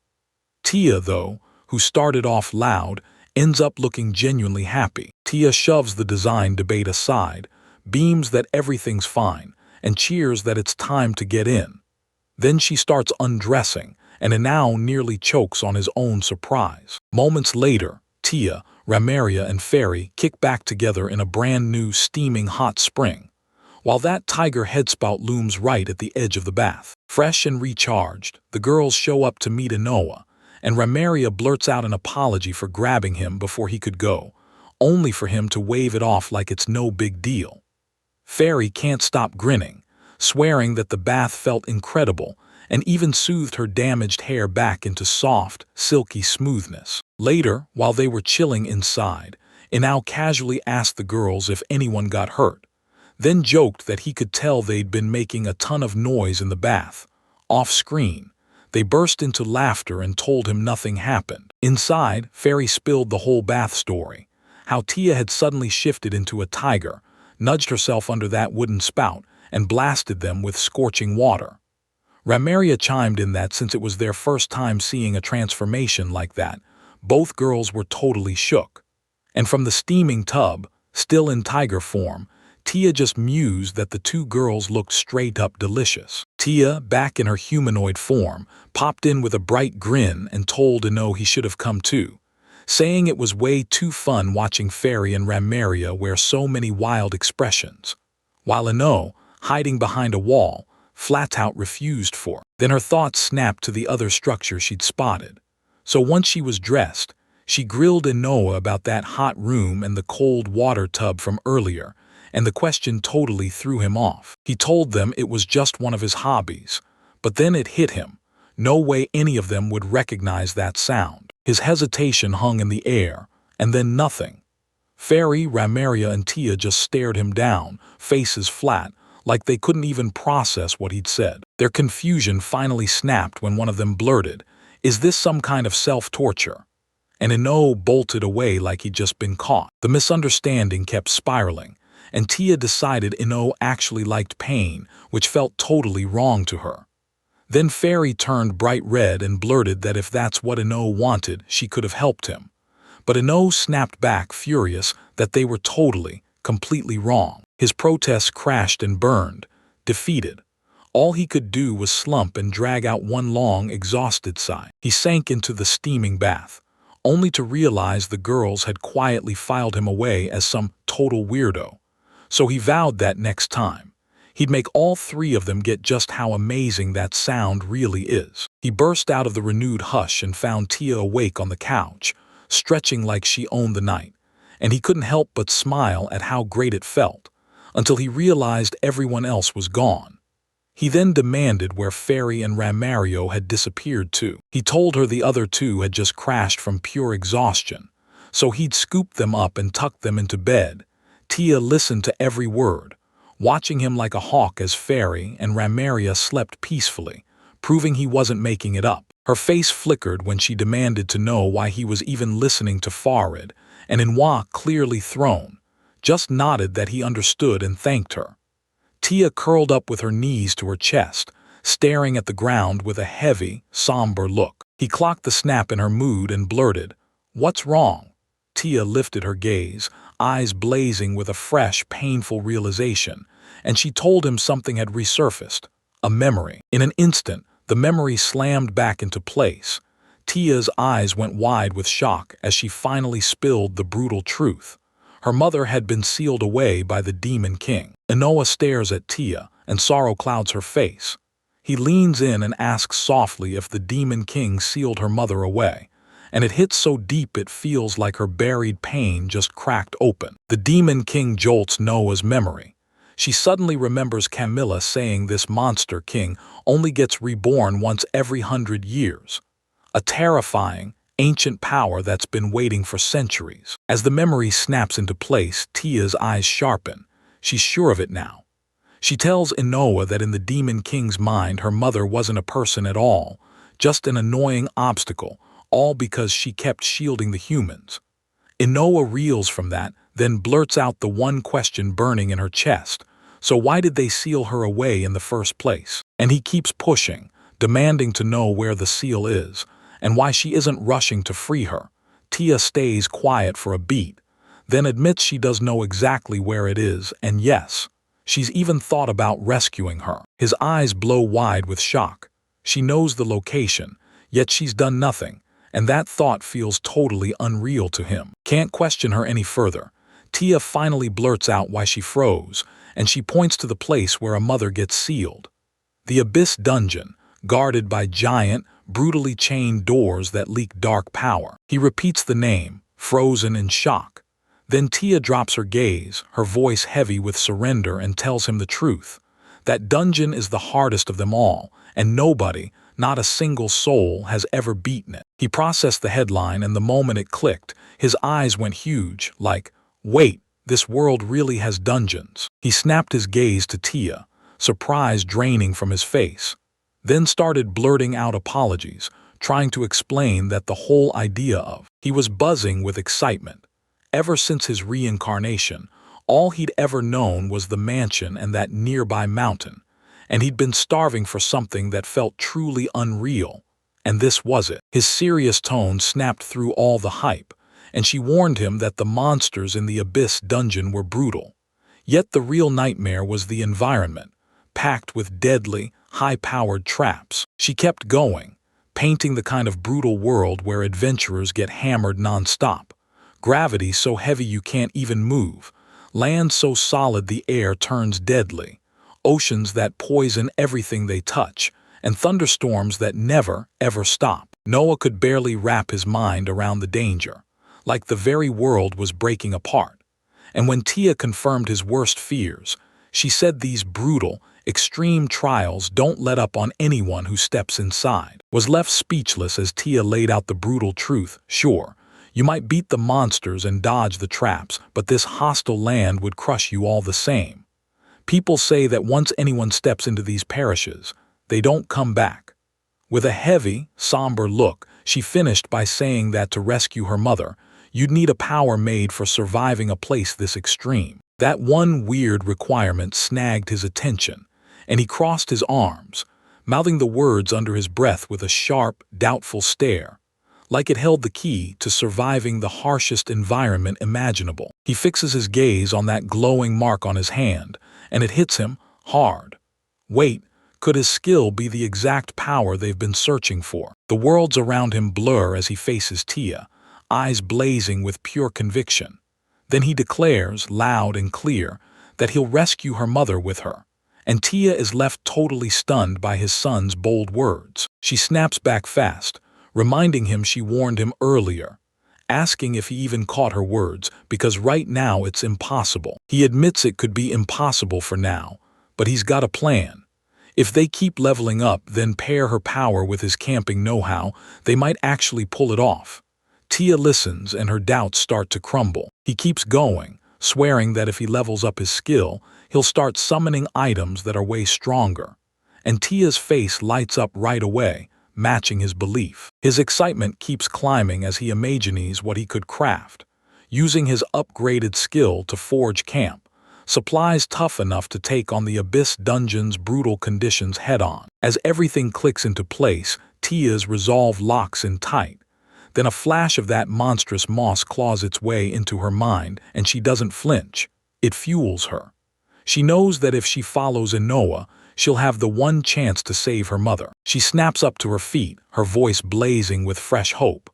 Tia, though, who started off loud, ends up looking genuinely happy. Tia shoves the design debate aside, beams that everything's fine, and cheers that it's time to get in. Then she starts undressing, and Inao nearly chokes on his own surprise. Moments later, Tia, Ramaria, and Fairy kick back together in a brand new steaming hot spring, while that tiger headspout looms right at the edge of the bath. Fresh and recharged, the girls show up to meet Inoa, and Ramaria blurts out an apology for grabbing him before he could go, only for him to wave it off like it's no big deal. Fairy can't stop grinning, swearing that the bath felt incredible, and even soothed her damaged hair back into soft, silky smoothness. Later, while they were chilling inside, Inao casually asked the girls if anyone got hurt, then joked that he could tell they'd been making a ton of noise in the bath. Off-screen, they burst into laughter and told him nothing happened. Inside, Fairy spilled the whole bath story, how Tia had suddenly shifted into a tiger, nudged herself under that wooden spout, and blasted them with scorching water. Ramaria chimed in that since it was their first time seeing a transformation like that, both girls were totally shook. And from the steaming tub, still in tiger form, Tia just mused that the two girls looked straight up delicious. Tia, back in her humanoid form, popped in with a bright grin and told Ino he should have come too, saying it was way too fun watching Fairy and Ramaria wear so many wild expressions, while Ino, hiding behind a wall, flat out refused for. Then her thoughts snapped to the other structure she'd spotted. So once she was dressed, she grilled Inoa about that hot room and the cold water tub from earlier, and the question totally threw him off. He told them it was just one of his hobbies, but then it hit him. No way any of them would recognize that sound. His hesitation hung in the air, and then nothing. Fairy, Ramaria, and Tia just stared him down, faces flat, like they couldn't even process what he'd said. Their confusion finally snapped when one of them blurted, "Is this some kind of self-torture?" And Ino bolted away like he'd just been caught. The misunderstanding kept spiraling, and Tia decided Ino actually liked pain, which felt totally wrong to her. Then Fairy turned bright red and blurted that if that's what Ino wanted, she could have helped him. But Ino snapped back, furious that they were totally, completely wrong. His protests crashed and burned, defeated. All he could do was slump and drag out one long, exhausted sigh. He sank into the steaming bath, only to realize the girls had quietly filed him away as some total weirdo. So he vowed that next time, he'd make all three of them get just how amazing that sound really is. He burst out of the renewed hush and found Tia awake on the couch, stretching like she owned the night, and he couldn't help but smile at how great it felt, until he realized everyone else was gone. He then demanded where Fairy and Ramario had disappeared to. He told her the other two had just crashed from pure exhaustion, so he'd scooped them up and tucked them into bed. Tia listened to every word, watching him like a hawk as Fairy and Ramaria slept peacefully, proving he wasn't making it up. Her face flickered when she demanded to know why he was even listening to Farid, and Inwa, clearly thrown, just nodded that he understood and thanked her. Tia curled up with her knees to her chest, staring at the ground with a heavy, somber look. He clocked the snap in her mood and blurted, "What's wrong?" Tia lifted her gaze, eyes blazing with a fresh, painful realization, and she told him something had resurfaced, a memory. In an instant, the memory slammed back into place. Tia's eyes went wide with shock as she finally spilled the brutal truth. Her mother had been sealed away by the Demon King. Inoa stares at Tia, and sorrow clouds her face. He leans in and asks softly if the Demon King sealed her mother away, and it hits so deep it feels like her buried pain just cracked open. The Demon King jolts Noah's memory. She suddenly remembers Camilla saying this monster king only gets reborn once every 100 years. A terrifying, ancient power that's been waiting for centuries. As the memory snaps into place, Tia's eyes sharpen. She's sure of it now. She tells Inoa that in the Demon King's mind her mother wasn't a person at all, just an annoying obstacle, all because she kept shielding the humans. Inoa reels from that, then blurts out the one question burning in her chest. So why did they seal her away in the first place? And he keeps pushing, demanding to know where the seal is, and why she isn't rushing to free her. Tia stays quiet for a beat, then admits she does know exactly where it is, and yes, she's even thought about rescuing her. His eyes blow wide with shock. She knows the location, yet she's done nothing, and that thought feels totally unreal to him. Can't question her any further. Tia finally blurts out why she froze, and she points to the place where a mother gets sealed. The Abyss Dungeon, guarded by giant, brutally chained doors that leak dark power. He repeats the name, frozen in shock. Then Tia drops her gaze, her voice heavy with surrender, and tells him the truth. That dungeon is the hardest of them all, and nobody, not a single soul, has ever beaten it. He processed the headline, and the moment it clicked, his eyes went huge, like, wait, this world really has dungeons. He snapped his gaze to Tia, surprise draining from his face, then started blurting out apologies, trying to explain that the whole idea of. He was buzzing with excitement. Ever since his reincarnation, all he'd ever known was the mansion and that nearby mountain, and he'd been starving for something that felt truly unreal. And this was it. His serious tone snapped through all the hype, and she warned him that the monsters in the Abyss Dungeon were brutal. Yet the real nightmare was the environment, packed with deadly, high-powered traps. She kept going, painting the kind of brutal world where adventurers get hammered non-stop. Gravity so heavy you can't even move, land so solid the air turns deadly, oceans that poison everything they touch, and thunderstorms that never, ever stop. Noah could barely wrap his mind around the danger, like the very world was breaking apart. And when Tia confirmed his worst fears, she said these brutal, extreme trials don't let up on anyone who steps inside. Was left speechless as Tia laid out the brutal truth. Sure, you might beat the monsters and dodge the traps, but this hostile land would crush you all the same. People say that once anyone steps into these parishes, they don't come back. With a heavy, somber look, she finished by saying that to rescue her mother, you'd need a power made for surviving a place this extreme. That one weird requirement snagged his attention, and he crossed his arms, mouthing the words under his breath with a sharp, doubtful stare, like it held the key to surviving the harshest environment imaginable. He fixes his gaze on that glowing mark on his hand, and it hits him hard. Wait, could his skill be the exact power they've been searching for? The worlds around him blur as he faces Tia, eyes blazing with pure conviction. Then he declares, loud and clear, that he'll rescue her mother with her, and Tia is left totally stunned by his son's bold words. She snaps back fast, reminding him she warned him earlier, asking if he even caught her words, because right now it's impossible. He admits it could be impossible for now, but he's got a plan. If they keep leveling up, then pair her power with his camping know-how, they might actually pull it off. Tia listens and her doubts start to crumble. He keeps going, swearing that if he levels up his skill, he'll start summoning items that are way stronger. And Tia's face lights up right away, matching his belief. His excitement keeps climbing as he imagines what he could craft. using his upgraded skill to forge camp, supplies tough enough to take on the Abyss Dungeon's brutal conditions head-on. As everything clicks into place, Tia's resolve locks in tight. Then a flash of that monstrous moss claws its way into her mind, and she doesn't flinch. It fuels her. She knows that if she follows Inoa, she'll have the one chance to save her mother. She snaps up to her feet, her voice blazing with fresh hope.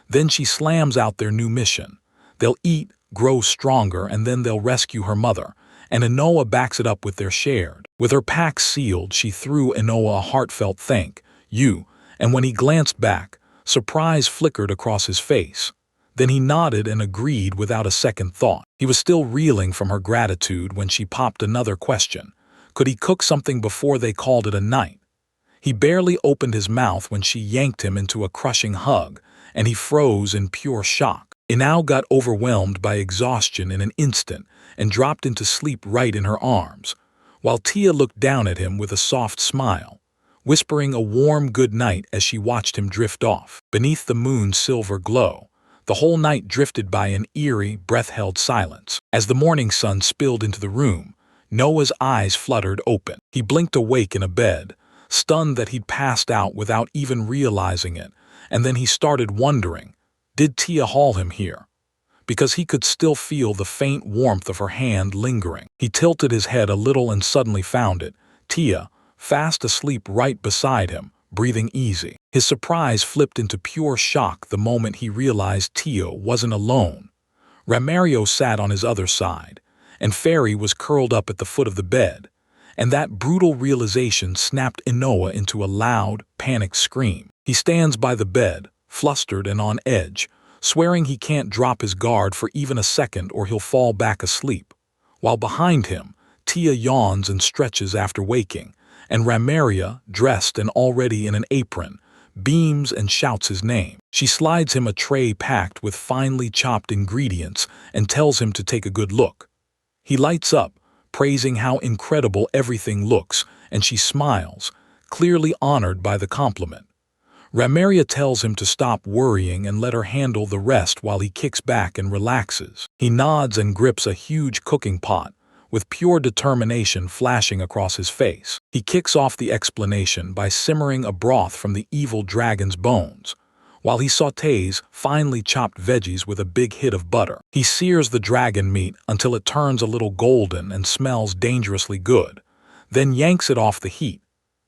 Then she slams out their new mission. They'll eat, grow stronger, and then they'll rescue her mother, and Inoa backs it up with their shared. With her pack sealed, she threw Inoa a heartfelt thank you, and when he glanced back, surprise flickered across his face. Then he nodded and agreed without a second thought. He was still reeling from her gratitude when she popped another question. Could he cook something before they called it a night? He barely opened his mouth when she yanked him into a crushing hug, and he froze in pure shock. Inao got overwhelmed by exhaustion in an instant and dropped into sleep right in her arms, while Tia looked down at him with a soft smile, whispering a warm good night as she watched him drift off. Beneath the moon's silver glow, the whole night drifted by in eerie, breath-held silence. As the morning sun spilled into the room, Noah's eyes fluttered open. He blinked awake in a bed, stunned that he'd passed out without even realizing it, and then he started wondering, did Tia haul him here? Because he could still feel the faint warmth of her hand lingering. He tilted his head a little and suddenly found it, Tia, fast asleep right beside him, breathing easy. His surprise flipped into pure shock the moment he realized Tia wasn't alone. Ramario sat on his other side, and Fairy was curled up at the foot of the bed, and that brutal realization snapped Inoa into a loud, panicked scream. He stands by the bed, flustered and on edge, swearing he can't drop his guard for even a second or he'll fall back asleep. While behind him, Tia yawns and stretches after waking, and Ramaria, dressed and already in an apron, beams and shouts his name. She slides him a tray packed with finely chopped ingredients and tells him to take a good look. He lights up, praising how incredible everything looks, and she smiles, clearly honored by the compliment. Ramaria tells him to stop worrying and let her handle the rest while he kicks back and relaxes. He nods and grips a huge cooking pot, with pure determination flashing across his face. He kicks off the explanation by simmering a broth from the evil dragon's bones, while he sautés finely chopped veggies with a big hit of butter. He sears the dragon meat until it turns a little golden and smells dangerously good, then yanks it off the heat.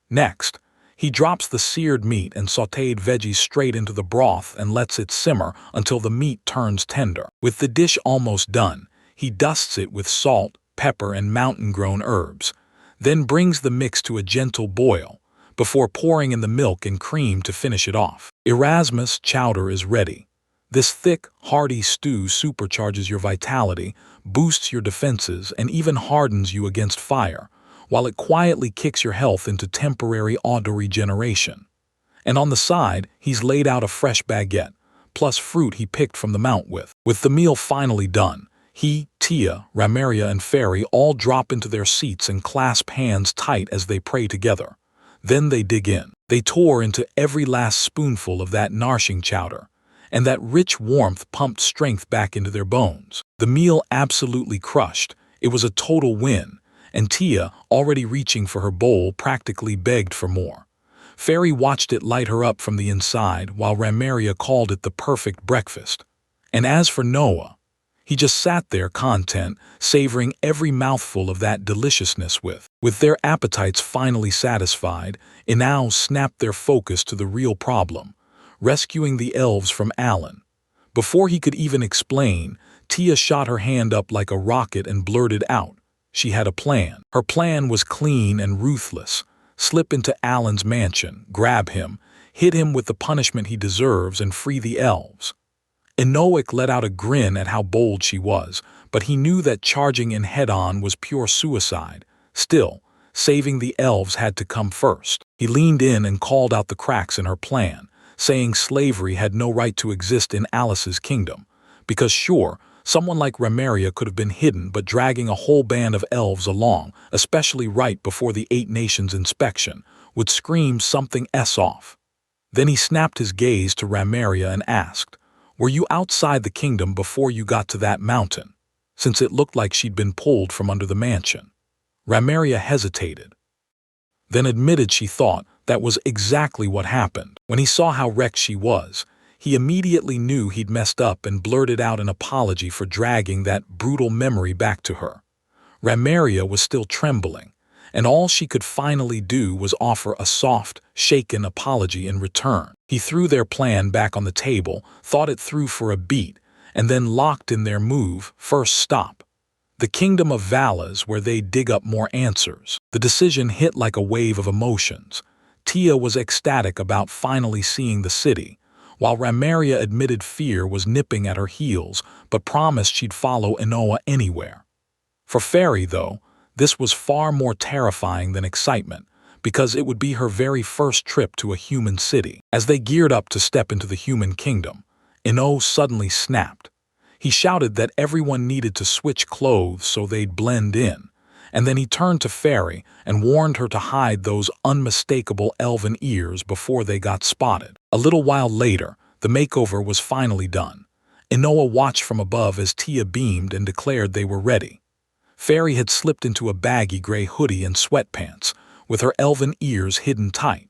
Next, he drops the seared meat and sautéed veggies straight into the broth and lets it simmer until the meat turns tender. With the dish almost done, he dusts it with salt, pepper, and mountain-grown herbs, then brings the mix to a gentle boil, before pouring in the milk and cream to finish it off. Erasmus' chowder is ready. This thick, hearty stew supercharges your vitality, boosts your defenses, and even hardens you against fire, while it quietly kicks your health into temporary auto-regeneration. And on the side, he's laid out a fresh baguette, plus fruit he picked from the mount with. With the meal finally done, he, Tia, Ramaria, and Fairy all drop into their seats and clasp hands tight as they pray together. Then they dig in. They tore into every last spoonful of that nourishing chowder, and that rich warmth pumped strength back into their bones. The meal absolutely crushed. It was a total win, and Tia, already reaching for her bowl, practically begged for more. Fairy watched it light her up from the inside, while Ramaria called it the perfect breakfast. And as for Noah, he just sat there content, savoring every mouthful of that deliciousness with their appetites finally satisfied, Inao snapped their focus to the real problem, rescuing the elves from Alan. Before he could even explain, Tia shot her hand up like a rocket and blurted out. She had a plan. Her plan was clean and ruthless. Slip into Alan's mansion, grab him, hit him with the punishment he deserves, and free the elves. Inoic let out a grin at how bold she was, but he knew that charging in head-on was pure suicide. Still, saving the elves had to come first. He leaned in and called out the cracks in her plan, saying slavery had no right to exist in Alice's kingdom. Because sure, someone like Ramaria could have been hidden, but dragging a whole band of elves along, especially right before the 8 Nations inspection, would scream something off. Then he snapped his gaze to Ramaria and asked, Were you outside the kingdom before you got to that mountain? Since it looked like she'd been pulled from under the mansion. Ramaria hesitated, then admitted she thought that was exactly what happened. When he saw how wrecked she was, he immediately knew he'd messed up and blurted out an apology for dragging that brutal memory back to her. Ramaria was still trembling, and all she could finally do was offer a soft, shaken apology in return. He threw their plan back on the table, thought it through for a beat, and then locked in their move, first stop. The kingdom of Valas, where they'd dig up more answers. The decision hit like a wave of emotions. Tia was ecstatic about finally seeing the city, while Ramaria admitted fear was nipping at her heels but promised she'd follow Inoa anywhere. For Fairy, though, this was far more terrifying than excitement, because it would be her very first trip to a human city. As they geared up to step into the human kingdom, Inoa suddenly snapped. He shouted that everyone needed to switch clothes so they'd blend in, and then he turned to Fairy and warned her to hide those unmistakable elven ears before they got spotted. A little while later, the makeover was finally done. Inoa watched from above as Tia beamed and declared they were ready. Fairy had slipped into a baggy gray hoodie and sweatpants, with her elven ears hidden tight.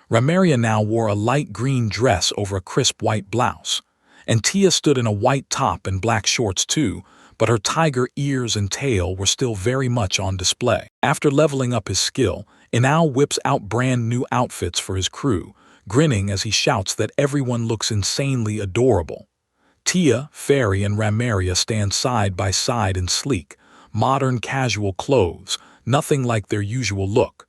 Ramaria now wore a light green dress over a crisp white blouse, and Tia stood in a white top and black shorts too, but her tiger ears and tail were still very much on display. After leveling up his skill, Inao whips out brand new outfits for his crew, grinning as he shouts that everyone looks insanely adorable. Tia, Fairy, and Ramaria stand side by side in sleek, modern casual clothes, nothing like their usual look.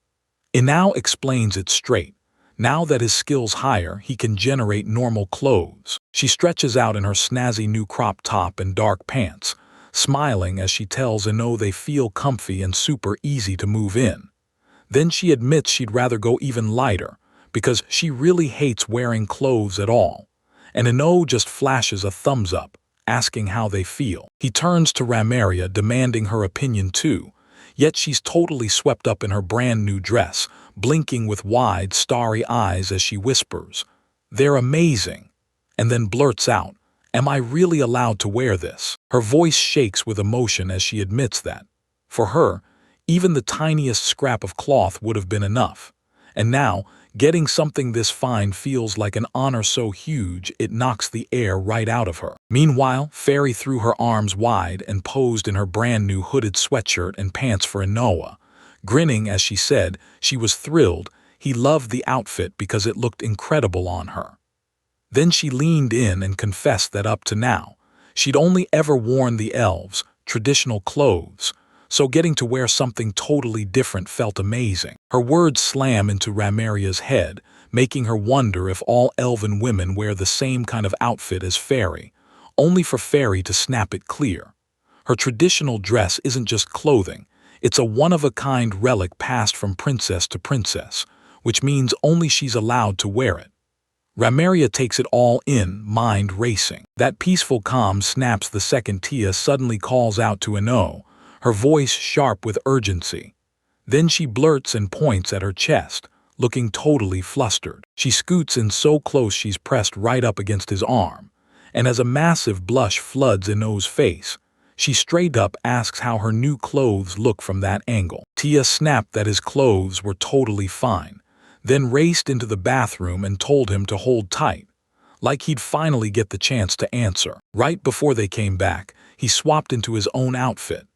Inao explains it straight. Now that his skill's higher, he can generate normal clothes. She stretches out in her snazzy new crop top and dark pants, smiling as she tells Ino they feel comfy and super easy to move in. Then she admits she'd rather go even lighter, because she really hates wearing clothes at all. And Ino just flashes a thumbs up, asking how they feel. He turns to Ramaria, demanding her opinion too, yet she's totally swept up in her brand new dress, blinking with wide, starry eyes as she whispers, "They're amazing," and then blurts out, "Am I really allowed to wear this?" Her voice shakes with emotion as she admits that, for her, even the tiniest scrap of cloth would have been enough. And now, getting something this fine feels like an honor so huge it knocks the air right out of her. Meanwhile, Fairy threw her arms wide and posed in her brand new hooded sweatshirt and pants for Inoa, grinning as she said she was thrilled he loved the outfit because it looked incredible on her. Then she leaned in and confessed that up to now, she'd only ever worn the elves' traditional clothes, so getting to wear something totally different felt amazing. Her words slam into Ramaria's head, making her wonder if all elven women wear the same kind of outfit as Fairy, only for Fairy to snap it clear. Her traditional dress isn't just clothing, it's a one-of-a-kind relic passed from princess to princess, which means only she's allowed to wear it. Ramaria takes it all in, mind racing. That peaceful calm snaps the second Tia suddenly calls out to Ino, her voice sharp with urgency. Then she blurts and points at her chest, looking totally flustered. She scoots in so close she's pressed right up against his arm, and as a massive blush floods Ino's face, she straight up asks how her new clothes look from that angle. Tia snapped that his clothes were totally fine, then raced into the bathroom and told him to hold tight, like he'd finally get the chance to answer. Right before they came back, he swapped into his own outfit.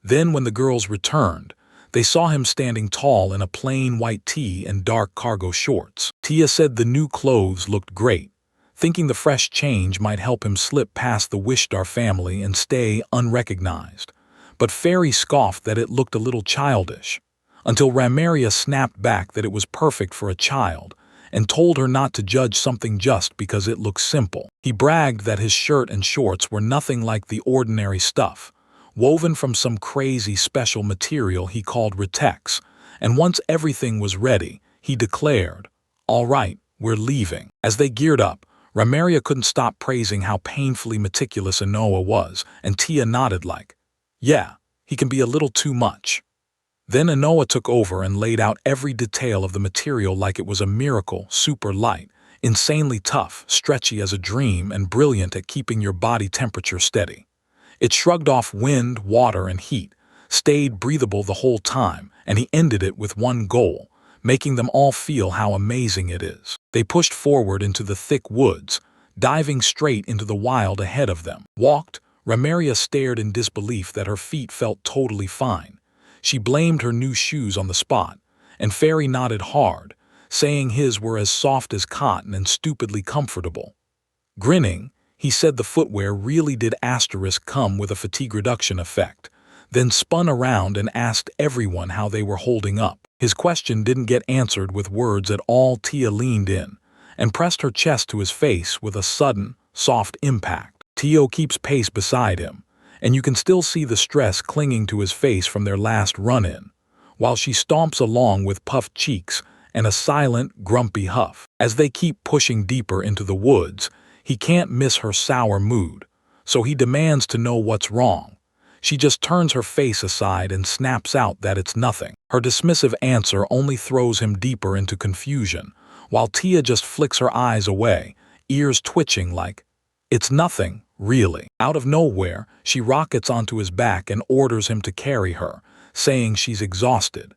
Then when the girls returned, they saw him standing tall in a plain white tee and dark cargo shorts. Tia said the new clothes looked great, thinking the fresh change might help him slip past the Wishtar family and stay unrecognized. But Fairy scoffed that it looked a little childish, until Ramaria snapped back that it was perfect for a child and told her not to judge something just because it looked simple. He bragged that his shirt and shorts were nothing like the ordinary stuff, woven from some crazy special material he called Ritex, and once everything was ready, he declared, "All right, we're leaving." As they geared up, Ramaria couldn't stop praising how painfully meticulous Inoa was, and Tia nodded like, "Yeah, he can be a little too much." Then Inoa took over and laid out every detail of the material like it was a miracle, super light, insanely tough, stretchy as a dream, and brilliant at keeping your body temperature steady. It shrugged off wind, water, and heat, stayed breathable the whole time, and he ended it with one goal, making them all feel how amazing it is. They pushed forward into the thick woods, diving straight into the wild ahead of them. Walked, Ramaria stared in disbelief that her feet felt totally fine. She blamed her new shoes on the spot, and Fairy nodded hard, saying his were as soft as cotton and stupidly comfortable. Grinning, he said the footwear really did come with a fatigue reduction effect, then spun around and asked everyone how they were holding up. His question didn't get answered with words at all. Tia leaned in and pressed her chest to his face with a sudden, soft impact. Tio keeps pace beside him, and you can still see the stress clinging to his face from their last run-in, while she stomps along with puffed cheeks and a silent, grumpy huff. As they keep pushing deeper into the woods, he can't miss her sour mood, so he demands to know what's wrong. She just turns her face aside and snaps out that it's nothing. Her dismissive answer only throws him deeper into confusion, while Tia just flicks her eyes away, ears twitching like, "It's nothing, really." Out of nowhere, she rockets onto his back and orders him to carry her, saying she's exhausted.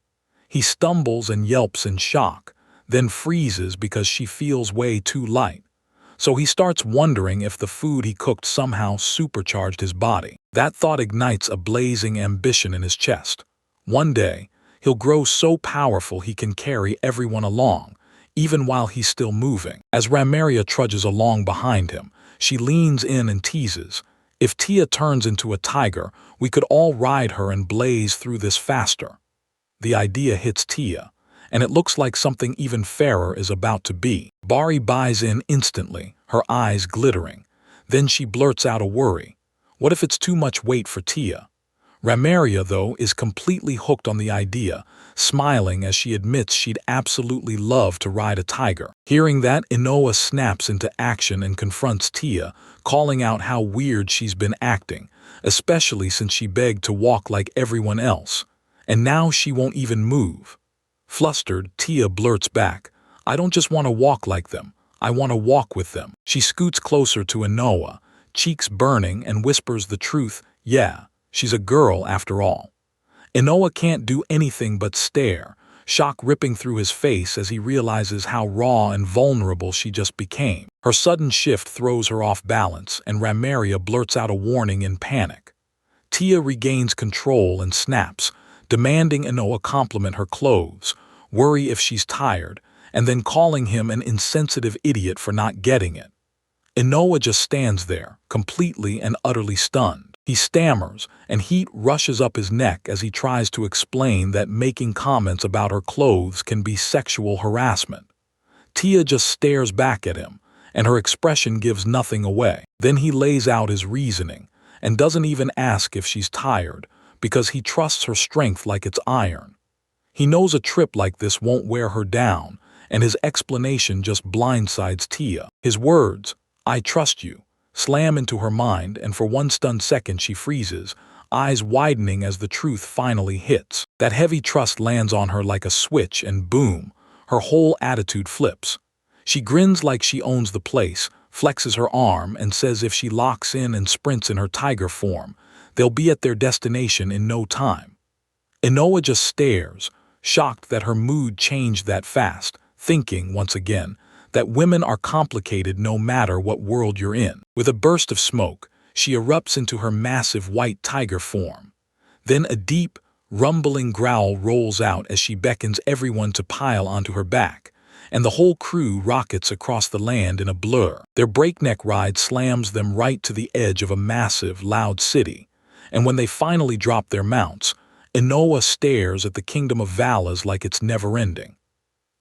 He stumbles and yelps in shock, then freezes because she feels way too light. So he starts wondering if the food he cooked somehow supercharged his body. That thought ignites a blazing ambition in his chest. One day, he'll grow so powerful he can carry everyone along, even while he's still moving. As Ramaria trudges along behind him, she leans in and teases, "If Tia turns into a tiger, we could all ride her and blaze through this faster." The idea hits Tia, and it looks like something even fairer is about to be. Bari buys in instantly, her eyes glittering. Then she blurts out a worry. What if it's too much weight for Tia? Ramaria, though, is completely hooked on the idea, smiling as she admits she'd absolutely love to ride a tiger. Hearing that, Inoa snaps into action and confronts Tia, calling out how weird she's been acting, especially since she begged to walk like everyone else. And now she won't even move. Flustered, Tia blurts back, "I don't just want to walk like them, I want to walk with them." She scoots closer to Inoa, cheeks burning, and whispers the truth, "Yeah, she's a girl after all." Inoa can't do anything but stare, shock ripping through his face as he realizes how raw and vulnerable she just became. Her sudden shift throws her off balance, and Ramaria blurts out a warning in panic. Tia regains control and snaps, demanding Inoa compliment her clothes, worry if she's tired, and then calling him an insensitive idiot for not getting it. Inoa just stands there, completely and utterly stunned. He stammers, and heat rushes up his neck as he tries to explain that making comments about her clothes can be sexual harassment. Tia just stares back at him, and her expression gives nothing away. Then he lays out his reasoning, and doesn't even ask if she's tired, because he trusts her strength like it's iron. He knows a trip like this won't wear her down, and his explanation just blindsides Tia. His words, "I trust you," slam into her mind, and for one stunned second she freezes, eyes widening as the truth finally hits. That heavy trust lands on her like a switch, and boom, her whole attitude flips. She grins like she owns the place, flexes her arm, and says if she locks in and sprints in her tiger form, they'll be at their destination in no time. Inoa just stares, shocked that her mood changed that fast, thinking, once again, that women are complicated no matter what world you're in. With a burst of smoke, she erupts into her massive white tiger form. Then a deep, rumbling growl rolls out as she beckons everyone to pile onto her back, and the whole crew rockets across the land in a blur. Their breakneck ride slams them right to the edge of a massive, loud city, and when they finally drop their mounts, Inoa stares at the kingdom of Valas like it's never-ending.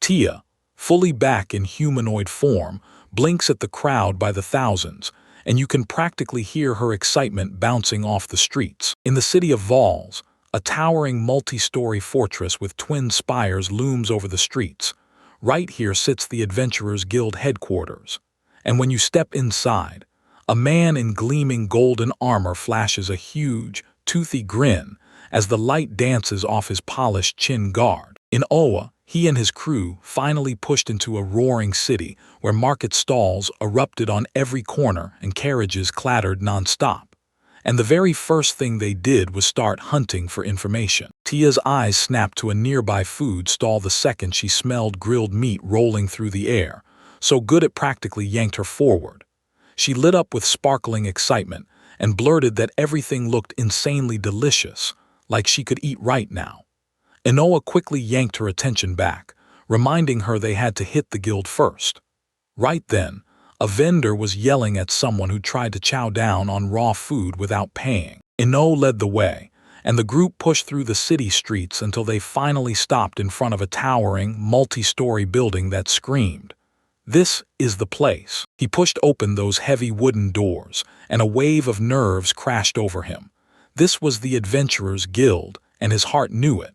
Tia, fully back in humanoid form, blinks at the crowd by the thousands, and you can practically hear her excitement bouncing off the streets. In the city of Vals, a towering multi-story fortress with twin spires looms over the streets. Right here sits the Adventurers Guild headquarters. And when you step inside, a man in gleaming golden armor flashes a huge, toothy grin as the light dances off his polished chin guard. In Oa, He and his crew finally pushed into a roaring city where market stalls erupted on every corner and carriages clattered non-stop. And the very first thing they did was start hunting for information. Tia's eyes snapped to a nearby food stall the second she smelled grilled meat rolling through the air, so good it practically yanked her forward. She lit up with sparkling excitement and blurted that everything looked insanely delicious, like she could eat right now. Inoa quickly yanked her attention back, reminding her they had to hit the guild first. Right then, a vendor was yelling at someone who tried to chow down on raw food without paying. Inoa led the way, and the group pushed through the city streets until they finally stopped in front of a towering, multi-story building that screamed, "This is the place." He pushed open those heavy wooden doors, and a wave of nerves crashed over him. This was the Adventurers Guild, and his heart knew it.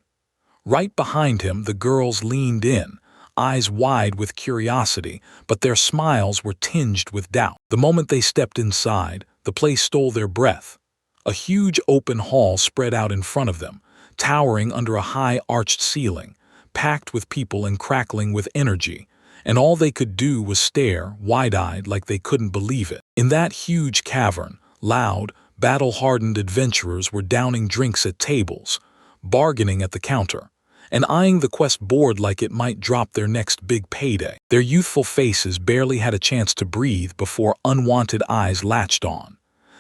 Right behind him, the girls leaned in, eyes wide with curiosity, but their smiles were tinged with doubt. The moment they stepped inside, the place stole their breath. A huge open hall spread out in front of them, towering under a high arched ceiling, packed with people and crackling with energy, and all they could do was stare, wide-eyed, like they couldn't believe it. In that huge cavern, loud, battle-hardened adventurers were downing drinks at tables, bargaining at the counter, and eyeing the quest board like it might drop their next big payday. Their youthful faces barely had a chance to breathe before unwanted eyes latched on.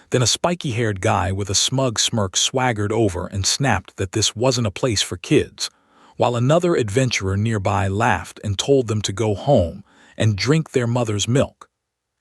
Then a spiky-haired guy with a smug smirk swaggered over and snapped that this wasn't a place for kids, while another adventurer nearby laughed and told them to go home and drink their mother's milk.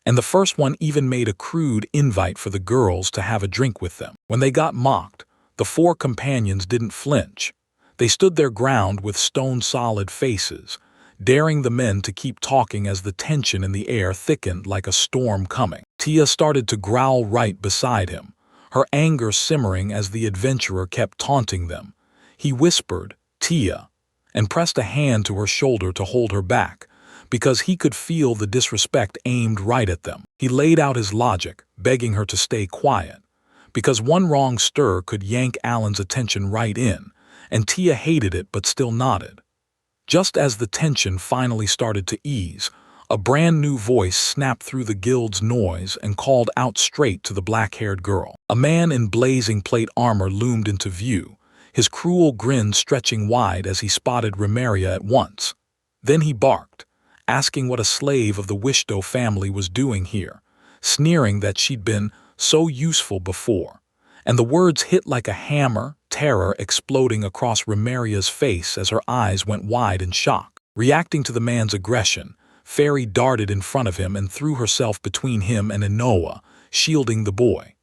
And the first one even made a crude invite for the girls to have a drink with them. When they got mocked, the four companions didn't flinch. They stood their ground with stone-solid faces, daring the men to keep talking as the tension in the air thickened like a storm coming. Tia started to growl right beside him, her anger simmering as the adventurer kept taunting them. He whispered, "Tia," and pressed a hand to her shoulder to hold her back, because he could feel the disrespect aimed right at them. He laid out his logic, begging her to stay quiet, because one wrong stir could yank Alan's attention right in, and Tia hated it but still nodded. Just as the tension finally started to ease, a brand new voice snapped through the guild's noise and called out straight to the black-haired girl. A man in blazing plate armor loomed into view, his cruel grin stretching wide as he spotted Remeria at once. Then he barked, asking what a slave of the Wishto family was doing here, sneering that she'd been so useful before. And the words hit like a hammer, terror exploding across Remeria's face as her eyes went wide in shock. Reacting to the man's aggression, Fairy darted in front of him and threw herself between him and Inoa, shielding the boy.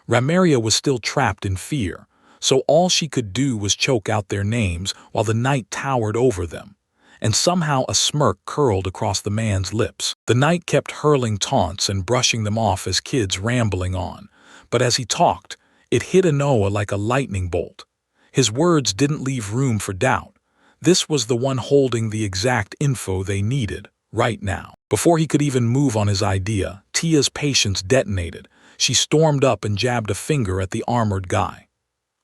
Remeria was still trapped in fear, so all she could do was choke out their names while the knight towered over them. And somehow a smirk curled across the man's lips. The knight kept hurling taunts and brushing them off as kids rambling on, but as he talked, it hit Inoa like a lightning bolt. His words didn't leave room for doubt. This was the one holding the exact info they needed, right now. Before he could even move on his idea, Tia's patience detonated. She stormed up and jabbed a finger at the armored guy.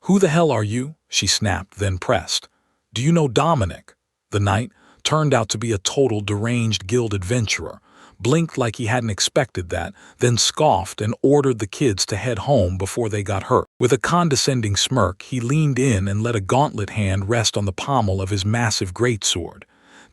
"Who the hell are you?" she snapped, then pressed. "Do you know Dominic?" The knight turned out to be a total deranged guild adventurer, blinked like he hadn't expected that, then scoffed and ordered the kids to head home before they got hurt. With a condescending smirk, he leaned in and let a gauntlet hand rest on the pommel of his massive greatsword.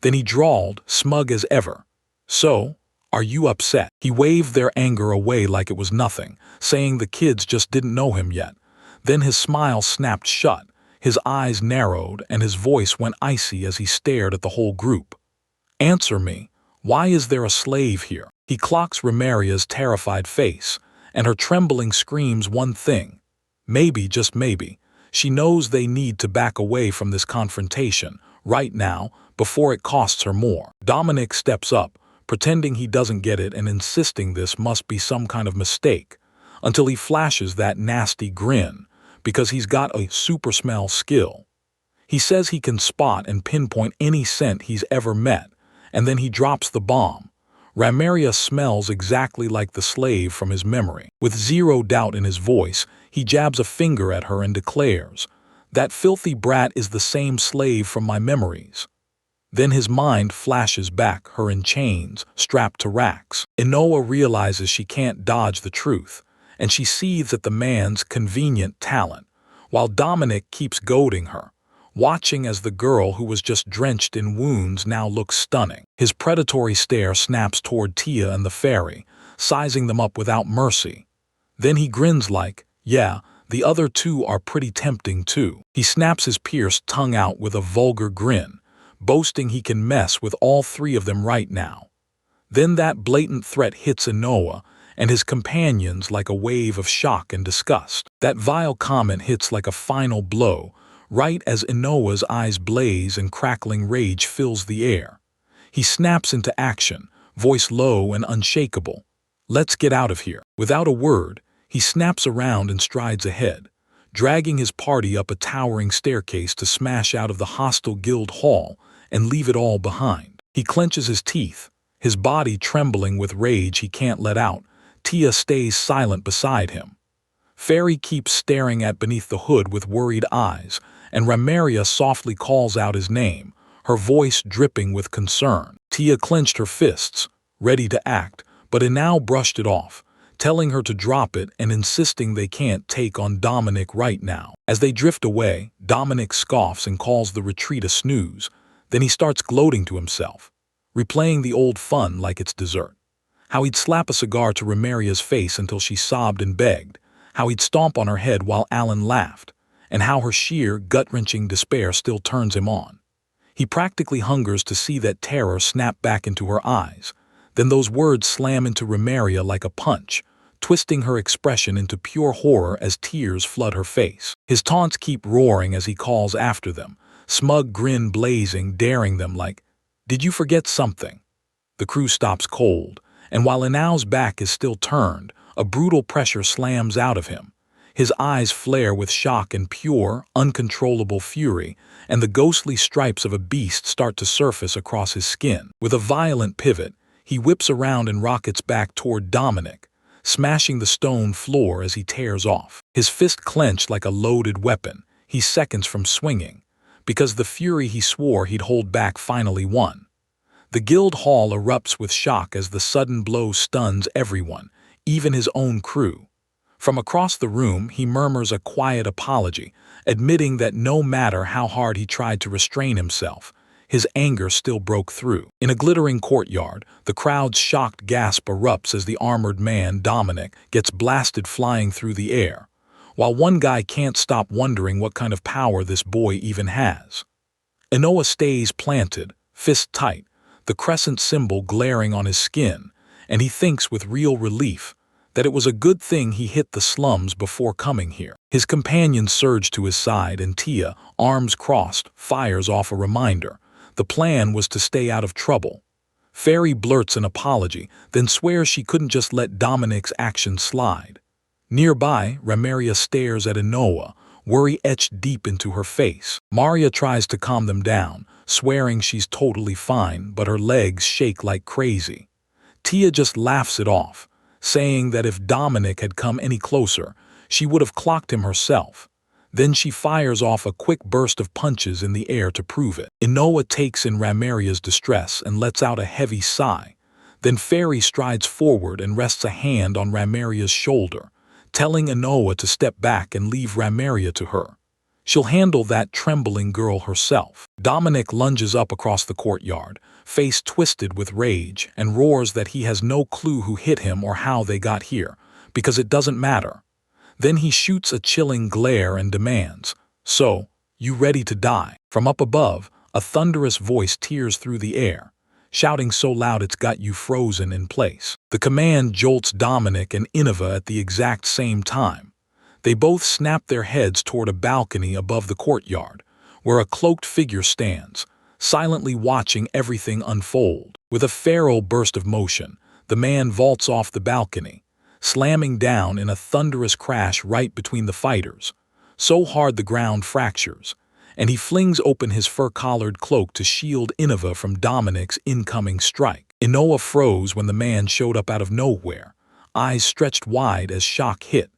Then he drawled, smug as ever, "So, are you upset?" He waved their anger away like it was nothing, saying the kids just didn't know him yet. Then his smile snapped shut, his eyes narrowed, and his voice went icy as he stared at the whole group. "Answer me. Why is there a slave here?" He clocks Remeria's terrified face, and her trembling screams one thing. Maybe, just maybe, she knows they need to back away from this confrontation, right now, before it costs her more. Dominic steps up, pretending he doesn't get it and insisting this must be some kind of mistake, until he flashes that nasty grin, because he's got a super smell skill. He says he can spot and pinpoint any scent he's ever met, and then he drops the bomb. Remeria smells exactly like the slave from his memory. With zero doubt in his voice, he jabs a finger at her and declares, "That filthy brat is the same slave from my memories." Then his mind flashes back, her in chains, strapped to racks. Inoa realizes she can't dodge the truth, and she seethes at the man's convenient talent, while Dominic keeps goading her, watching as the girl who was just drenched in wounds now looks stunning. His predatory stare snaps toward Tia and the fairy, sizing them up without mercy. Then he grins like, yeah, the other two are pretty tempting too. He snaps his pierced tongue out with a vulgar grin, boasting he can mess with all three of them right now. Then that blatant threat hits Inoa and his companions like a wave of shock and disgust. That vile comment hits like a final blow, right as Inoa's eyes blaze and crackling rage fills the air. He snaps into action, voice low and unshakable. Let's get out of here. Without a word, he snaps around and strides ahead, dragging his party up a towering staircase to smash out of the hostile guild hall and leave it all behind. He clenches his teeth, his body trembling with rage he can't let out. Tia stays silent beside him. Fairy keeps staring at beneath the hood with worried eyes, and Ramaria softly calls out his name, her voice dripping with concern. Tia clenched her fists, ready to act, but Inao brushed it off, telling her to drop it and insisting they can't take on Dominic right now. As they drift away, Dominic scoffs and calls the retreat a snooze. Then he starts gloating to himself, replaying the old fun like it's dessert. How he'd slap a cigar to Ramaria's face until she sobbed and begged, how he'd stomp on her head while Alan laughed, and how her sheer, gut-wrenching despair still turns him on. He practically hungers to see that terror snap back into her eyes. Then those words slam into Ramaria like a punch, twisting her expression into pure horror as tears flood her face. His taunts keep roaring as he calls after them, smug grin blazing, daring them like, "Did you forget something?" The crew stops cold, and while Inao's back is still turned, a brutal pressure slams out of him. His eyes flare with shock and pure, uncontrollable fury, and the ghostly stripes of a beast start to surface across his skin. With a violent pivot, he whips around and rockets back toward Dominic, smashing the stone floor as he tears off. His fist clenched like a loaded weapon, he's seconds from swinging, because the fury he swore he'd hold back finally won. The guild hall erupts with shock as the sudden blow stuns everyone, even his own crew. From across the room, he murmurs a quiet apology, admitting that no matter how hard he tried to restrain himself, his anger still broke through. In a glittering courtyard, the crowd's shocked gasp erupts as the armored man, Dominic, gets blasted flying through the air, while one guy can't stop wondering what kind of power this boy even has. Inoa stays planted, fist tight, the crescent symbol glaring on his skin, and he thinks with real relief that it was a good thing he hit the slums before coming here. His companions surge to his side, and Tia, arms crossed, fires off a reminder. The plan was to stay out of trouble. Fairy blurts an apology, then swears she couldn't just let Dominic's actions slide. Nearby, Ramaria stares at Inoa, worry etched deep into her face. Maria tries to calm them down, swearing she's totally fine, but her legs shake like crazy. Tia just laughs it off, saying that if Dominic had come any closer, she would have clocked him herself. Then she fires off a quick burst of punches in the air to prove it. Inoa takes in Ramaria's distress and lets out a heavy sigh. Then Fairy strides forward and rests a hand on Ramaria's shoulder, telling Inoa to step back and leave Ramaria to her. She'll handle that trembling girl herself. Dominic lunges up across the courtyard, face twisted with rage, and roars that he has no clue who hit him or how they got here, because it doesn't matter. Then he shoots a chilling glare and demands, "So, you ready to die?" From up above, a thunderous voice tears through the air, shouting so loud it's got you frozen in place. The command jolts Dominic and Innova at the exact same time. They both snap their heads toward a balcony above the courtyard, where a cloaked figure stands, silently watching everything unfold. With a feral burst of motion, the man vaults off the balcony, slamming down in a thunderous crash right between the fighters, so hard the ground fractures, and he flings open his fur-collared cloak to shield Innova from Dominic's incoming strike. Inoa froze when the man showed up out of nowhere, eyes stretched wide as shock hit,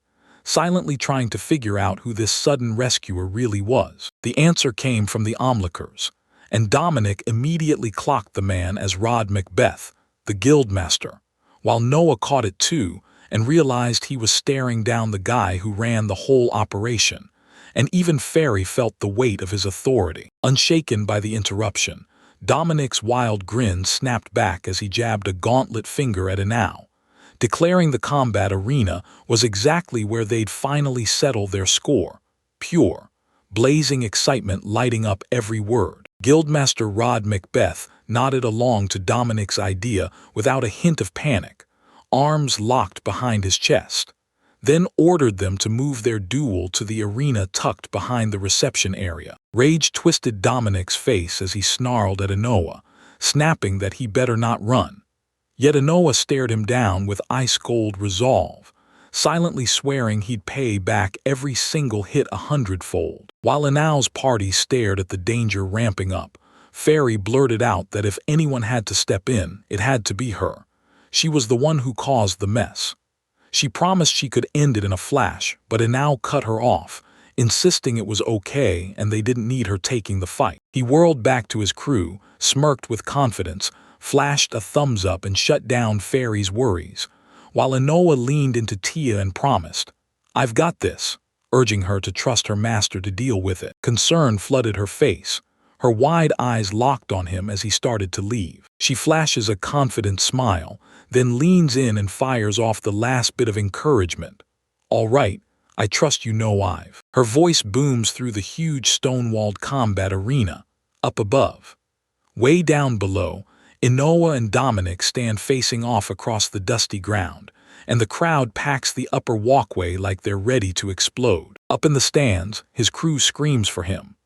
silently trying to figure out who this sudden rescuer really was. The answer came from the onlookers, and Dominic immediately clocked the man as Rod Macbeth, the guildmaster, while Noah caught it too and realized he was staring down the guy who ran the whole operation, and even Ferry felt the weight of his authority. Unshaken by the interruption, Dominic's wild grin snapped back as he jabbed a gauntlet finger at Inao, declaring the combat arena was exactly where they'd finally settle their score, pure, blazing excitement lighting up every word. Guildmaster Rod Macbeth nodded along to Dominic's idea without a hint of panic, arms locked behind his chest, then ordered them to move their duel to the arena tucked behind the reception area. Rage twisted Dominic's face as he snarled at Inoa, snapping that he better not run. Yet Inoa stared him down with ice-cold resolve, silently swearing he'd pay back every single hit 100-fold. While Inao's party stared at the danger ramping up, Ferry blurted out that if anyone had to step in, it had to be her. She was the one who caused the mess. She promised she could end it in a flash, but Inao cut her off, insisting it was okay and they didn't need her taking the fight. He whirled back to his crew, smirked with confidence, flashed a thumbs up and shut down Ferry's worries, while Inoa leaned into Tia and promised, "I've got this," urging her to trust her master to deal with it. Concern flooded her face, her wide eyes locked on him as he started to leave. She flashes a confident smile, then leans in and fires off the last bit of encouragement. "All right, I trust you know I've." Her voice booms through the huge stone-walled combat arena, up above. Way down below, Inoa and Dominic stand facing off across the dusty ground, and the crowd packs the upper walkway like they're ready to explode. Up in the stands, his crew screams for him.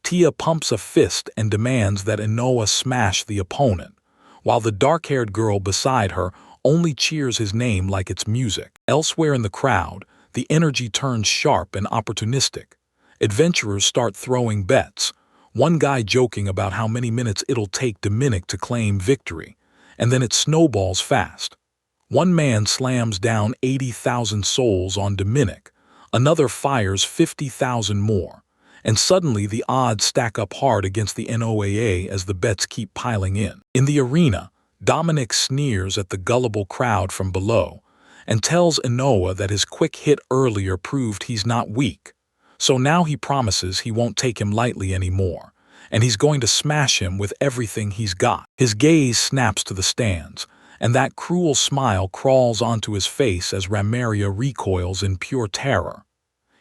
Tia pumps a fist and demands that Inoa smash the opponent, while the dark-haired girl beside her only cheers his name like it's music. Elsewhere in the crowd, the energy turns sharp and opportunistic. Adventurers start throwing bets, one guy joking about how many minutes it'll take Dominic to claim victory, and then it snowballs fast. One man slams down 80,000 souls on Dominic, another fires 50,000 more, and suddenly the odds stack up hard against the NOAA as the bets keep piling in. In the arena, Dominic sneers at the gullible crowd from below and tells Inoa that his quick hit earlier proved he's not weak. So now he promises he won't take him lightly anymore, and he's going to smash him with everything he's got. His gaze snaps to the stands, and that cruel smile crawls onto his face as Ramaria recoils in pure terror.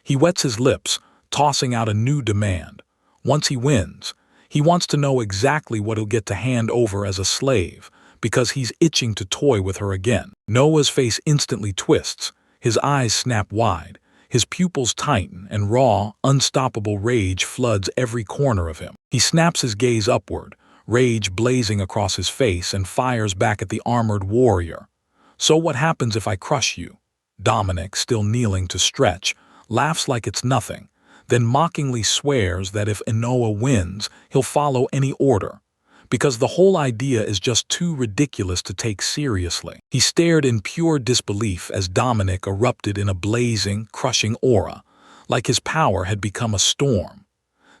He wets his lips, tossing out a new demand. Once he wins, he wants to know exactly what he'll get to hand over as a slave, because he's itching to toy with her again. Noah's face instantly twists, his eyes snap wide, his pupils tighten, and raw, unstoppable rage floods every corner of him. He snaps his gaze upward, rage blazing across his face, and fires back at the armored warrior. "So what happens if I crush you?" Dominic, still kneeling to stretch, laughs like it's nothing, then mockingly swears that if Inoa wins, he'll follow any order, because the whole idea is just too ridiculous to take seriously. He stared in pure disbelief as Dominic erupted in a blazing, crushing aura, like his power had become a storm.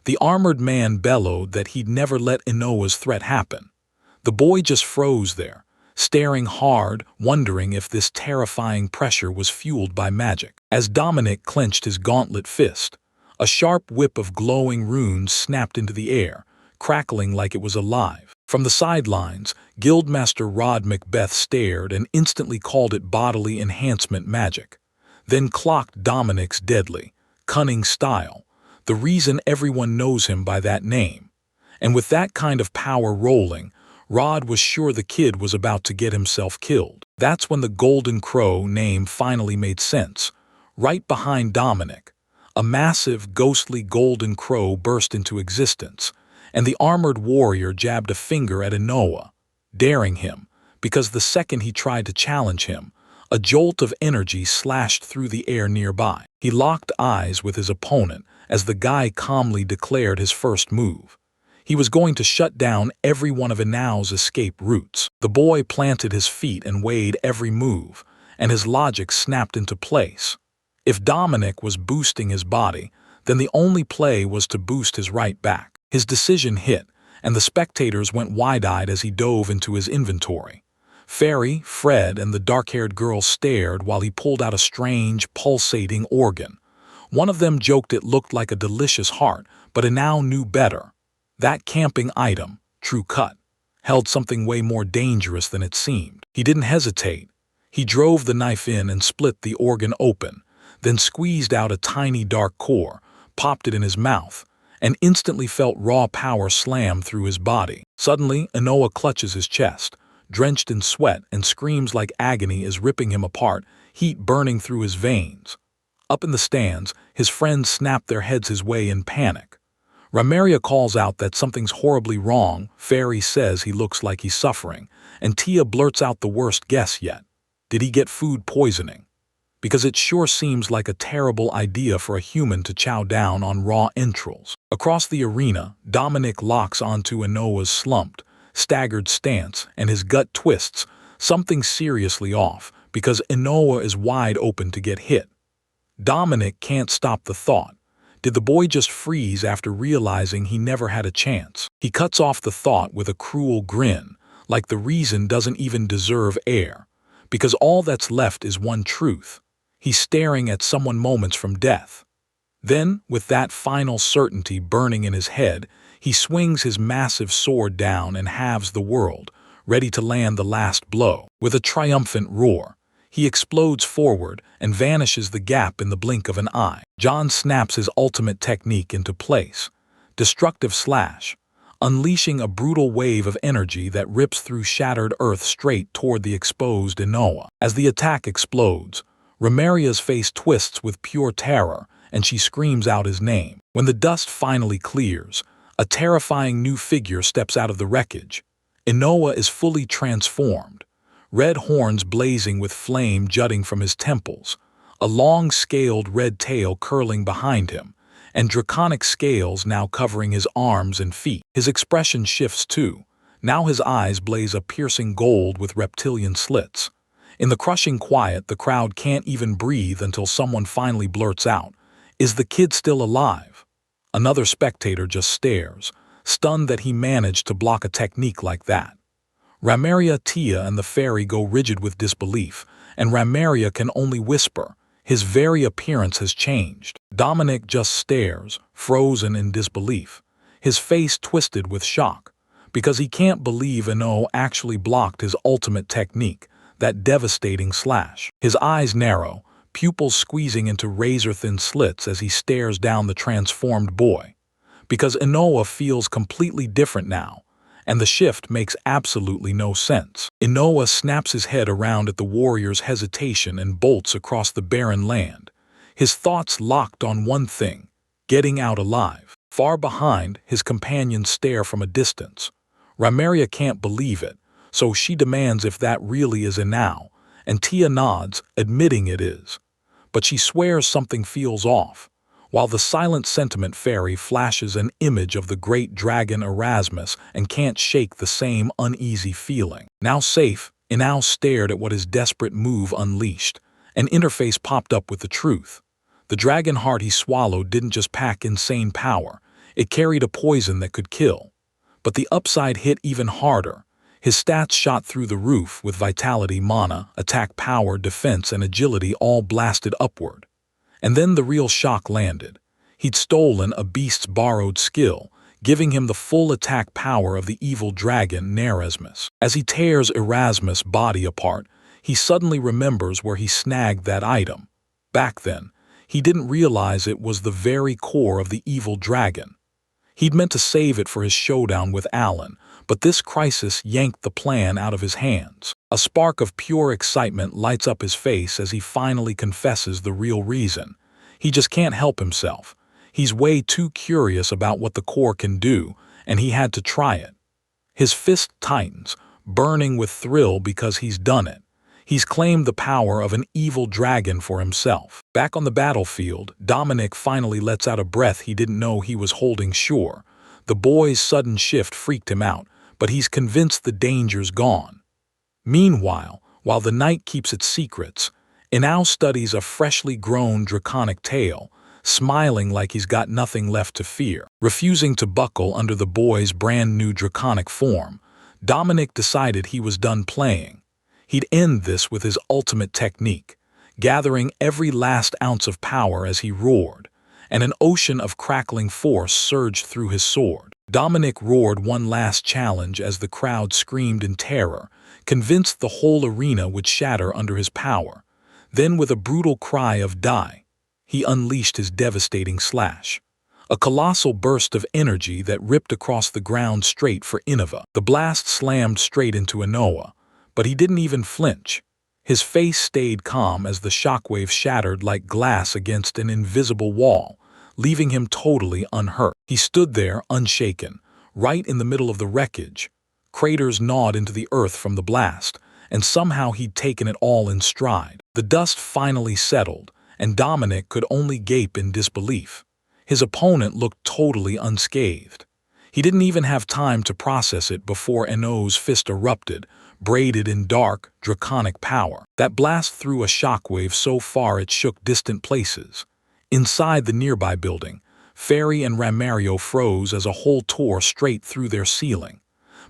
The armored man bellowed that he'd never let Inoa's threat happen. The boy just froze there, staring hard, wondering if this terrifying pressure was fueled by magic. As Dominic clenched his gauntlet fist, a sharp whip of glowing runes snapped into the air, crackling like it was alive. From the sidelines, Guildmaster Rod Macbeth stared and instantly called it bodily enhancement magic, then clocked Dominic's deadly, cunning style, the reason everyone knows him by that name. And with that kind of power rolling, Rod was sure the kid was about to get himself killed. That's when the Golden Crow name finally made sense. Right behind Dominic, a massive, ghostly golden crow burst into existence, and the armored warrior jabbed a finger at Inoa, daring him, because the second he tried to challenge him, a jolt of energy slashed through the air nearby. He locked eyes with his opponent as the guy calmly declared his first move. He was going to shut down every one of Inao's escape routes. The boy planted his feet and weighed every move, and his logic snapped into place. If Dominic was boosting his body, then the only play was to boost his right back. His decision hit, and the spectators went wide-eyed as he dove into his inventory. Fairy, Fred, and the dark-haired girl stared while he pulled out a strange, pulsating organ. One of them joked it looked like a delicious heart, but Inao knew better. That camping item, True Cut, held something way more dangerous than it seemed. He didn't hesitate. He drove the knife in and split the organ open, then squeezed out a tiny dark core, popped it in his mouth, and instantly felt raw power slam through his body. Suddenly, Inoa clutches his chest, drenched in sweat, and screams like agony is ripping him apart, heat burning through his veins. Up in the stands, his friends snap their heads his way in panic. Ramaria calls out that something's horribly wrong, Fairy says he looks like he's suffering, and Tia blurts out the worst guess yet. Did he get food poisoning? Because it sure seems like a terrible idea for a human to chow down on raw entrails. Across the arena, Dominic locks onto Inoa's slumped, staggered stance, and his gut twists, something seriously off, because Inoa is wide open to get hit. Dominic can't stop the thought. Did the boy just freeze after realizing he never had a chance? He cuts off the thought with a cruel grin, like the reason doesn't even deserve air, because all that's left is one truth. He's staring at someone moments from death. Then, with that final certainty burning in his head, he swings his massive sword down and halves the world, ready to land the last blow. With a triumphant roar, he explodes forward and vanishes the gap in the blink of an eye. John snaps his ultimate technique into place. Destructive slash, unleashing a brutal wave of energy that rips through shattered earth straight toward the exposed Inoa. As the attack explodes, Ramaria's face twists with pure terror, and she screams out his name. When the dust finally clears, a terrifying new figure steps out of the wreckage. Inoa is fully transformed, red horns blazing with flame jutting from his temples, a long scaled red tail curling behind him, and draconic scales now covering his arms and feet. His expression shifts too. Now his eyes blaze a piercing gold with reptilian slits. In the crushing quiet, the crowd can't even breathe until someone finally blurts out, "Is the kid still alive?" Another spectator just stares, stunned that he managed to block a technique like that. Ramaria, Tia, and the fairy go rigid with disbelief, and Ramaria can only whisper, his very appearance has changed. Dominic just stares, frozen in disbelief, his face twisted with shock, because he can't believe Inoa actually blocked his ultimate technique, that devastating slash. His eyes narrow, pupils squeezing into razor-thin slits as he stares down the transformed boy. Because Inoa feels completely different now, and the shift makes absolutely no sense. Inoa snaps his head around at the warrior's hesitation and bolts across the barren land, his thoughts locked on one thing, getting out alive. Far behind, his companions stare from a distance. Ramaria can't believe it, so she demands if that really is Inao, and Tia nods, admitting it is. But she swears something feels off, while the silent sentiment fairy flashes an image of the great dragon Erasmus and can't shake the same uneasy feeling. Now safe, Inao stared at what his desperate move unleashed. An interface popped up with the truth. The dragon heart he swallowed didn't just pack insane power, it carried a poison that could kill. But the upside hit even harder. His stats shot through the roof with vitality, mana, attack power, defense, and agility all blasted upward. And then the real shock landed. He'd stolen a beast's borrowed skill, giving him the full attack power of the evil dragon Erasmus. As he tears Erasmus' body apart, he suddenly remembers where he snagged that item. Back then, he didn't realize it was the very core of the evil dragon. He'd meant to save it for his showdown with Alan, but this crisis yanked the plan out of his hands. A spark of pure excitement lights up his face as he finally confesses the real reason. He just can't help himself. He's way too curious about what the core can do, and he had to try it. His fist tightens, burning with thrill because he's done it. He's claimed the power of an evil dragon for himself. Back on the battlefield, Dominic finally lets out a breath he didn't know he was holding sure. The boy's sudden shift freaked him out, but he's convinced the danger's gone. Meanwhile, while the night keeps its secrets, Inao studies a freshly grown draconic tail, smiling like he's got nothing left to fear. Refusing to buckle under the boy's brand new draconic form, Dominic decided he was done playing. He'd end this with his ultimate technique, gathering every last ounce of power as he roared, and an ocean of crackling force surged through his sword. Dominic roared one last challenge as the crowd screamed in terror, convinced the whole arena would shatter under his power. Then, with a brutal cry of "Die!" he unleashed his devastating slash. A colossal burst of energy that ripped across the ground straight for Innova. The blast slammed straight into Inoa, but he didn't even flinch. His face stayed calm as the shockwave shattered like glass against an invisible wall, leaving him totally unhurt. He stood there unshaken, right in the middle of the wreckage. Craters gnawed into the earth from the blast, and somehow he'd taken it all in stride. The dust finally settled, and Dominic could only gape in disbelief. His opponent looked totally unscathed. He didn't even have time to process it before Eno's fist erupted, braided in dark, draconic power. That blast threw a shockwave so far it shook distant places. Inside the nearby building, Fairy and Ramario froze as a hole tore straight through their ceiling.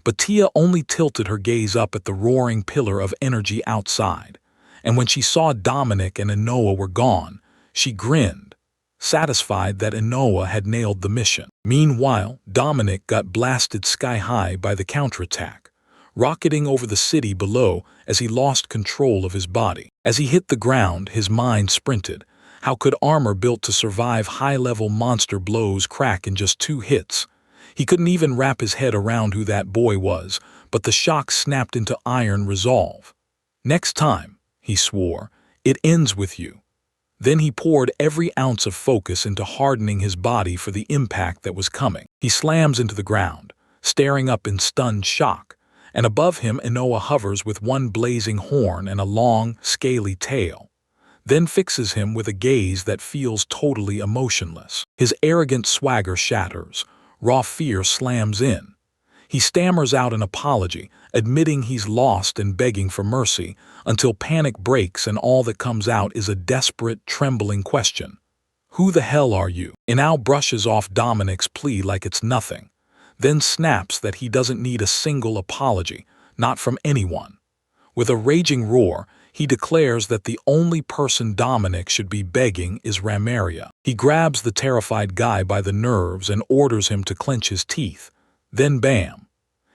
But Tia only tilted her gaze up at the roaring pillar of energy outside, and when she saw Dominic and Enoa were gone, she grinned, satisfied that Enoa had nailed the mission. Meanwhile, Dominic got blasted sky-high by the counterattack, rocketing over the city below as he lost control of his body. As he hit the ground, his mind sprinted. How could armor built to survive high-level monster blows crack in just 2 hits? He couldn't even wrap his head around who that boy was, but the shock snapped into iron resolve. "Next time," he swore, "it ends with you." Then he poured every ounce of focus into hardening his body for the impact that was coming. He slams into the ground, staring up in stunned shock, and above him Enoa hovers with one blazing horn and a long, scaly tail, then fixes him with a gaze that feels totally emotionless. His arrogant swagger shatters. Raw fear slams in. He stammers out an apology, admitting he's lost and begging for mercy, until panic breaks and all that comes out is a desperate, trembling question. "Who the hell are you?" Inao brushes off Dominic's plea like it's nothing, then snaps that he doesn't need a single apology, not from anyone. With a raging roar, he declares that the only person Dominic should be begging is Ramaria. He grabs the terrified guy by the nerves and orders him to clench his teeth. Then bam!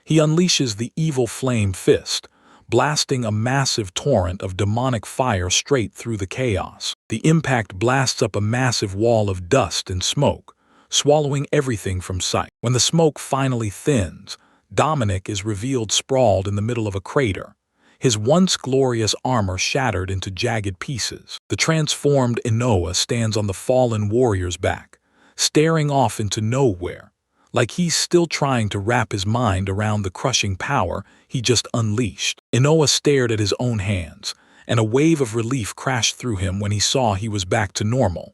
He unleashes the evil flame fist, blasting a massive torrent of demonic fire straight through the chaos. The impact blasts up a massive wall of dust and smoke, swallowing everything from sight. When the smoke finally thins, Dominic is revealed sprawled in the middle of a crater, his once glorious armor shattered into jagged pieces. The transformed Inoa stands on the fallen warrior's back, staring off into nowhere, like he's still trying to wrap his mind around the crushing power he just unleashed. Inoa stared at his own hands, and a wave of relief crashed through him when he saw he was back to normal.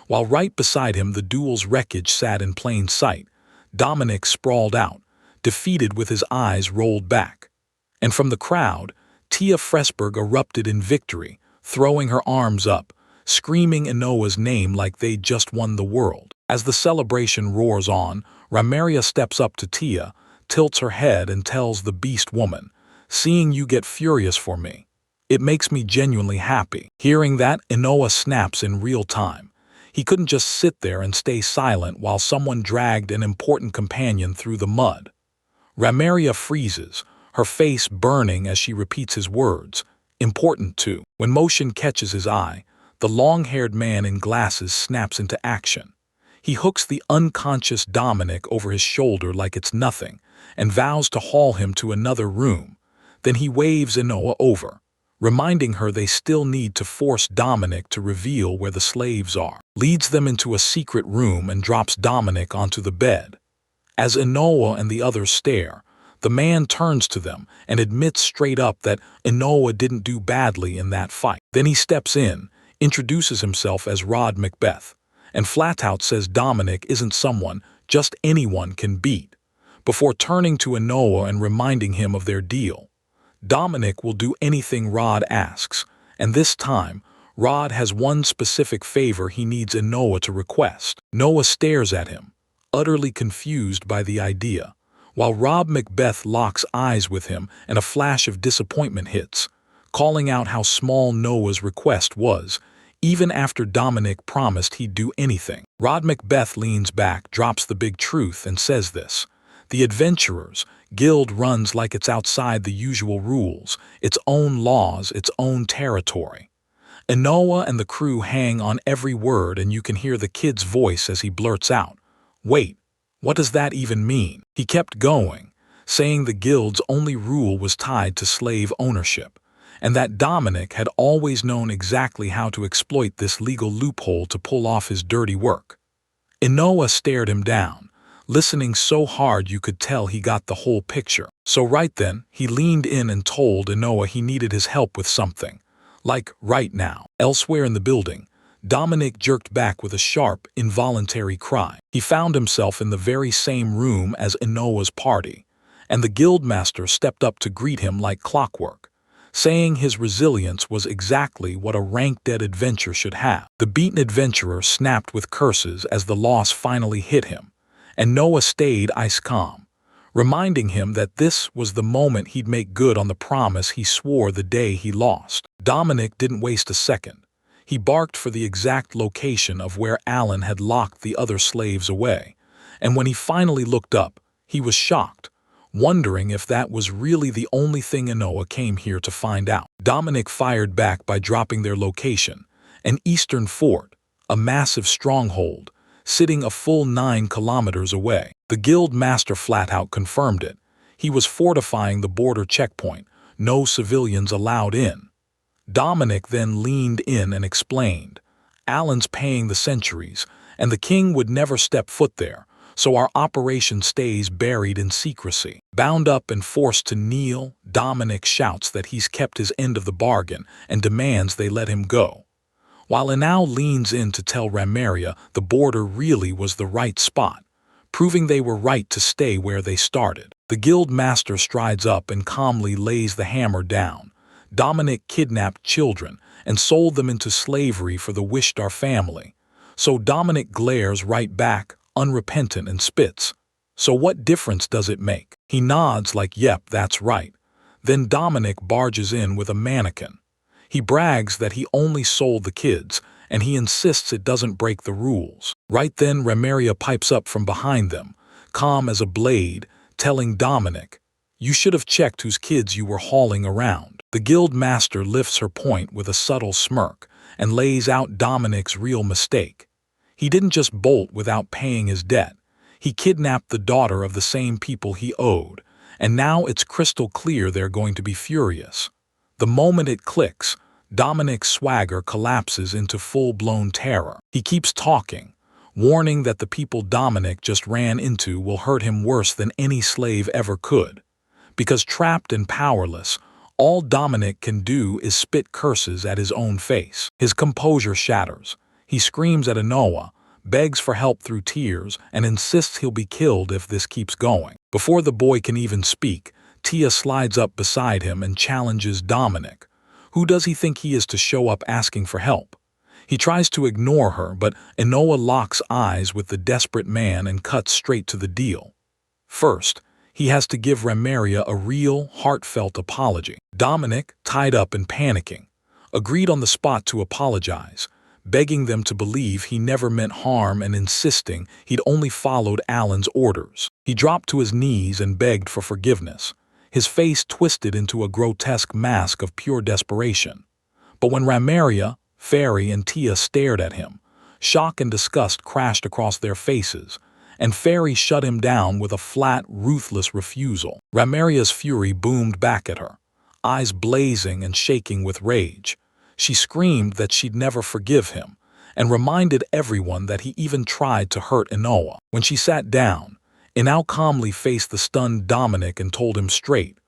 While right beside him the duel's wreckage sat in plain sight, Dominic sprawled out, defeated with his eyes rolled back. And from the crowd, Tia Fresberg erupted in victory, throwing her arms up, screaming Inoa's name like they'd just won the world. As the celebration roars on, Ramaria steps up to Tia, tilts her head and tells the beast woman, "Seeing you get furious for me, it makes me genuinely happy." Hearing that, Inoa snaps in real time. He couldn't just sit there and stay silent while someone dragged an important companion through the mud. Ramaria freezes, her face burning as she repeats his words, "Important too." When motion catches his eye, the long-haired man in glasses snaps into action. He hooks the unconscious Dominic over his shoulder like it's nothing, and vows to haul him to another room. Then he waves Inoa over, reminding her they still need to force Dominic to reveal where the slaves are. Leads them into a secret room and drops Dominic onto the bed. As Inoa and the others stare, the man turns to them and admits straight up that Inoa didn't do badly in that fight. Then he steps in, introduces himself as Rod Macbeth, and flat out says Dominic isn't someone just anyone can beat, before turning to Inoa and reminding him of their deal. Dominic will do anything Rod asks, and this time, Rod has one specific favor he needs Inoa to request. Noah stares at him, utterly confused by the idea, while Rob Macbeth locks eyes with him and a flash of disappointment hits, calling out how small Noah's request was, even after Dominic promised he'd do anything. Rod Macbeth leans back, drops the big truth, and says this: "The Adventurers Guild runs like it's outside the usual rules, its own laws, its own territory." Inoa and the crew hang on every word, and you can hear the kid's voice as he blurts out, "Wait, what does that even mean?" He kept going, saying the guild's only rule was tied to slave ownership, and that Dominic had always known exactly how to exploit this legal loophole to pull off his dirty work. Inoa stared him down, listening so hard you could tell he got the whole picture. So right then, he leaned in and told Inoa he needed his help with something, like right now. Elsewhere in the building, Dominic jerked back with a sharp, involuntary cry. He found himself in the very same room as Inoa's party, and the guildmaster stepped up to greet him like clockwork, saying his resilience was exactly what a rank-dead adventurer should have. The beaten adventurer snapped with curses as the loss finally hit him, and Noah stayed ice-calm, reminding him that this was the moment he'd make good on the promise he swore the day he lost. Dominic didn't waste a second. He barked for the exact location of where Alan had locked the other slaves away, and when he finally looked up, he was shocked, wondering if that was really the only thing Inoa came here to find out. Dominic fired back by dropping their location, an eastern fort, a massive stronghold, sitting a full 9 kilometers away. The guild master flat-out confirmed it. He was fortifying the border checkpoint, no civilians allowed in. Dominic then leaned in and explained, "Alan's paying the centuries, and the king would never step foot there, so our operation stays buried in secrecy." Bound up and forced to kneel, Dominic shouts that he's kept his end of the bargain and demands they let him go, while Inau leans in to tell Ramiria the border really was the right spot, proving they were right to stay where they started. The guild master strides up and calmly lays the hammer down. Dominic kidnapped children and sold them into slavery for the Wishdar family. So Dominic glares right back, unrepentant, and spits, "So what difference does it make?" He nods like, "Yep, that's right." Then Dominic barges in with a mannequin. He brags that he only sold the kids, and he insists it doesn't break the rules. Right then, Ramiria pipes up from behind them, calm as a blade, telling Dominic, "You should have checked whose kids you were hauling around." The guild master lifts her point with a subtle smirk and lays out Dominic's real mistake. He didn't just bolt without paying his debt. He kidnapped the daughter of the same people he owed, and now it's crystal clear they're going to be furious. The moment it clicks, Dominic's swagger collapses into full-blown terror. He keeps talking, warning that the people Dominic just ran into will hurt him worse than any slave ever could. Because trapped and powerless, all Dominic can do is spit curses at his own face. His composure shatters. He screams at Inoa, begs for help through tears, and insists he'll be killed if this keeps going. Before the boy can even speak, Tia slides up beside him and challenges Dominic. Who does he think he is to show up asking for help? He tries to ignore her, but Inoa locks eyes with the desperate man and cuts straight to the deal. First, he has to give Ramiria a real, heartfelt apology. Dominic, tied up and panicking, agreed on the spot to apologize, begging them to believe he never meant harm and insisting he'd only followed Alan's orders. He dropped to his knees and begged for forgiveness, his face twisted into a grotesque mask of pure desperation. But when Ramiria, Fairy, and Tia stared at him, shock and disgust crashed across their faces, and Fairy shut him down with a flat, ruthless refusal. Ramaria's fury boomed back at her, eyes blazing and shaking with rage. She screamed that she'd never forgive him, and reminded everyone that he even tried to hurt Inoa. When she sat down, Inau calmly faced the stunned Dominic and told him straight,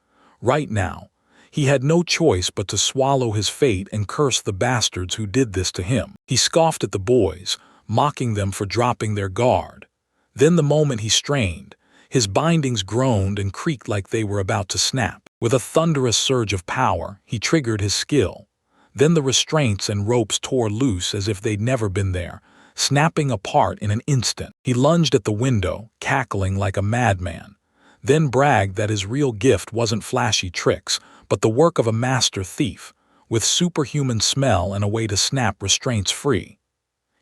right now, he had no choice but to swallow his fate and curse the bastards who did this to him. He scoffed at the boys, mocking them for dropping their guard. Then the moment he strained, his bindings groaned and creaked like they were about to snap. With a thunderous surge of power, he triggered his skill. Then the restraints and ropes tore loose as if they'd never been there, snapping apart in an instant. He lunged at the window, cackling like a madman, then bragged that his real gift wasn't flashy tricks, but the work of a master thief, with superhuman smell and a way to snap restraints free.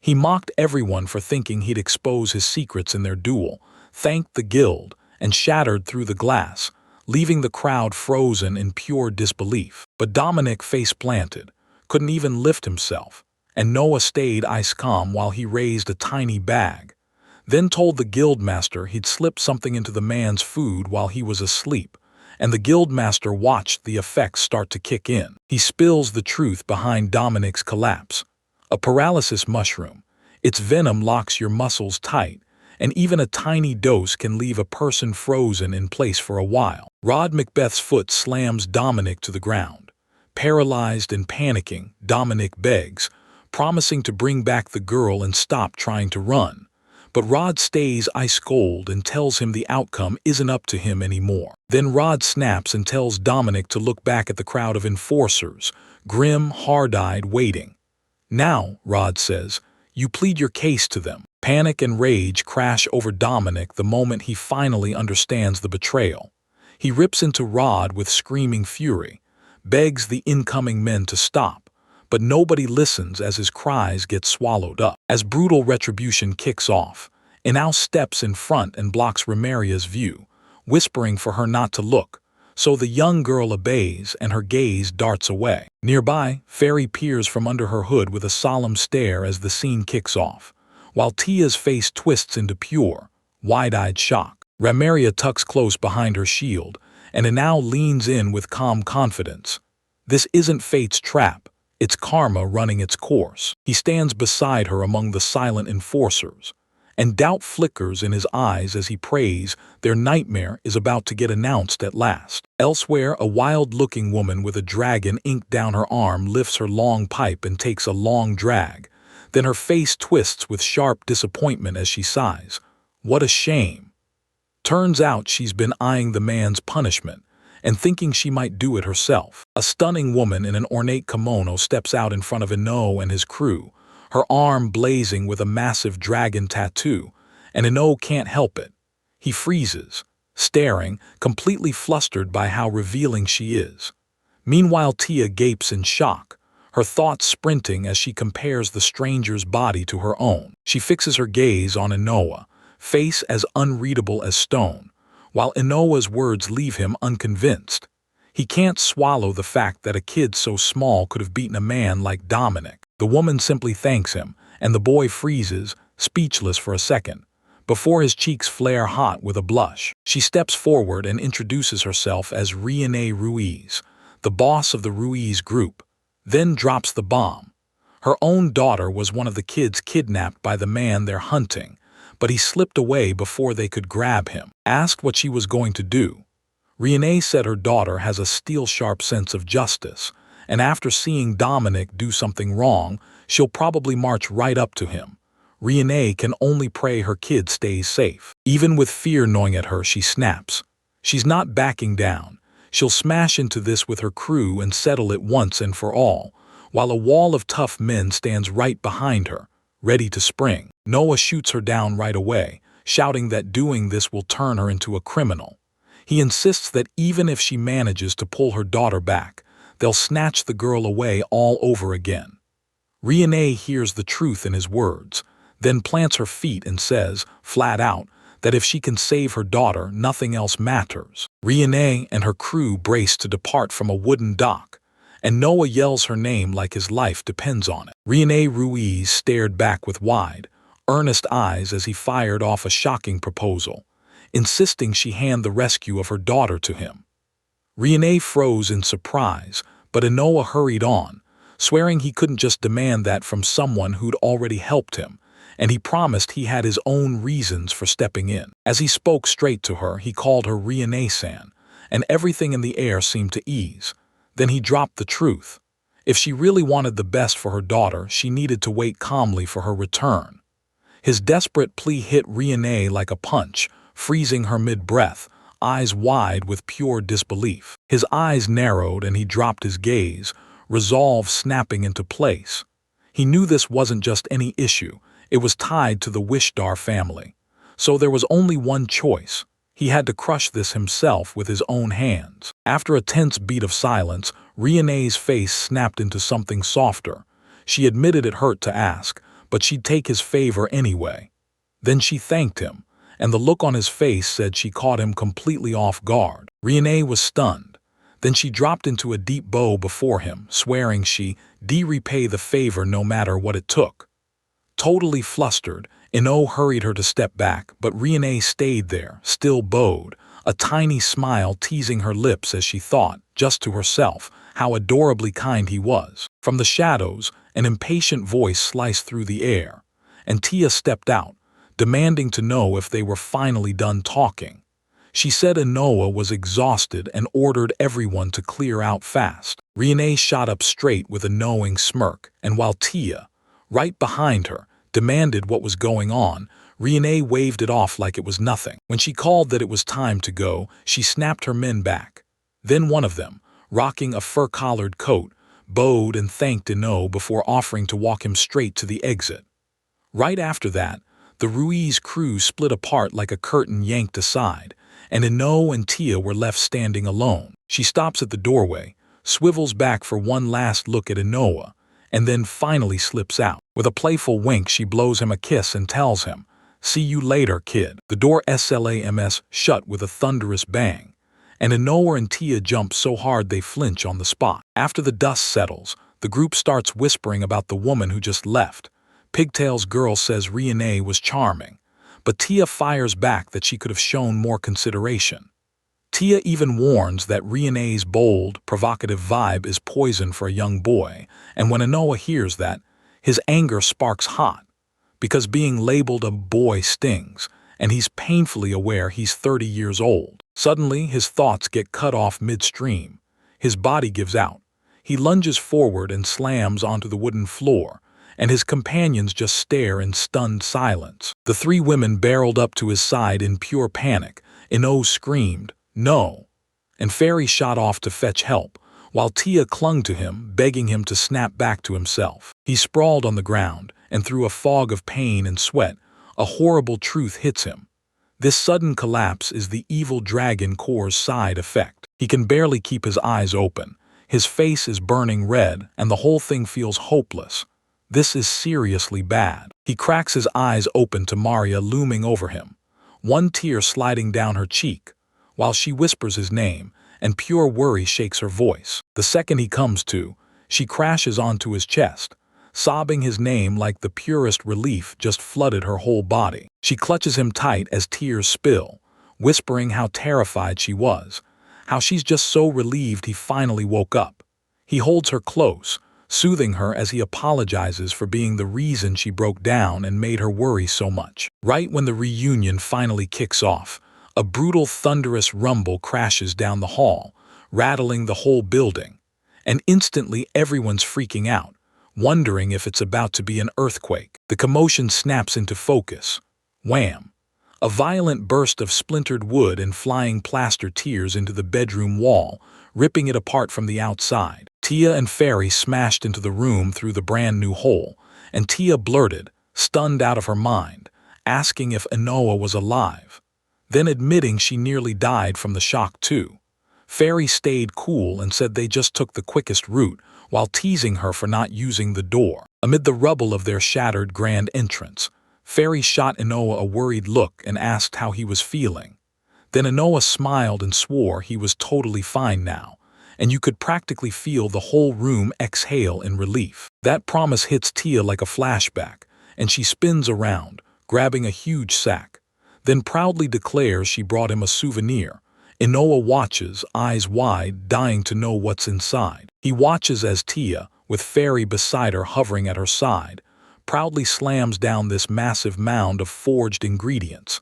He mocked everyone for thinking he'd expose his secrets in their duel, thanked the guild, and shattered through the glass, leaving the crowd frozen in pure disbelief. But Dominic face-planted, couldn't even lift himself, and Noah stayed ice-calm while he raised a tiny bag, then told the guildmaster he'd slipped something into the man's food while he was asleep, and the guildmaster watched the effects start to kick in. He spills the truth behind Dominic's collapse. A paralysis mushroom. Its venom locks your muscles tight, and even a tiny dose can leave a person frozen in place for a while. Rod Macbeth's foot slams Dominic to the ground. Paralyzed and panicking, Dominic begs, promising to bring back the girl and stop trying to run. But Rod stays ice-cold and tells him the outcome isn't up to him anymore. Then Rod snaps and tells Dominic to look back at the crowd of enforcers, grim, hard-eyed, waiting. Now, Rod says, you plead your case to them. Panic and rage crash over Dominic the moment he finally understands the betrayal. He rips into Rod with screaming fury, begs the incoming men to stop, but nobody listens as his cries get swallowed up. As brutal retribution kicks off, Inau steps in front and blocks Remaria's view, whispering for her not to look, so the young girl obeys and her gaze darts away. Nearby, Fairy peers from under her hood with a solemn stare as the scene kicks off, while Tia's face twists into pure, wide-eyed shock. Ramaria tucks close behind her shield, and Inau leans in with calm confidence. This isn't fate's trap, it's karma running its course. He stands beside her among the silent enforcers, and doubt flickers in his eyes as he prays their nightmare is about to get announced at last. Elsewhere, a wild-looking woman with a dragon inked down her arm lifts her long pipe and takes a long drag. Then her face twists with sharp disappointment as she sighs. What a shame. Turns out she's been eyeing the man's punishment and thinking she might do it herself. A stunning woman in an ornate kimono steps out in front of Ino and his crew, her arm blazing with a massive dragon tattoo, and Ino can't help it. He freezes, staring, completely flustered by how revealing she is. Meanwhile, Tia gapes in shock, her thoughts sprinting as she compares the stranger's body to her own. She fixes her gaze on Inoa, face as unreadable as stone, while Inoa's words leave him unconvinced. He can't swallow the fact that a kid so small could have beaten a man like Dominic. The woman simply thanks him, and the boy freezes, speechless for a second, before his cheeks flare hot with a blush. She steps forward and introduces herself as Riene Ruiz, the boss of the Ruiz group, then drops the bomb. Her own daughter was one of the kids kidnapped by the man they're hunting, but he slipped away before they could grab him. Asked what she was going to do, Riene said her daughter has a steel-sharp sense of justice, and after seeing Dominic do something wrong, she'll probably march right up to him. Riene can only pray her kid stays safe. Even with fear gnawing at her, she snaps. She's not backing down. She'll smash into this with her crew and settle it once and for all, while a wall of tough men stands right behind her, ready to spring. Noah shoots her down right away, shouting that doing this will turn her into a criminal. He insists that even if she manages to pull her daughter back, they'll snatch the girl away all over again. Riene hears the truth in his words, then plants her feet and says, flat out, that if she can save her daughter, nothing else matters. Riene and her crew brace to depart from a wooden dock, and Noah yells her name like his life depends on it. Riene Ruiz stared back with wide, earnest eyes as he fired off a shocking proposal, insisting she hand the rescue of her daughter to him. Riene froze in surprise, but Inoa hurried on, swearing he couldn't just demand that from someone who'd already helped him, and he promised he had his own reasons for stepping in. As he spoke straight to her, he called her Riene-san, and everything in the air seemed to ease. Then he dropped the truth. If she really wanted the best for her daughter, she needed to wait calmly for her return. His desperate plea hit Riene like a punch, freezing her mid-breath, eyes wide with pure disbelief. His eyes narrowed and he dropped his gaze, resolve snapping into place. He knew this wasn't just any issue, it was tied to the Wishdar family. So there was only one choice. He had to crush this himself with his own hands. After a tense beat of silence, Rione's face snapped into something softer. She admitted it hurt to ask, but she'd take his favor anyway. Then she thanked him, and the look on his face said she caught him completely off guard. Rione was stunned. Then she dropped into a deep bow before him, swearing she'd repay the favor no matter what it took. Totally flustered, Ino hurried her to step back, but Rione stayed there, still bowed, a tiny smile teasing her lips as she thought, just to herself, how adorably kind he was. From the shadows, an impatient voice sliced through the air, and Tia stepped out, demanding to know if they were finally done talking. She said Inoa was exhausted and ordered everyone to clear out fast. Rione shot up straight with a knowing smirk, and while Tia, right behind her, demanded what was going on, Rione waved it off like it was nothing. When she called that it was time to go, she snapped her men back. Then one of them, rocking a fur-collared coat, bowed and thanked Ino before offering to walk him straight to the exit. Right after that, the Ruiz crew split apart like a curtain yanked aside, and Ino and Tia were left standing alone. She stops at the doorway, swivels back for one last look at Inoa, and then finally slips out. With a playful wink, she blows him a kiss and tells him, "See you later, kid." The door slams shut with a thunderous bang, and Inoa and Tia jump so hard they flinch on the spot. After the dust settles, the group starts whispering about the woman who just left. Pigtail's girl says Rione was charming, but Tia fires back that she could have shown more consideration. Tia even warns that Rione's bold, provocative vibe is poison for a young boy, and when Inoa hears that, his anger sparks hot, because being labeled a boy stings, and he's painfully aware he's 30 years old. Suddenly, his thoughts get cut off midstream. His body gives out. He lunges forward and slams onto the wooden floor, and his companions just stare in stunned silence. The three women barreled up to his side in pure panic. Ino screamed, "No!" and Fairy shot off to fetch help, while Tia clung to him, begging him to snap back to himself. He sprawled on the ground, and through a fog of pain and sweat, a horrible truth hits him. This sudden collapse is the evil dragon core's side effect. He can barely keep his eyes open. His face is burning red, and the whole thing feels hopeless. This is seriously bad. He cracks his eyes open to Maria looming over him, one tear sliding down her cheek, while she whispers his name, and pure worry shakes her voice. The second he comes to, she crashes onto his chest, sobbing his name like the purest relief just flooded her whole body. She clutches him tight as tears spill, whispering how terrified she was, how she's just so relieved he finally woke up. He holds her close, soothing her as he apologizes for being the reason she broke down and made her worry so much. Right when the reunion finally kicks off, a brutal thunderous rumble crashes down the hall, rattling the whole building, and instantly everyone's freaking out, wondering if it's about to be an earthquake. The commotion snaps into focus. Wham! A violent burst of splintered wood and flying plaster tears into the bedroom wall, ripping it apart from the outside. Tia and Fairy smashed into the room through the brand new hole, and Tia blurted, stunned out of her mind, asking if Inoa was alive, then admitting she nearly died from the shock too. Fairy stayed cool and said they just took the quickest route, while teasing her for not using the door. Amid the rubble of their shattered grand entrance, Fairy shot Inoa a worried look and asked how he was feeling. Then Inoa smiled and swore he was totally fine now, and you could practically feel the whole room exhale in relief. That promise hits Tia like a flashback, and she spins around, grabbing a huge sack, then proudly declares she brought him a souvenir. Inoa watches, eyes wide, dying to know what's inside. He watches as Tia, with Fairy beside her hovering at her side, proudly slams down this massive mound of forged ingredients.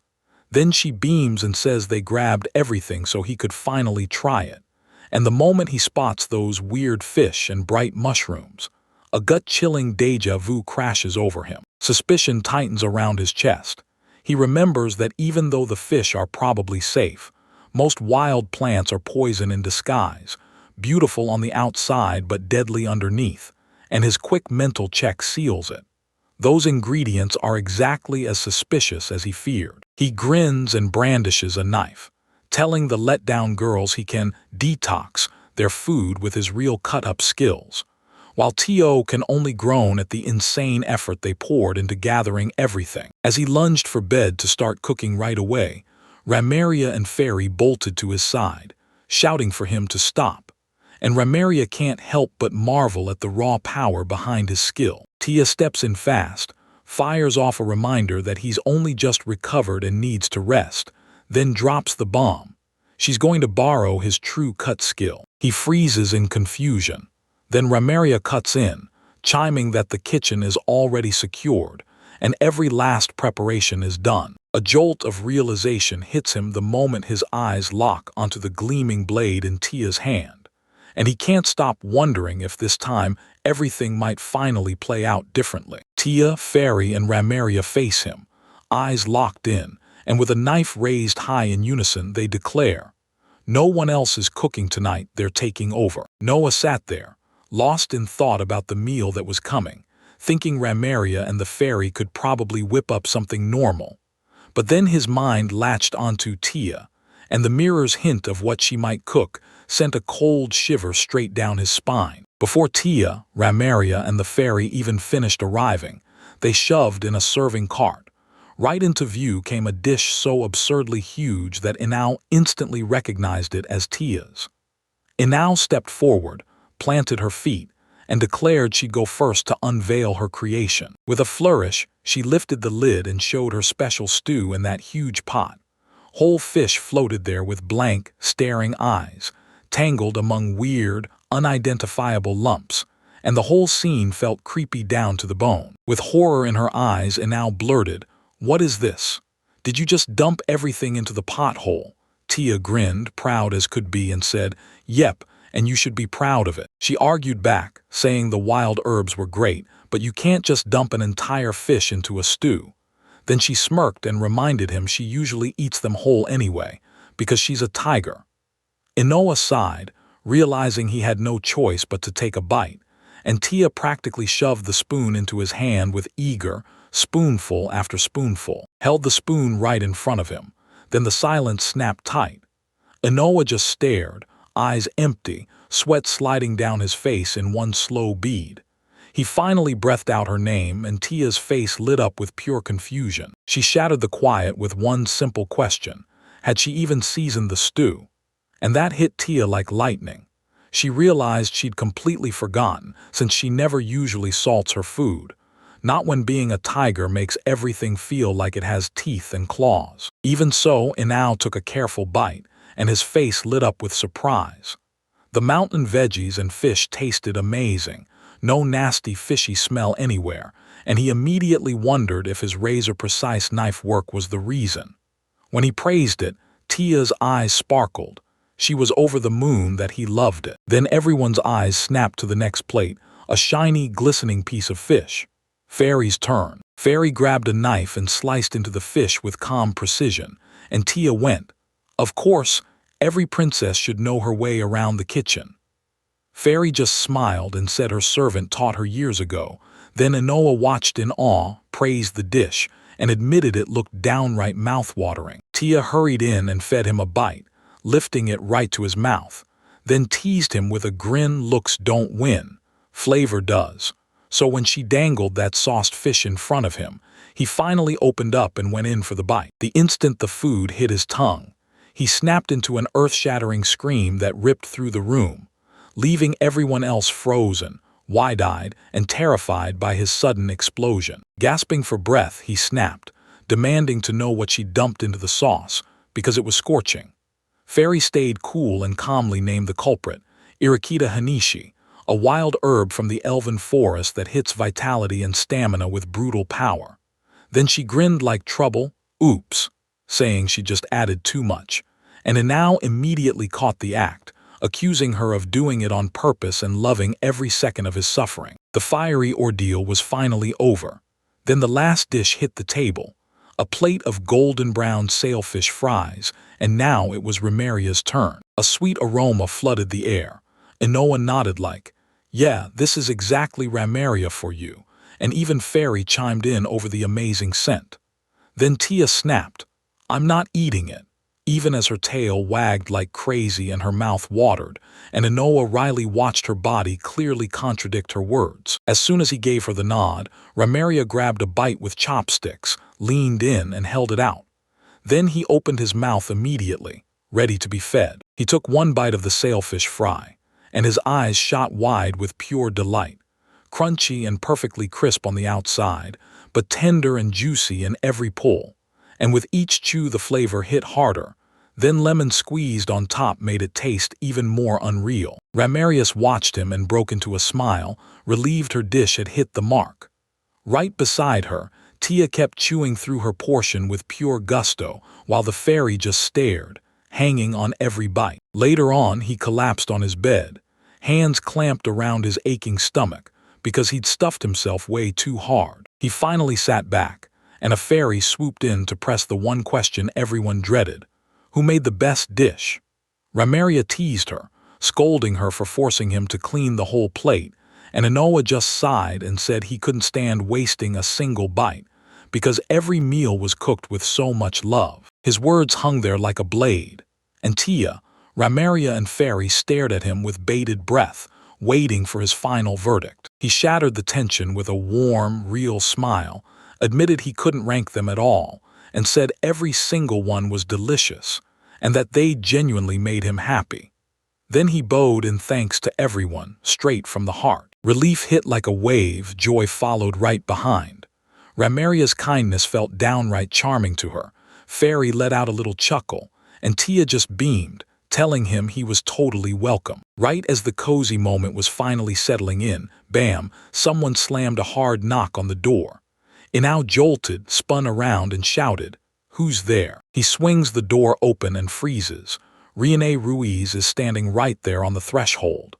Then she beams and says they grabbed everything so he could finally try it. And the moment he spots those weird fish and bright mushrooms, a gut-chilling deja vu crashes over him. Suspicion tightens around his chest. He remembers that even though the fish are probably safe, most wild plants are poison in disguise, beautiful on the outside but deadly underneath, and his quick mental check seals it. Those ingredients are exactly as suspicious as he feared. He grins and brandishes a knife, telling the let-down girls he can detox their food with his real cut-up skills, while T.O. can only groan at the insane effort they poured into gathering everything. As he lunged for bed to start cooking right away, Ramaria and Fairy bolted to his side, shouting for him to stop, and Ramaria can't help but marvel at the raw power behind his skill. Tia steps in fast, fires off a reminder that he's only just recovered and needs to rest, then drops the bomb. She's going to borrow his true cut skill. He freezes in confusion. Then Ramaria cuts in, chiming that the kitchen is already secured, and every last preparation is done. A jolt of realization hits him the moment his eyes lock onto the gleaming blade in Tia's hand, and he can't stop wondering if this time everything might finally play out differently. Tia, Fairy, and Ramaria face him, eyes locked in, and with a knife raised high in unison they declare, "No one else is cooking tonight, they're taking over." Noah sat there, lost in thought about the meal that was coming, thinking Ramaria and the Fairy could probably whip up something normal. But then his mind latched onto Tia, and the mirror's hint of what she might cook sent a cold shiver straight down his spine. Before Tia, Ramaria, and the Fairy even finished arriving, they shoved in a serving cart. Right into view came a dish so absurdly huge that Inao instantly recognized it as Tia's. Inao stepped forward, planted her feet, and declared she'd go first to unveil her creation. With a flourish, she lifted the lid and showed her special stew in that huge pot. Whole fish floated there with blank, staring eyes, tangled among weird, unidentifiable lumps, and the whole scene felt creepy down to the bone. With horror in her eyes, Inao blurted, "What is this? Did you just dump everything into the pothole?" Tia grinned, proud as could be, and said, "Yep, and you should be proud of it." She argued back, saying the wild herbs were great, but you can't just dump an entire fish into a stew. Then she smirked and reminded him she usually eats them whole anyway, because she's a tiger. Inoa sighed, realizing he had no choice but to take a bite, and Tia practically shoved the spoon into his hand with eager, spoonful after spoonful, held the spoon right in front of him. Then the silence snapped tight. Inoa just stared, eyes empty, sweat sliding down his face in one slow bead. He finally breathed out her name, and Tia's face lit up with pure confusion. She shattered the quiet with one simple question. Had she even seasoned the stew? And that hit Tia like lightning. She realized she'd completely forgotten, since she never usually salts her food. Not when being a tiger makes everything feel like it has teeth and claws. Even so, Inao took a careful bite, and his face lit up with surprise. The mountain veggies and fish tasted amazing, no nasty fishy smell anywhere, and he immediately wondered if his razor-precise knife work was the reason. When he praised it, Tia's eyes sparkled. She was over the moon that he loved it. Then everyone's eyes snapped to the next plate, a shiny, glistening piece of fish. Fairy's turn. Fairy grabbed a knife and sliced into the fish with calm precision, and Tia went, "Of course, every princess should know her way around the kitchen." Fairy just smiled and said her servant taught her years ago. Then Inoa watched in awe, praised the dish, and admitted it looked downright mouth-watering. Tia hurried in and fed him a bite, lifting it right to his mouth, then teased him with a grin. Looks don't win, flavor does. So when she dangled that sauced fish in front of him, he finally opened up and went in for the bite. The instant the food hit his tongue, he snapped into an earth-shattering scream that ripped through the room, leaving everyone else frozen, wide-eyed, and terrified by his sudden explosion. Gasping for breath, he snapped, demanding to know what she dumped into the sauce, because it was scorching. Fairy stayed cool and calmly named the culprit, Irikita Hanishi, a wild herb from the elven forest that hits vitality and stamina with brutal power. Then she grinned like trouble, oops, saying she just added too much, and Inao immediately caught the act, accusing her of doing it on purpose and loving every second of his suffering. The fiery ordeal was finally over. Then the last dish hit the table, a plate of golden-brown sailfish fries, and now it was Ramaria's turn. A sweet aroma flooded the air, Inoa nodded like, "Yeah, this is exactly Ramaria for you," and even Fairy chimed in over the amazing scent. Then Tia snapped, "I'm not eating it," even as her tail wagged like crazy and her mouth watered, and Inoa Riley watched her body clearly contradict her words. As soon as he gave her the nod, Ramaria grabbed a bite with chopsticks, leaned in, and held it out. Then he opened his mouth immediately, ready to be fed. He took one bite of the sailfish fry, and his eyes shot wide with pure delight. Crunchy and perfectly crisp on the outside, but tender and juicy in every pull. And with each chew the flavor hit harder. Then lemon squeezed on top made it taste even more unreal. Ramarius watched him and broke into a smile, relieved her dish had hit the mark. Right beside her, Tia kept chewing through her portion with pure gusto, while the fairy just stared, hanging on every bite. Later on, he collapsed on his bed, hands clamped around his aching stomach, because he'd stuffed himself way too hard. He finally sat back, and a fairy swooped in to press the one question everyone dreaded: who made the best dish? Ramaria teased her, scolding her for forcing him to clean the whole plate, and Inoa just sighed and said he couldn't stand wasting a single bite, because every meal was cooked with so much love. His words hung there like a blade, and Tia, Ramaria, and Fairy stared at him with bated breath, waiting for his final verdict. He shattered the tension with a warm, real smile, admitted he couldn't rank them at all, and said every single one was delicious, and that they genuinely made him happy. Then he bowed in thanks to everyone, straight from the heart. Relief hit like a wave, joy followed right behind. Ramaria's kindness felt downright charming to her. Fairy let out a little chuckle, and Tia just beamed, telling him he was totally welcome. Right as the cozy moment was finally settling in, bam, someone slammed a hard knock on the door. Inao jolted, spun around, and shouted, "Who's there?" He swings the door open and freezes. Riene Ruiz is standing right there on the threshold.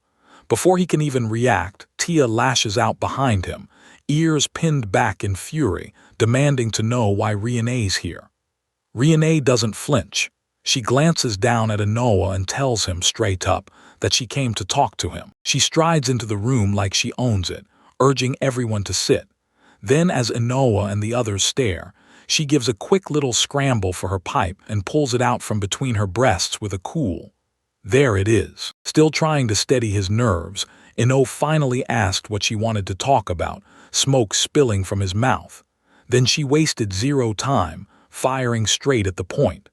Before he can even react, Tia lashes out behind him, ears pinned back in fury, demanding to know why Riene's here. Riene doesn't flinch. She glances down at Inoa and tells him straight up that she came to talk to him. She strides into the room like she owns it, urging everyone to sit. Then, as Inoa and the others stare, she gives a quick little scramble for her pipe and pulls it out from between her breasts with a cool, "There it is." Still trying to steady his nerves, Ino finally asked what she wanted to talk about, smoke spilling from his mouth. Then she wasted zero time, firing straight at the point.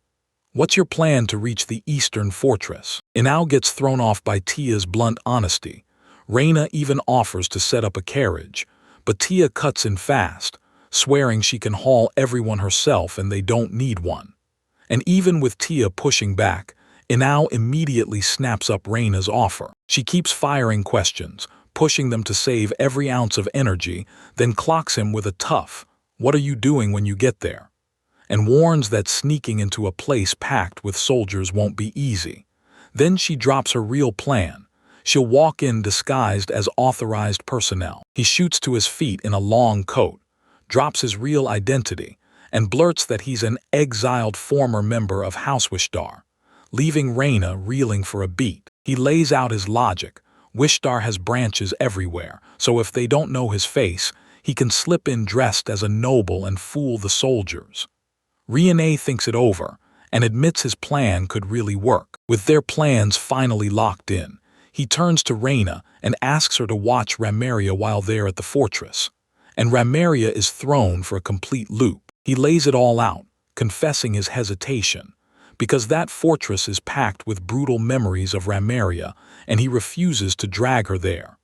"What's your plan to reach the Eastern Fortress?" Inao gets thrown off by Tia's blunt honesty. Reina even offers to set up a carriage, but Tia cuts in fast, swearing she can haul everyone herself and they don't need one. And even with Tia pushing back, Inao immediately snaps up Reina's offer. She keeps firing questions, pushing them to save every ounce of energy, then clocks him with a tough, "What are you doing when you get there?" and warns that sneaking into a place packed with soldiers won't be easy. Then she drops her real plan. She'll walk in disguised as authorized personnel. He shoots to his feet in a long coat, drops his real identity, and blurts that he's an exiled former member of House Wishtar, leaving Reina reeling for a beat. He lays out his logic. Wishtar has branches everywhere, so if they don't know his face, he can slip in dressed as a noble and fool the soldiers. Riene thinks it over and admits his plan could really work. With their plans finally locked in, he turns to Reina and asks her to watch Ramaria while they're at the fortress. And Ramaria is thrown for a complete loop. He lays it all out, confessing his hesitation, because that fortress is packed with brutal memories of Ramaria, and he refuses to drag her there.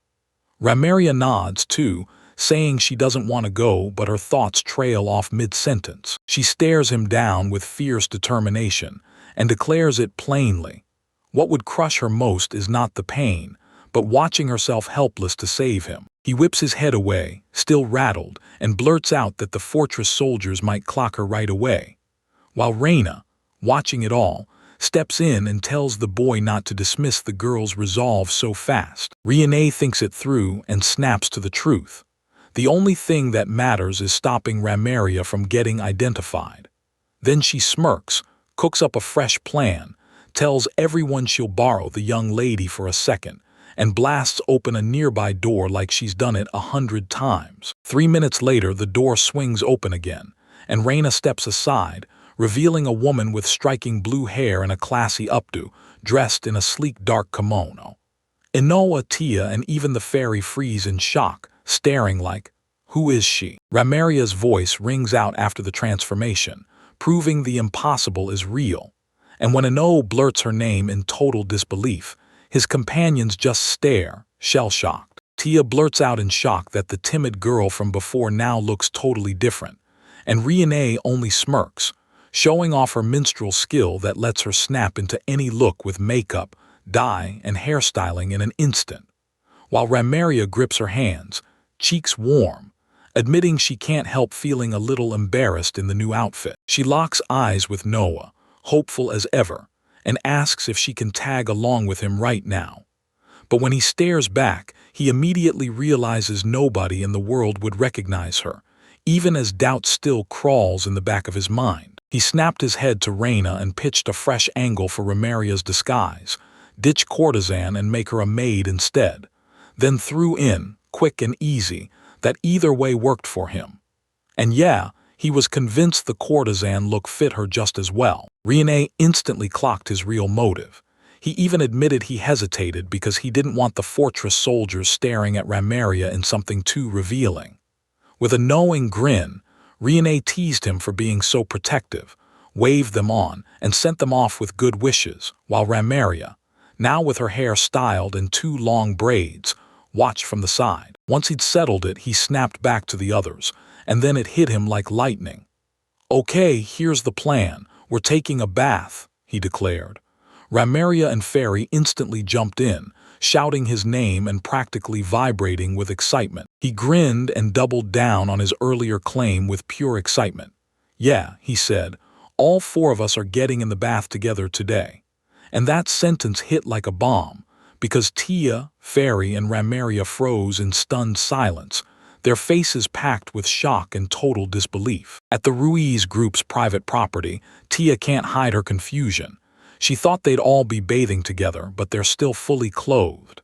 Ramaria nods, too, saying she doesn't want to go, but her thoughts trail off mid-sentence. She stares him down with fierce determination and declares it plainly. What would crush her most is not the pain, but watching herself helpless to save him. He whips his head away, still rattled, and blurts out that the fortress soldiers might clock her right away. While Reina, watching it all, steps in and tells the boy not to dismiss the girl's resolve so fast. Riene thinks it through and snaps to the truth. The only thing that matters is stopping Ramaria from getting identified. Then she smirks, cooks up a fresh plan, tells everyone she'll borrow the young lady for a second, and blasts open a nearby door like she's done it 100 times. 3 minutes later, the door swings open again, and Reina steps aside, revealing a woman with striking blue hair and a classy updo, dressed in a sleek dark kimono. Inoa, Tia, and even the fairy freeze in shock, staring like, "Who is she?" Ramaria's voice rings out after the transformation, proving the impossible is real. And when Inoa blurts her name in total disbelief, his companions just stare, shell-shocked. Tia blurts out in shock that the timid girl from before now looks totally different, and Riene only smirks, showing off her minstrel skill that lets her snap into any look with makeup, dye, and hairstyling in an instant. While Ramaria grips her hands, cheeks warm, admitting she can't help feeling a little embarrassed in the new outfit. She locks eyes with Noah, hopeful as ever, and asks if she can tag along with him right now. But when he stares back, he immediately realizes nobody in the world would recognize her, even as doubt still crawls in the back of his mind. He snapped his head to Reina and pitched a fresh angle for Ramaria's disguise, ditch courtesan and make her a maid instead, then threw in, quick and easy, that either way worked for him. And yeah, he was convinced the courtesan look fit her just as well. Riene instantly clocked his real motive. He even admitted he hesitated because he didn't want the fortress soldiers staring at Ramaria in something too revealing. With a knowing grin, Riene teased him for being so protective, waved them on, and sent them off with good wishes, while Ramaria, now with her hair styled in 2 long braids, watched from the side. Once he'd settled it, he snapped back to the others, and then it hit him like lightning. "Okay, here's the plan. We're taking a bath," he declared. Ramaria and Fairy instantly jumped in, shouting his name and practically vibrating with excitement. He grinned and doubled down on his earlier claim with pure excitement. "Yeah," he said, "all 4 of us are getting in the bath together today." And that sentence hit like a bomb, because Tia, Fairy, and Ramaria froze in stunned silence, their faces packed with shock and total disbelief. At the Ruiz group's private property, Tia can't hide her confusion. She thought they'd all be bathing together, but they're still fully clothed.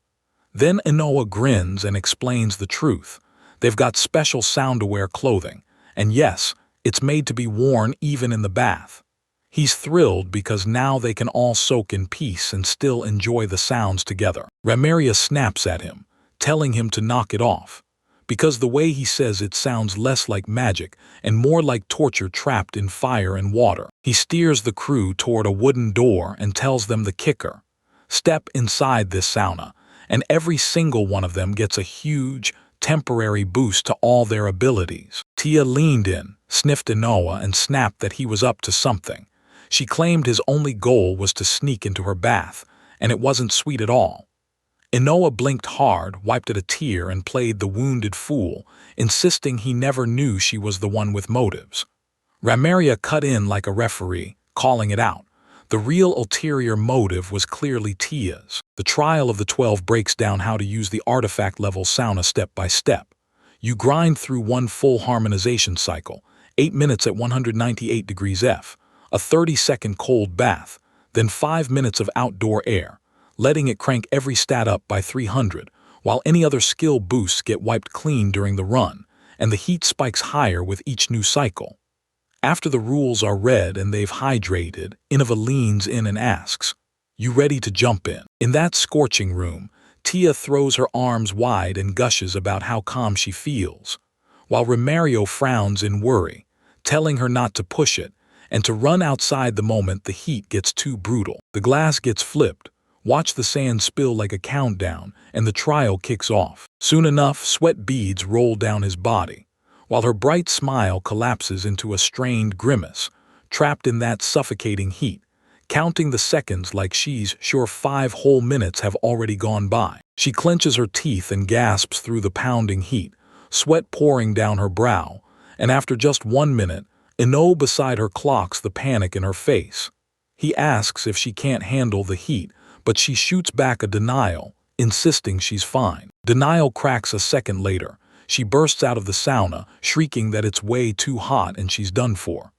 Then Inoa grins and explains the truth. They've got special sound-aware clothing, and yes, it's made to be worn even in the bath. He's thrilled because now they can all soak in peace and still enjoy the sounds together. Ramaria snaps at him, telling him to knock it off, because the way he says it sounds less like magic and more like torture trapped in fire and water. He steers the crew toward a wooden door and tells them the kicker: step inside this sauna, and every single one of them gets a huge, temporary boost to all their abilities. Tia leaned in, sniffed Inoa, and snapped that he was up to something. She claimed his only goal was to sneak into her bath, and it wasn't sweet at all. Inoa blinked hard, wiped at a tear, and played the wounded fool, insisting he never knew she was the one with motives. Ramaria cut in like a referee, calling it out. The real ulterior motive was clearly Tia's. The trial of the 12 breaks down how to use the artifact-level sauna step by step. You grind through 1 full harmonization cycle, 8 minutes at 198 degrees F, a 30-second cold bath, then 5 minutes of outdoor air, letting it crank every stat up by 300, while any other skill boosts get wiped clean during the run, and the heat spikes higher with each new cycle. After the rules are read and they've hydrated, Innova leans in and asks, "You ready to jump in?" In that scorching room, Tia throws her arms wide and gushes about how calm she feels, while Ramario frowns in worry, telling her not to push it and to run outside the moment the heat gets too brutal. The glass gets flipped, watch the sand spill like a countdown, and the trial kicks off. Soon enough, sweat beads roll down his body, while her bright smile collapses into a strained grimace, trapped in that suffocating heat, counting the seconds like she's sure 5 whole minutes have already gone by. She clenches her teeth and gasps through the pounding heat, sweat pouring down her brow, and after just 1 minute, Inoa beside her clocks the panic in her face. He asks if she can't handle the heat, but she shoots back a denial, insisting she's fine. Denial cracks a second later. She bursts out of the sauna, shrieking that it's way too hot and she's done for.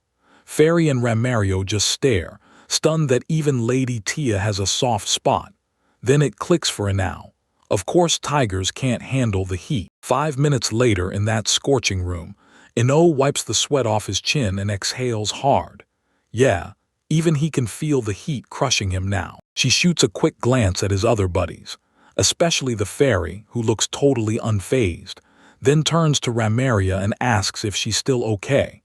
Fairy and Ramario just stare, stunned that even Lady Tia has a soft spot. Then it clicks for Inao. Of course tigers can't handle the heat. 5 minutes later in that scorching room, Ino wipes the sweat off his chin and exhales hard. Yeah, even he can feel the heat crushing him now. She shoots a quick glance at his other buddies, especially the fairy, who looks totally unfazed, then turns to Ramaria and asks if she's still okay.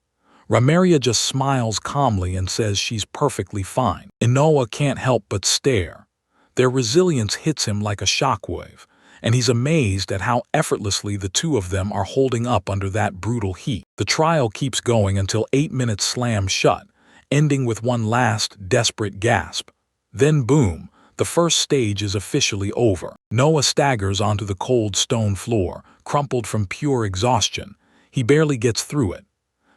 Ramaria just smiles calmly and says she's perfectly fine. Inoa can't help but stare. Their resilience hits him like a shockwave, and he's amazed at how effortlessly the two of them are holding up under that brutal heat. The trial keeps going until 8 minutes slam shut, ending with one last, desperate gasp. Then boom, the first stage is officially over. Noah staggers onto the cold stone floor, crumpled from pure exhaustion. He barely gets through it.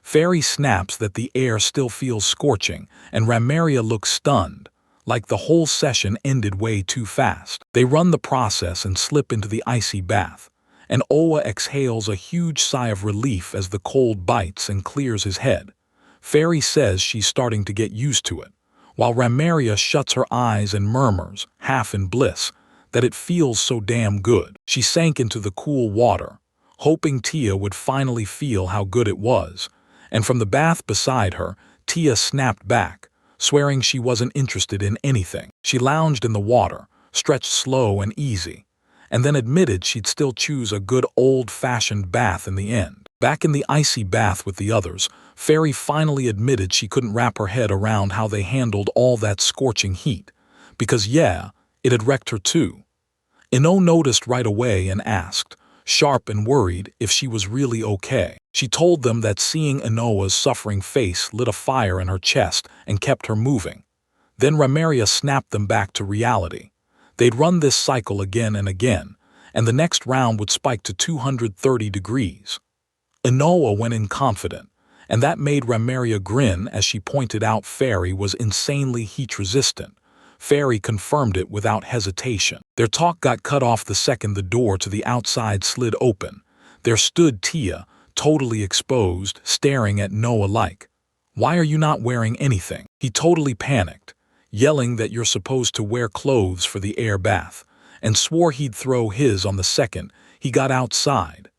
Fairy snaps that the air still feels scorching, and Ramaria looks stunned, like the whole session ended way too fast. They run the process and slip into the icy bath, and Oa exhales a huge sigh of relief as the cold bites and clears his head. Fairy says she's starting to get used to it, while Ramaria shuts her eyes and murmurs, half in bliss, that it feels so damn good. She sank into the cool water, hoping Tia would finally feel how good it was, and from the bath beside her, Tia snapped back, swearing she wasn't interested in anything. She lounged in the water, stretched slow and easy, and then admitted she'd still choose a good old-fashioned bath in the end. Back in the icy bath with the others, Fairy finally admitted she couldn't wrap her head around how they handled all that scorching heat, because yeah, it had wrecked her too. Ino noticed right away and asked, sharp and worried, if she was really okay. She told them that seeing Inoa's suffering face lit a fire in her chest and kept her moving. Then Ramaria snapped them back to reality. They'd run this cycle again and again, and the next round would spike to 230 degrees. Inoa went in confident, and that made Ramaria grin as she pointed out Fairy was insanely heat-resistant. Fairy confirmed it without hesitation. Their talk got cut off the second the door to the outside slid open. There stood Tia, totally exposed, staring at Noah like, "Why are you not wearing anything?" He totally panicked, yelling that you're supposed to wear clothes for the air bath, and swore he'd throw his on the second he got outside.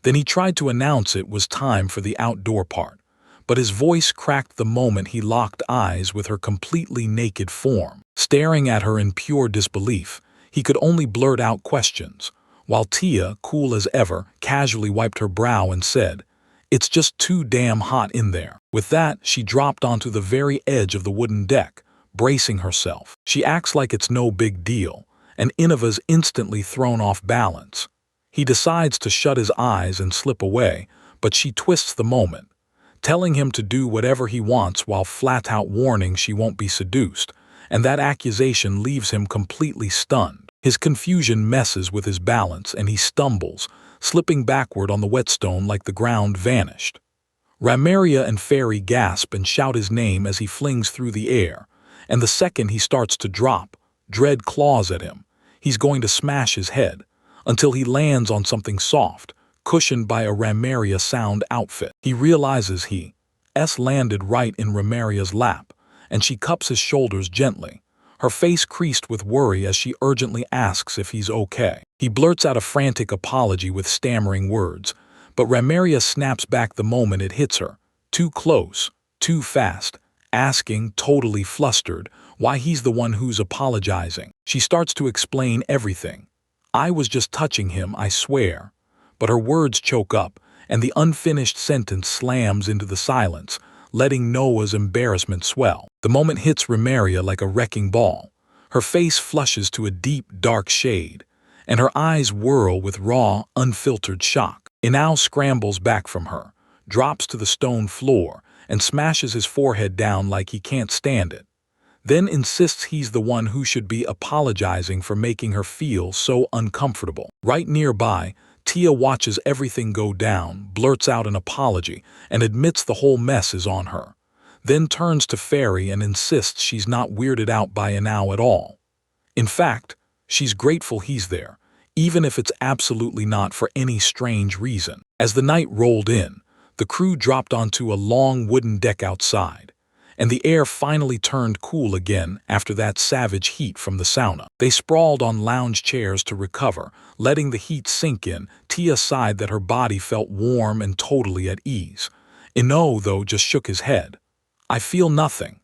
Then he tried to announce it was time for the outdoor part, but his voice cracked the moment he locked eyes with her completely naked form. Staring at her in pure disbelief, he could only blurt out questions, while Tia, cool as ever, casually wiped her brow and said, "It's just too damn hot in there." With that, she dropped onto the very edge of the wooden deck, bracing herself. She acts like it's no big deal, and Inova's instantly thrown off balance. He decides to shut his eyes and slip away, but she twists the moment, telling him to do whatever he wants while flat-out warning she won't be seduced, and that accusation leaves him completely stunned. His confusion messes with his balance and he stumbles, slipping backward on the whetstone like the ground vanished. Ramaria and Fairy gasp and shout his name as he flings through the air, and the second he starts to drop, Dread claws at him. He's going to smash his head, until he lands on something soft, cushioned by a Ramaria sound outfit. He realizes he's landed right in Ramaria's lap, and she cups his shoulders gently, her face creased with worry as she urgently asks if he's okay. He blurts out a frantic apology with stammering words, but Ramaria snaps back the moment it hits her, too close, too fast, asking, totally flustered, why he's the one who's apologizing. She starts to explain everything. "I was just touching him, I swear." But her words choke up, and the unfinished sentence slams into the silence, letting Noah's embarrassment swell. The moment hits Ramaria like a wrecking ball. Her face flushes to a deep, dark shade, and her eyes whirl with raw, unfiltered shock. Inao scrambles back from her, drops to the stone floor, and smashes his forehead down like he can't stand it. Then insists he's the one who should be apologizing for making her feel so uncomfortable. Right nearby, Tia watches everything go down, blurts out an apology, and admits the whole mess is on her. Then turns to Fairy and insists she's not weirded out by Inao at all. In fact, she's grateful he's there, even if it's absolutely not for any strange reason. As the night rolled in, the crew dropped onto a long wooden deck outside, and the air finally turned cool again after that savage heat from the sauna. They sprawled on lounge chairs to recover, letting the heat sink in. Tia sighed that her body felt warm and totally at ease. Ino, though, just shook his head. "I feel nothing."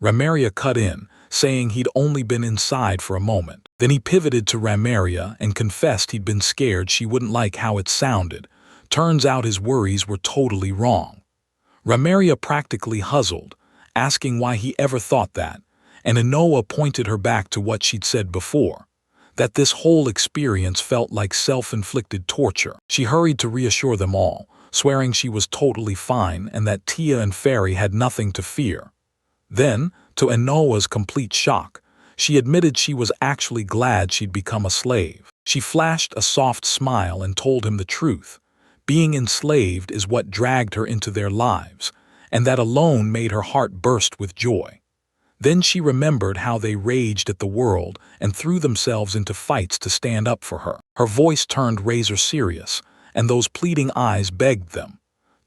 Ramaria cut in, saying he'd only been inside for a moment. Then he pivoted to Ramaria and confessed he'd been scared she wouldn't like how it sounded. Turns out his worries were totally wrong. Ramaria practically huzzled, asking why he ever thought that, and Inoa pointed her back to what she'd said before, that this whole experience felt like self-inflicted torture. She hurried to reassure them all, swearing she was totally fine and that Tia and Fairy had nothing to fear. Then, to Inoa's complete shock, she admitted she was actually glad she'd become a slave. She flashed a soft smile and told him the truth. Being enslaved is what dragged her into their lives, and that alone made her heart burst with joy. Then she remembered how they raged at the world and threw themselves into fights to stand up for her. Her voice turned razor serious, and those pleading eyes begged them,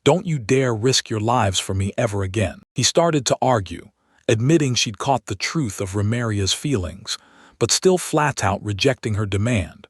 "Don't you dare risk your lives for me ever again." He started to argue, admitting she'd caught the truth of Ramaria's feelings, but still flat-out rejecting her demand,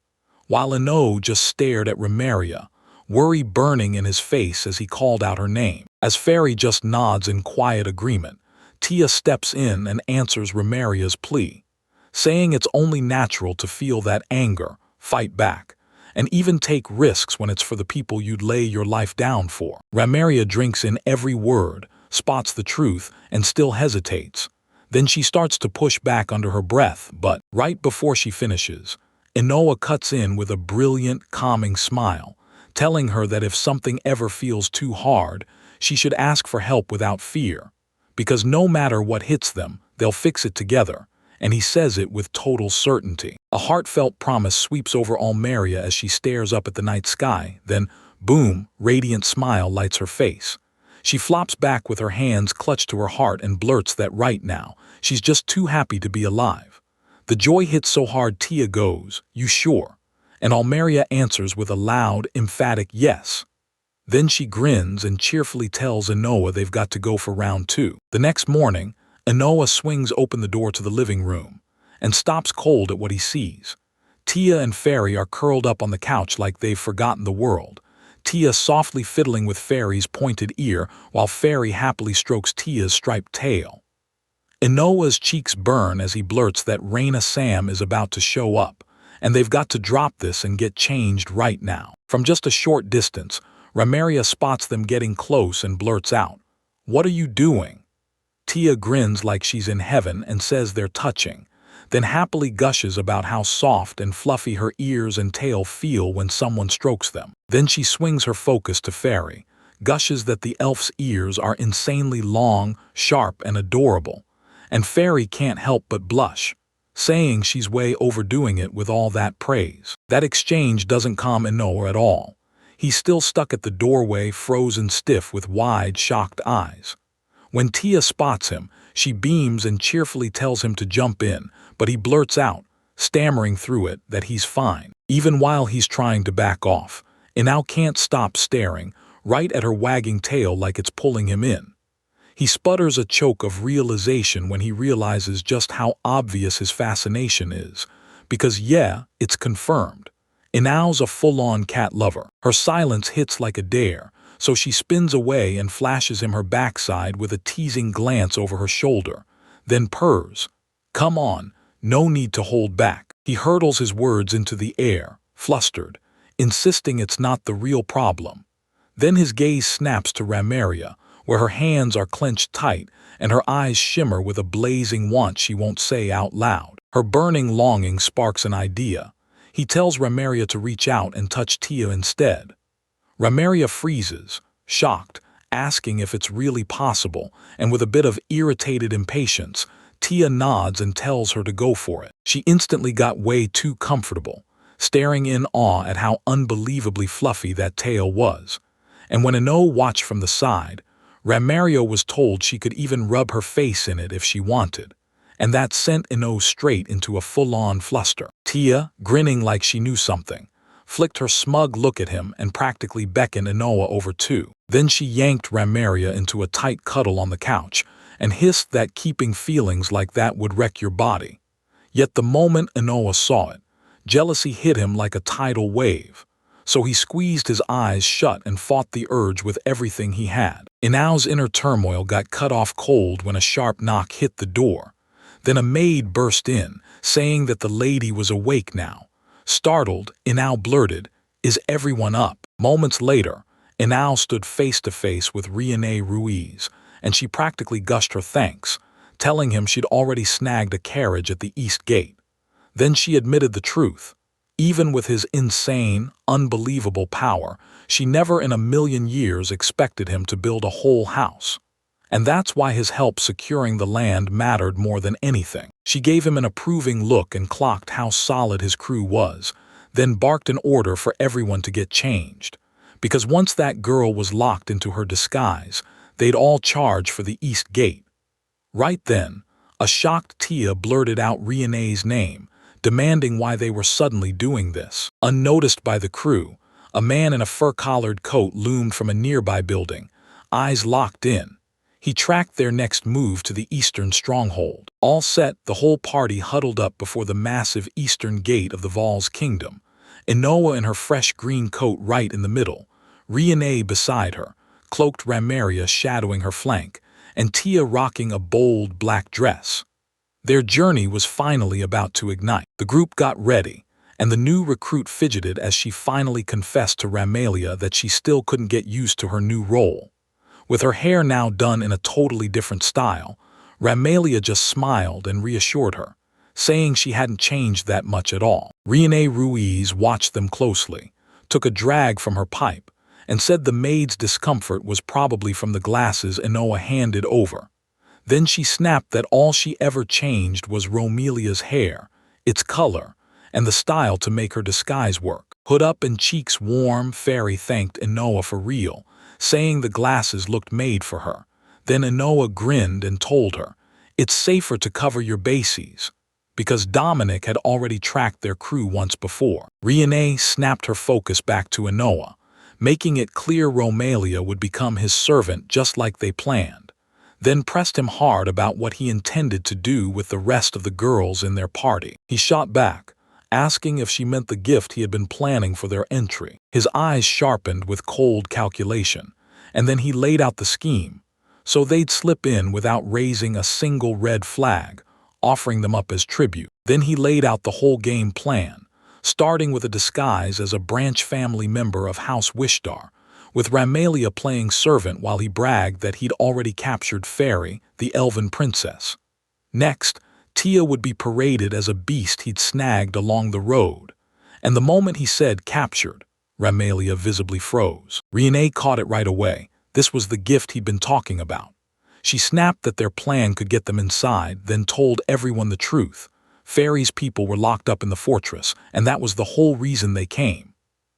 while Ino just stared at Ramaria, worry burning in his face as he called out her name. As Fairy just nods in quiet agreement, Tia steps in and answers Ramaria's plea, saying it's only natural to feel that anger, fight back, and even take risks when it's for the people you'd lay your life down for. Ramaria drinks in every word, spots the truth, and still hesitates. Then she starts to push back under her breath, but right before she finishes, Inoa cuts in with a brilliant, calming smile, telling her that if something ever feels too hard, she should ask for help without fear, because no matter what hits them, they'll fix it together, and he says it with total certainty. A heartfelt promise sweeps over Almeria as she stares up at the night sky, then, boom, radiant smile lights her face. She flops back with her hands clutched to her heart and blurts that right now, she's just too happy to be alive. The joy hits so hard Tia goes, "You sure?" And Almeria answers with a loud, emphatic yes. Then she grins and cheerfully tells Inoa they've got to go for round 2. The next morning, Inoa swings open the door to the living room and stops cold at what he sees. Tia and Fairy are curled up on the couch like they've forgotten the world, Tia softly fiddling with Fairy's pointed ear while Fairy happily strokes Tia's striped tail. Inoa's cheeks burn as he blurts that Raina Sam is about to show up, and they've got to drop this and get changed right now. From just a short distance, Ramaria spots them getting close and blurts out, "What are you doing?" Tia grins like she's in heaven and says they're touching, then happily gushes about how soft and fluffy her ears and tail feel when someone strokes them. Then she swings her focus to Fairy, gushes that the elf's ears are insanely long, sharp, and adorable, and Fairy can't help but blush, saying she's way overdoing it with all that praise. That exchange doesn't calm Inoa at all. He's still stuck at the doorway, frozen stiff with wide, shocked eyes. When Tia spots him, she beams and cheerfully tells him to jump in, but he blurts out, stammering through it, that he's fine. Even while he's trying to back off, Inao can't stop staring, right at her wagging tail like it's pulling him in. He sputters a choke of realization when he realizes just how obvious his fascination is, because yeah, it's confirmed. Inao's a full-on cat lover. Her silence hits like a dare, so she spins away and flashes him her backside with a teasing glance over her shoulder, then purrs, "Come on, no need to hold back." He hurtles his words into the air, flustered, insisting it's not the real problem. Then his gaze snaps to Ramaria, where her hands are clenched tight and her eyes shimmer with a blazing want she won't say out loud. Her burning longing sparks an idea. He tells Ramaria to reach out and touch Tia instead. Ramaria freezes, shocked, asking if it's really possible, and with a bit of irritated impatience, Tia nods and tells her to go for it. She instantly got way too comfortable, staring in awe at how unbelievably fluffy that tail was. And when Ino watched from the side, Ramaria was told she could even rub her face in it if she wanted, and that sent Ino straight into a full-on fluster. Tia, grinning like she knew something, flicked her smug look at him and practically beckoned Inoa over too. Then she yanked Ramaria into a tight cuddle on the couch and hissed that keeping feelings like that would wreck your body. Yet the moment Inoa saw it, jealousy hit him like a tidal wave. So he squeezed his eyes shut and fought the urge with everything he had. Inao's inner turmoil got cut off cold when a sharp knock hit the door. Then a maid burst in, saying that the lady was awake now. Startled, Inao blurted, "Is everyone up?" Moments later, Inao stood face to face with Riene Ruiz, and she practically gushed her thanks, telling him she'd already snagged a carriage at the East Gate. Then she admitted the truth. Even with his insane, unbelievable power, she never in a million years expected him to build a whole house. And that's why his help securing the land mattered more than anything. She gave him an approving look and clocked how solid his crew was, then barked an order for everyone to get changed. Because once that girl was locked into her disguise, they'd all charge for the East Gate. Right then, a shocked Tia blurted out Riene's name, demanding why they were suddenly doing this. Unnoticed by the crew, a man in a fur-collared coat loomed from a nearby building, eyes locked in. He tracked their next move to the eastern stronghold. All set, the whole party huddled up before the massive eastern gate of the Val's kingdom. Inoa in her fresh green coat right in the middle, Riene beside her, cloaked Ramaria shadowing her flank, and Tia rocking a bold black dress. Their journey was finally about to ignite. The group got ready, and the new recruit fidgeted as she finally confessed to Ramalia that she still couldn't get used to her new role. With her hair now done in a totally different style, Ramalia just smiled and reassured her, saying she hadn't changed that much at all. Riene Ruiz watched them closely, took a drag from her pipe, and said the maid's discomfort was probably from the glasses Inoa handed over. Then she snapped that all she ever changed was Romelia's hair, its color, and the style to make her disguise work. Hood up and cheeks warm, Fairy thanked Inoa for real, saying the glasses looked made for her. Then Inoa grinned and told her, "It's safer to cover your bases," because Dominic had already tracked their crew once before. Riene snapped her focus back to Inoa, making it clear Romelia would become his servant just like they planned, then pressed him hard about what he intended to do with the rest of the girls in their party. He shot back, asking if she meant the gift he had been planning for their entry. His eyes sharpened with cold calculation, and then he laid out the scheme, so they'd slip in without raising a single red flag, offering them up as tribute. Then he laid out the whole game plan, starting with a disguise as a branch family member of House Wishtar, with Ramalia playing servant while he bragged that he'd already captured Fairy, the elven princess. Next, Tia would be paraded as a beast he'd snagged along the road, and the moment he said captured, Ramalia visibly froze. Riene caught it right away. This was the gift he'd been talking about. She snapped that their plan could get them inside, then told everyone the truth. Fairy's people were locked up in the fortress, and that was the whole reason they came.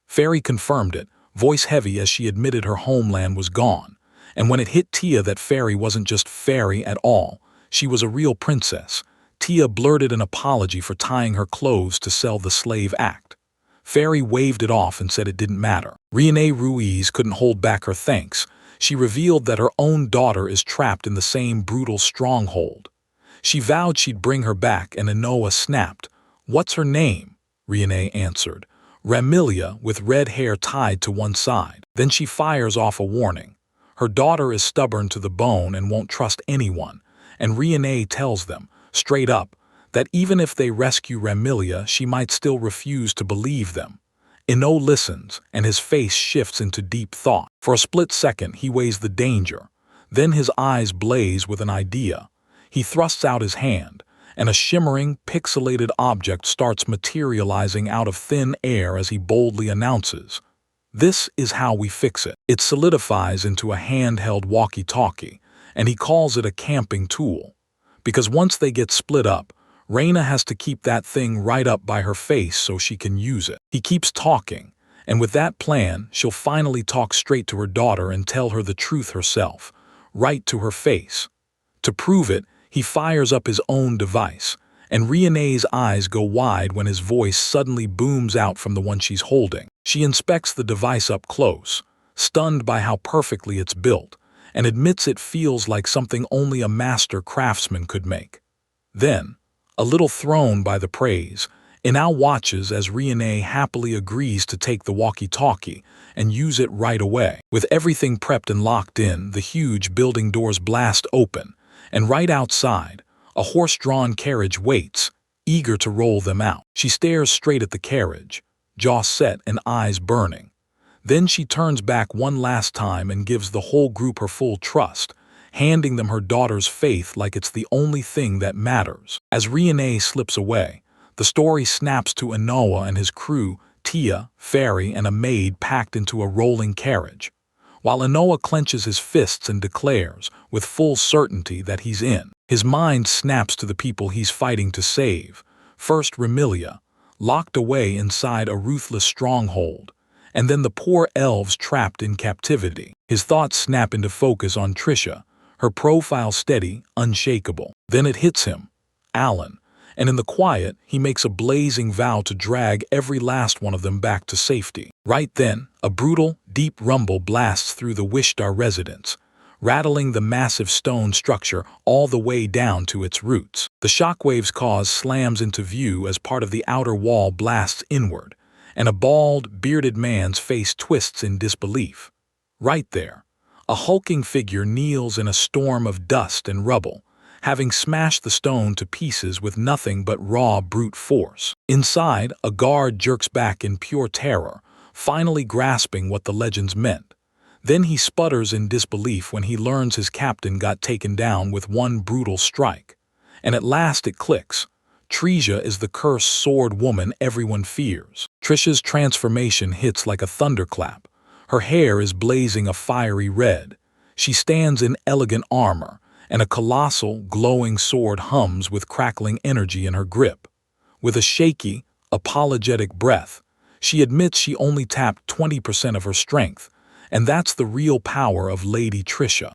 Fairy confirmed it, voice heavy as she admitted her homeland was gone. And when it hit Tia that Fairy wasn't just Fairy at all, she was a real princess, Tia blurted an apology for tying her clothes to sell the slave act. Fairy waved it off and said it didn't matter. Riene Ruiz couldn't hold back her thanks. She revealed that her own daughter is trapped in the same brutal stronghold. She vowed she'd bring her back, and Inoa snapped. "What's her name?" Riene answered. "Ramilia, with red hair tied to one side." Then she fires off a warning. Her daughter is stubborn to the bone and won't trust anyone, and Riene tells them, straight up, that even if they rescue Ramilia, she might still refuse to believe them. Ino listens, and his face shifts into deep thought. For a split second, he weighs the danger. Then his eyes blaze with an idea. He thrusts out his hand, and a shimmering, pixelated object starts materializing out of thin air as he boldly announces, "This is how we fix it." It solidifies into a handheld walkie-talkie, and he calls it a camping tool. Because once they get split up, Reina has to keep that thing right up by her face so she can use it. He keeps talking, and with that plan, she'll finally talk straight to her daughter and tell her the truth herself, right to her face. To prove it, he fires up his own device, and Riene's eyes go wide when his voice suddenly booms out from the one she's holding. She inspects the device up close, stunned by how perfectly it's built, and admits it feels like something only a master craftsman could make. Then, a little thrown by the praise, Inao watches as Riene happily agrees to take the walkie-talkie and use it right away. With everything prepped and locked in, the huge building doors blast open, and right outside, a horse-drawn carriage waits, eager to roll them out. She stares straight at the carriage, jaw set and eyes burning. Then she turns back one last time and gives the whole group her full trust, handing them her daughter's faith like it's the only thing that matters. As Riene slips away, the story snaps to Inoa and his crew, Tia, Fairy, and a maid packed into a rolling carriage, while Inoa clenches his fists and declares, with full certainty, that he's in. His mind snaps to the people he's fighting to save. First Remilia, locked away inside a ruthless stronghold, and then the poor elves trapped in captivity. His thoughts snap into focus on Trisha, her profile steady, unshakable. Then it hits him, Alan, and in the quiet, he makes a blazing vow to drag every last one of them back to safety. Right then, a brutal, deep rumble blasts through the Wishtar residence, rattling the massive stone structure all the way down to its roots. The shockwave's cause slams into view as part of the outer wall blasts inward, and a bald, bearded man's face twists in disbelief. Right there, a hulking figure kneels in a storm of dust and rubble, having smashed the stone to pieces with nothing but raw brute force. Inside, a guard jerks back in pure terror, finally grasping what the legends meant. Then he sputters in disbelief when he learns his captain got taken down with one brutal strike. And at last it clicks. Trisha is the cursed sword woman everyone fears. Trisha's transformation hits like a thunderclap. Her hair is blazing a fiery red. She stands in elegant armor, and a colossal, glowing sword hums with crackling energy in her grip. With a shaky, apologetic breath, she admits she only tapped 20% of her strength, and that's the real power of Lady Trisha.